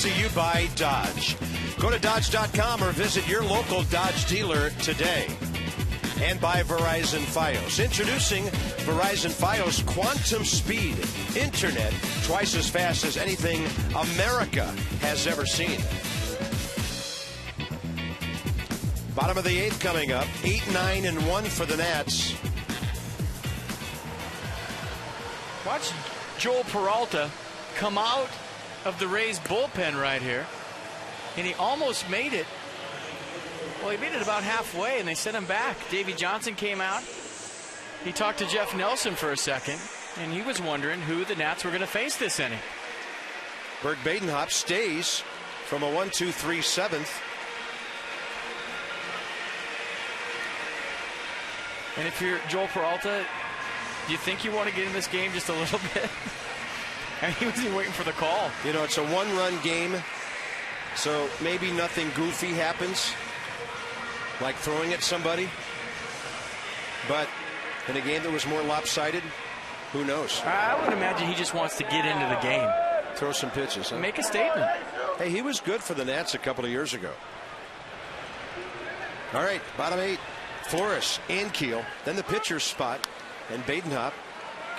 To you by Dodge. Go to Dodge.com or visit your local Dodge dealer today. And by Verizon Fios. Introducing Verizon Fios Quantum Speed Internet, twice as fast as anything America has ever seen. Bottom of the 8th coming up. 8-9-1 for the Nats. Watch Joel Peralta come out of the Rays bullpen right here, and he almost made it. Well, he made it about halfway, and they sent him back. Davey Johnson came out, he talked to Jeff Nelson for a second, and he was wondering who the Nats were going to face this inning. Bert Badenhop stays from a 1-2-3 7th. And if you're Joel Peralta, do you think you want to get in this game just a little bit? I mean, he wasn't waiting for the call. You know, it's a one-run game, so maybe nothing goofy happens, like throwing at somebody. But in a game that was more lopsided, who knows? I would imagine he just wants to get into the game. Throw some pitches. Huh? Make a statement. Hey, he was good for the Nats a couple of years ago. All right, bottom 8. Flores and Keel. Then the pitcher's spot. And Badenhop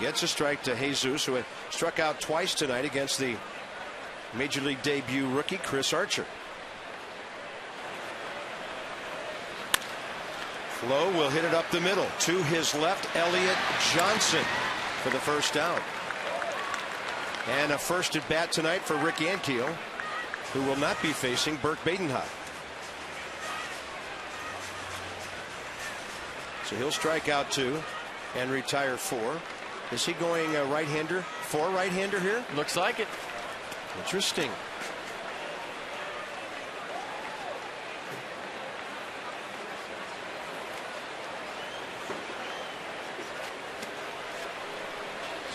gets a strike to Jesus, who had struck out twice tonight against the Major League debut rookie Chris Archer. Flo will hit it up the middle. To his left, Elliott Johnson for the first down. And a first at bat tonight for Rick Ankiel, who will not be facing Bert Badenhop. So he'll strike out 2 and retire 4. Is he going right-hander? 4 right-hander here? Looks like it. Interesting.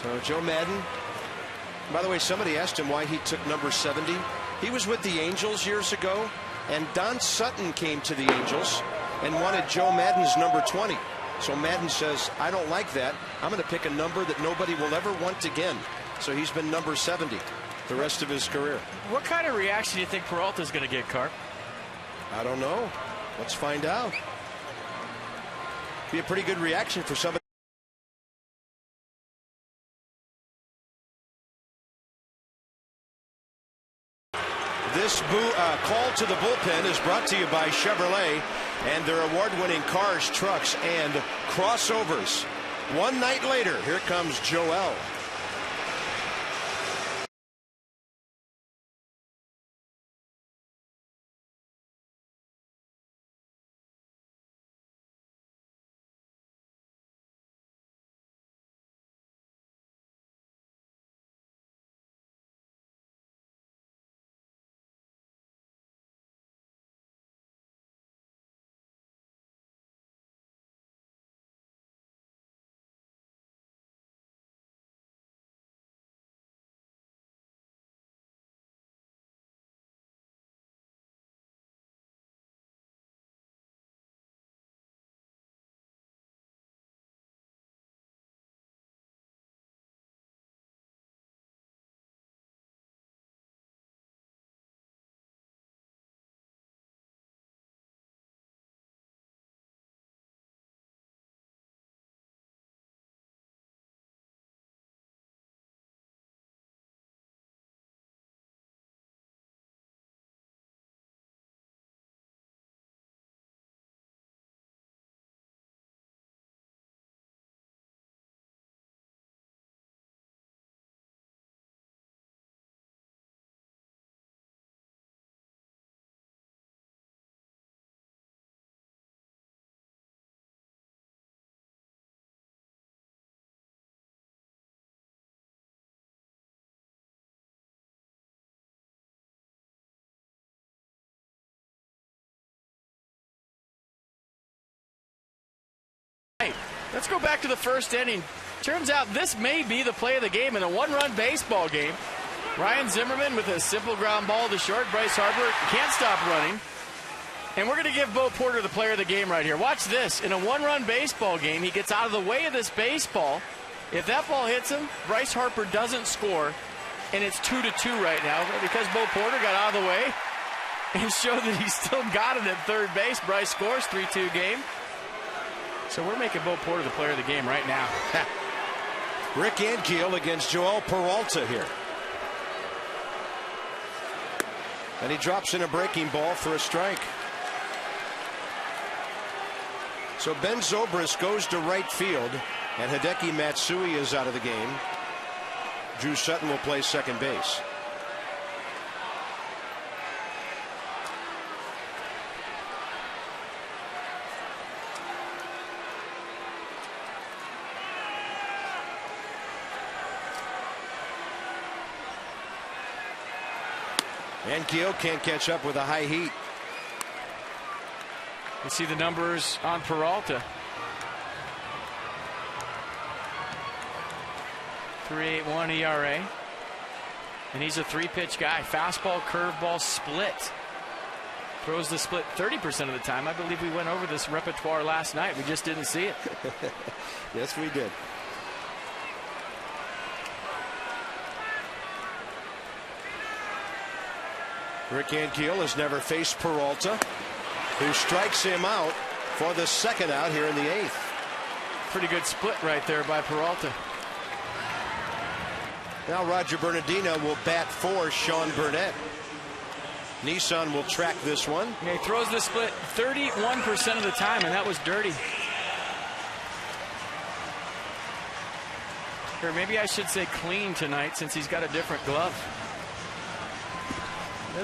So Joe Madden. By the way, somebody asked him why he took number 70. He was with the Angels years ago, and Don Sutton came to the Angels and wanted Joe Madden's number 20. So Madden says, I don't like that. I'm going to pick a number that nobody will ever want again. So he's been number 70 the rest of his career. What kind of reaction do you think Peralta's going to get, Carp? I don't know. Let's find out. Be a pretty good reaction for somebody. This call to the bullpen is brought to you by Chevrolet and their award-winning cars, trucks, and crossovers. One night later, here comes Joel. Let's go back to the first inning. Turns out this may be the play of the game in a one-run baseball game. Ryan Zimmerman with a simple ground ball to short. Bryce Harper can't stop running. And we're going to give Bo Porter the player of the game right here. Watch this. In a one-run baseball game, he gets out of the way of this baseball. If that ball hits him, Bryce Harper doesn't score. And it's 2-2 right now because Bo Porter got out of the way and showed that he still got it at third base. Bryce scores, 3-2 game. So we're making Bo Porter the player of the game right now. Rick Ankiel against Joel Peralta here. And he drops in a breaking ball for a strike. So Ben Zobrist goes to right field, and Hideki Matsui is out of the game. Drew Sutton will play second base. And Keogh can't catch up with a high heat. You see the numbers on Peralta. 3.81 ERA. And he's a 3-pitch guy. Fastball, curveball, split. Throws the split 30% of the time. I believe we went over this repertoire last night. We just didn't see it. Yes, we did. Rick Ankiel has never faced Peralta, who strikes him out for the second out here in the 8th. Pretty good split right there by Peralta. Now Roger Bernardino will bat for Sean Burnett. Nissan will track this one. Yeah, he throws the split 31% of the time, and that was dirty. Or maybe I should say clean tonight, since he's got a different glove.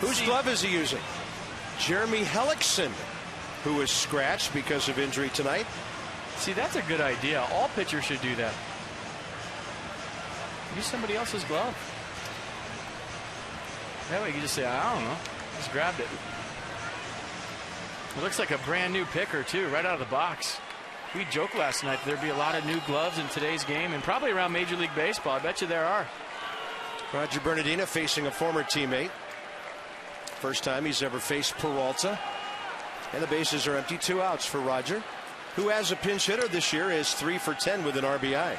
Whose glove is he using? Jeremy Hellickson, who was scratched because of injury tonight. See, that's a good idea. All pitchers should do that. Use somebody else's glove. That way you can just say, I don't know. Just grabbed it. It looks like a brand new picker, too, right out of the box. We joked last night there'd be a lot of new gloves in today's game, and probably around Major League Baseball. I bet you there are. Roger Bernardino facing a former teammate. First time he's ever faced Peralta. And the bases are empty. 2 outs for Roger, who as a pinch hitter this year is 3 for 10 with an RBI.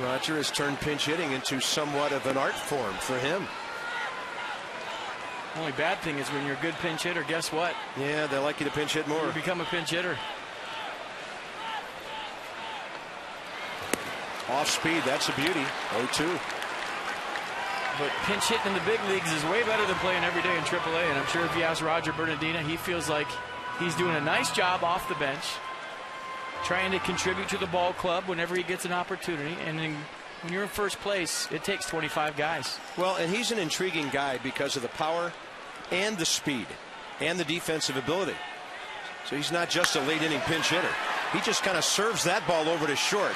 Roger has turned pinch hitting into somewhat of an art form for him. Only bad thing is when you're a good pinch hitter, guess what? Yeah, they like you to pinch hit more. You become a pinch hitter. Off speed, that's a beauty. 0-2. But pinch hitting in the big leagues is way better than playing every day in AAA. And I'm sure if you ask Roger Bernardino, he feels like he's doing a nice job off the bench, trying to contribute to the ball club whenever he gets an opportunity. And then when you're in first place, it takes 25 guys. Well, and he's an intriguing guy because of the power and the speed and the defensive ability. So he's not just a late inning pinch hitter. He just kind of serves that ball over to short.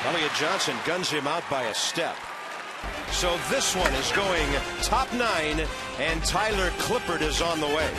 Elliott Johnson guns him out by a step. So this one is going top 9, and Tyler Clippard is on the way.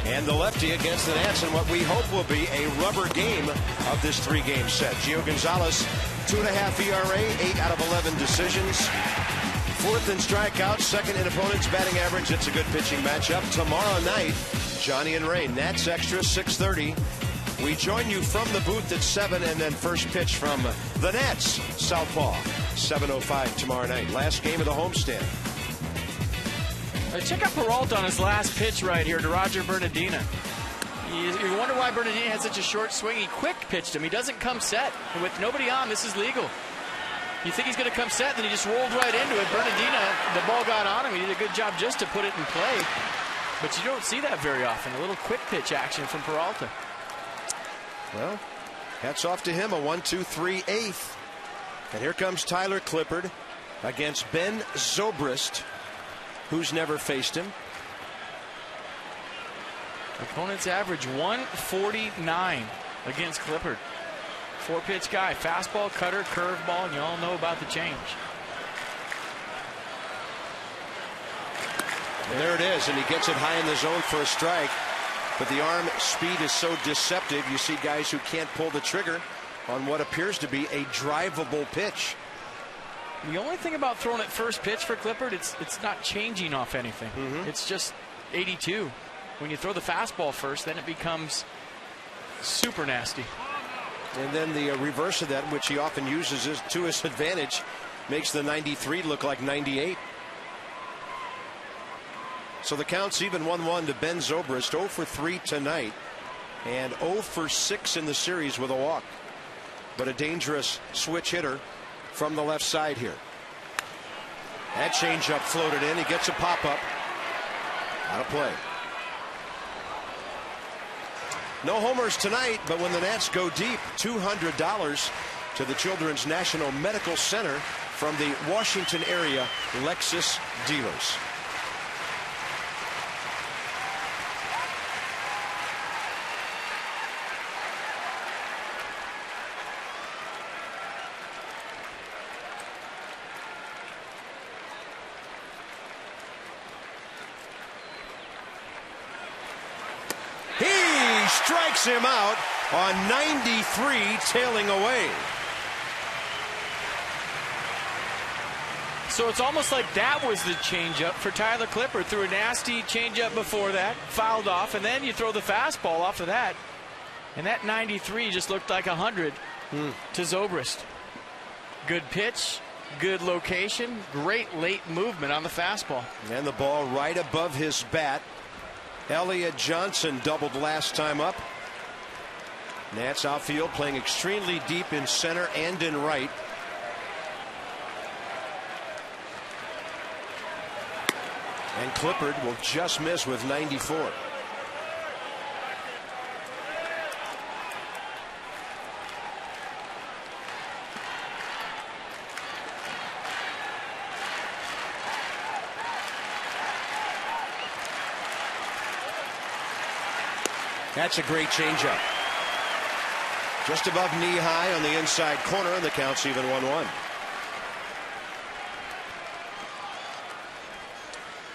And the lefty against the Nats in what we hope will be a rubber game of this 3-game set. Gio Gonzalez, 2.5 ERA, 8 out of 11 decisions. 4th in strikeouts, 2nd in opponent's batting average. It's a good pitching matchup. Tomorrow night, Johnny and Ray, Nats Extra, 6:30. We join you from the booth at 7, and then first pitch from the Nats, Southpaw, 7:05 tomorrow night. Last game of the homestand. Check out Peralta on his last pitch right here to Roger Bernardino. You wonder why Bernardino had such a short swing. He quick pitched him. He doesn't come set. And with nobody on, this is legal. You think he's going to come set, then he just rolled right into it. Bernardino, the ball got on him. He did a good job just to put it in play. But you don't see that very often. A little quick pitch action from Peralta. Well, hats off to him. A 1-2-3 eighth. And here comes Tyler Clippard against Ben Zobrist, who's never faced him. Opponents average 149 against Clippard. 4-pitch guy, fastball, cutter, curveball, and you all know about the change. And there it is, and he gets it high in the zone for a strike. But the arm speed is so deceptive, you see guys who can't pull the trigger on what appears to be a drivable pitch. The only thing about throwing it first pitch for Clippard, it's not changing off anything. It's just 82. When you throw the fastball first, then it becomes super nasty. And then the reverse of that, which he often uses to his advantage, makes the 93 look like 98. So the count's even 1-1 to Ben Zobrist, 0 for 3 tonight, and 0 for 6 in the series with a walk. But a dangerous switch hitter from the left side here. That changeup floated in. He gets a pop-up. Out of play. No homers tonight, but when the Nats go deep, $200 to the Children's National Medical Center from the Washington area Lexus dealers. Strikes him out on 93, tailing away. So it's almost like that was the changeup for Tyler Clippard. Threw a nasty changeup before that, fouled off, and then you throw the fastball off of that. And that 93 just looked like 100 to Zobrist. Good pitch, good location, great late movement on the fastball. And the ball right above his bat. Elliott Johnson doubled last time up. Nats outfield playing extremely deep in center and in right. And Clippard will just miss with 94. That's a great changeup. Just above knee high on the inside corner, and the count's even 1-1.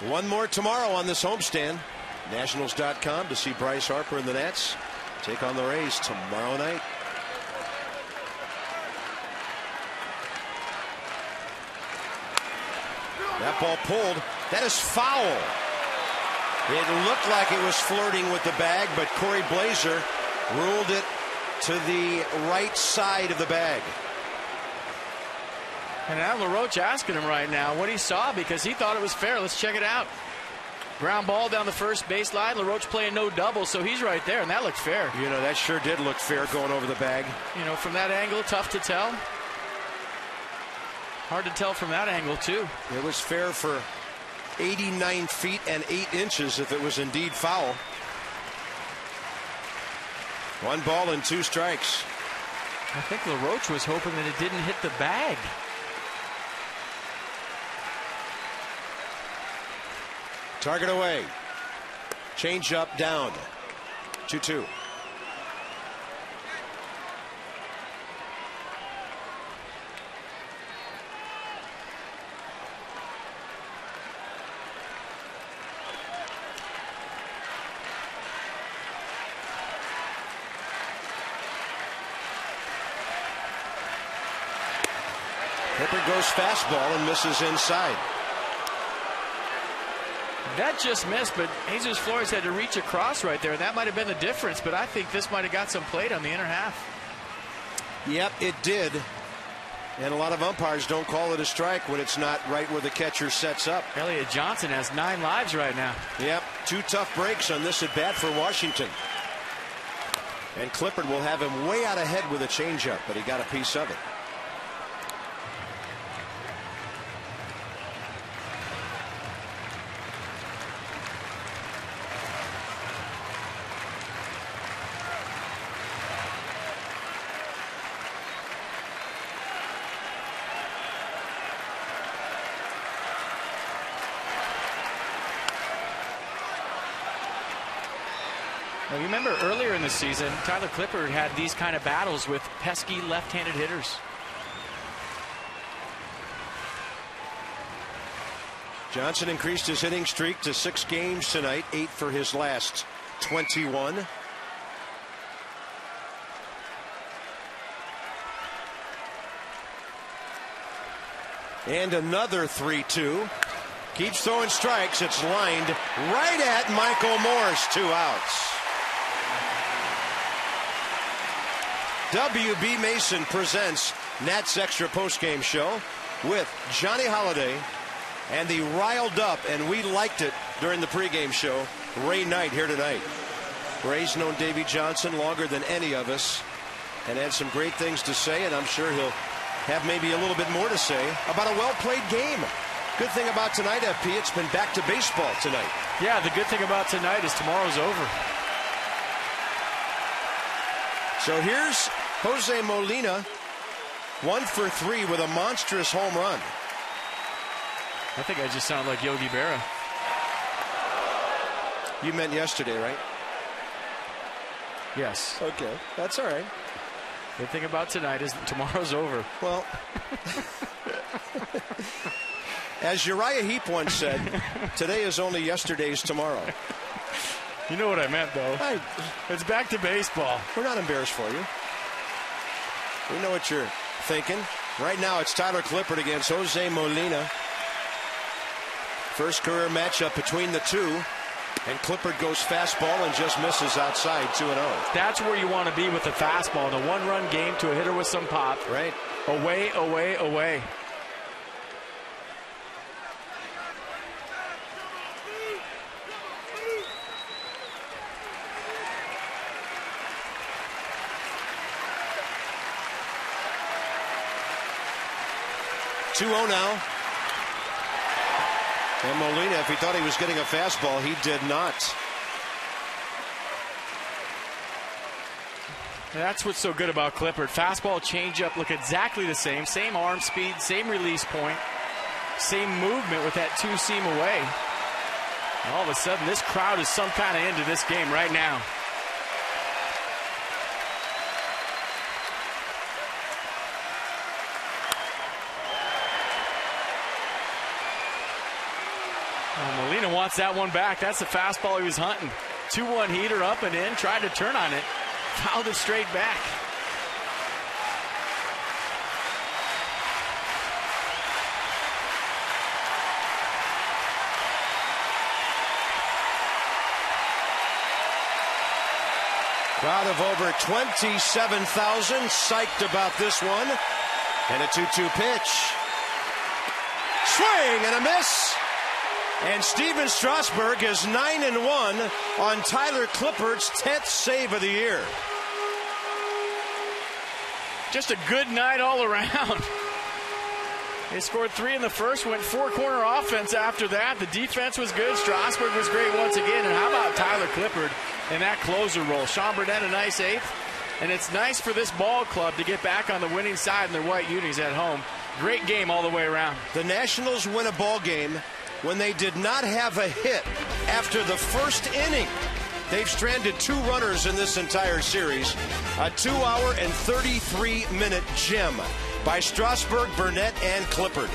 One more tomorrow on this homestand. Nationals.com to see Bryce Harper and the Nats take on the Rays tomorrow night. That ball pulled. That is foul. It looked like it was flirting with the bag, but Corey Blazer ruled it to the right side of the bag. And now LaRoche asking him right now what he saw, because he thought it was fair. Let's check it out. Ground ball down the first baseline. LaRoche playing no double, so he's right there, and that looked fair. You know, that sure did look fair going over the bag. You know, from that angle, tough to tell. Hard to tell from that angle, too. It was fair for 89 feet and 8 inches if it was indeed foul. 1 ball and 2 strikes. I think LaRoche was hoping that it didn't hit the bag. Target away. Change up down. 2-2. Clippard goes fastball and misses inside. That just missed, but Jesus Flores had to reach across right there. That might have been the difference, but I think this might have got some plate on the inner half. Yep, it did. And a lot of umpires don't call it a strike when it's not right where the catcher sets up. Elliott Johnson has 9 lives right now. Yep, 2 tough breaks on this at bat for Washington. And Clippard will have him way out ahead with a changeup, but he got a piece of it. Well, you remember earlier in the season, Tyler Clippard had these kind of battles with pesky left-handed hitters. Johnson increased his hitting streak to 6 games tonight, 8 for his last 21. And another 3-2. Keeps throwing strikes. It's lined right at Michael Morse. 2 outs. W.B. Mason presents Nats Extra postgame show with Johnny Holiday and the riled up, and we liked it during the pregame show, Ray Knight here tonight. Ray's known Davey Johnson longer than any of us and had some great things to say, and I'm sure he'll have maybe a little bit more to say about a well-played game. Good thing about tonight, FP, it's been back to baseball tonight. Yeah, the good thing about tonight is tomorrow's over. So here's Jose Molina, 1 for 3 with a monstrous home run. I think I just sound like Yogi Berra. You meant yesterday, right? Yes. Okay, that's all right. Good thing about tonight is that tomorrow's over. Well, as Uriah Heep once said, today is only yesterday's tomorrow. You know what I meant, though. It's back to baseball. We're not embarrassed for you. We know what you're thinking. Right now, it's Tyler Clippard against Jose Molina. First career matchup between the two. And Clippard goes fastball and just misses outside, 2-0. That's where you want to be with the fastball. In a one-run game to a hitter with some pop. Right. Away, away, away. Now. And Molina, if he thought he was getting a fastball, he did not. That's what's so good about Clippard. Fastball, changeup look exactly the same. Same arm speed, same release point, same movement with that 2-seam away. And all of a sudden, this crowd is some kind of into this game right now. Molina wants that one back. That's the fastball he was hunting. 2-1 heater up and in. Tried to turn on it. Fouled it straight back. Crowd of over 27,000 psyched about this one. And a 2-2 pitch. Swing and a miss. And Steven Strasburg is 9-1 on Tyler Clippard's 10th save of the year. Just a good night all around. They scored 3 in the first, went 4-corner offense after that. The defense was good. Strasburg was great once again. And how about Tyler Clippard in that closer role? Sean Burnett a nice 8th. And it's nice for this ball club to get back on the winning side in their white unis at home. Great game all the way around. The Nationals win a ball game when they did not have a hit after the first inning. They've stranded 2 runners in this entire series. A 2-hour and 33-minute gem by Strasburg, Burnett, and Clippard.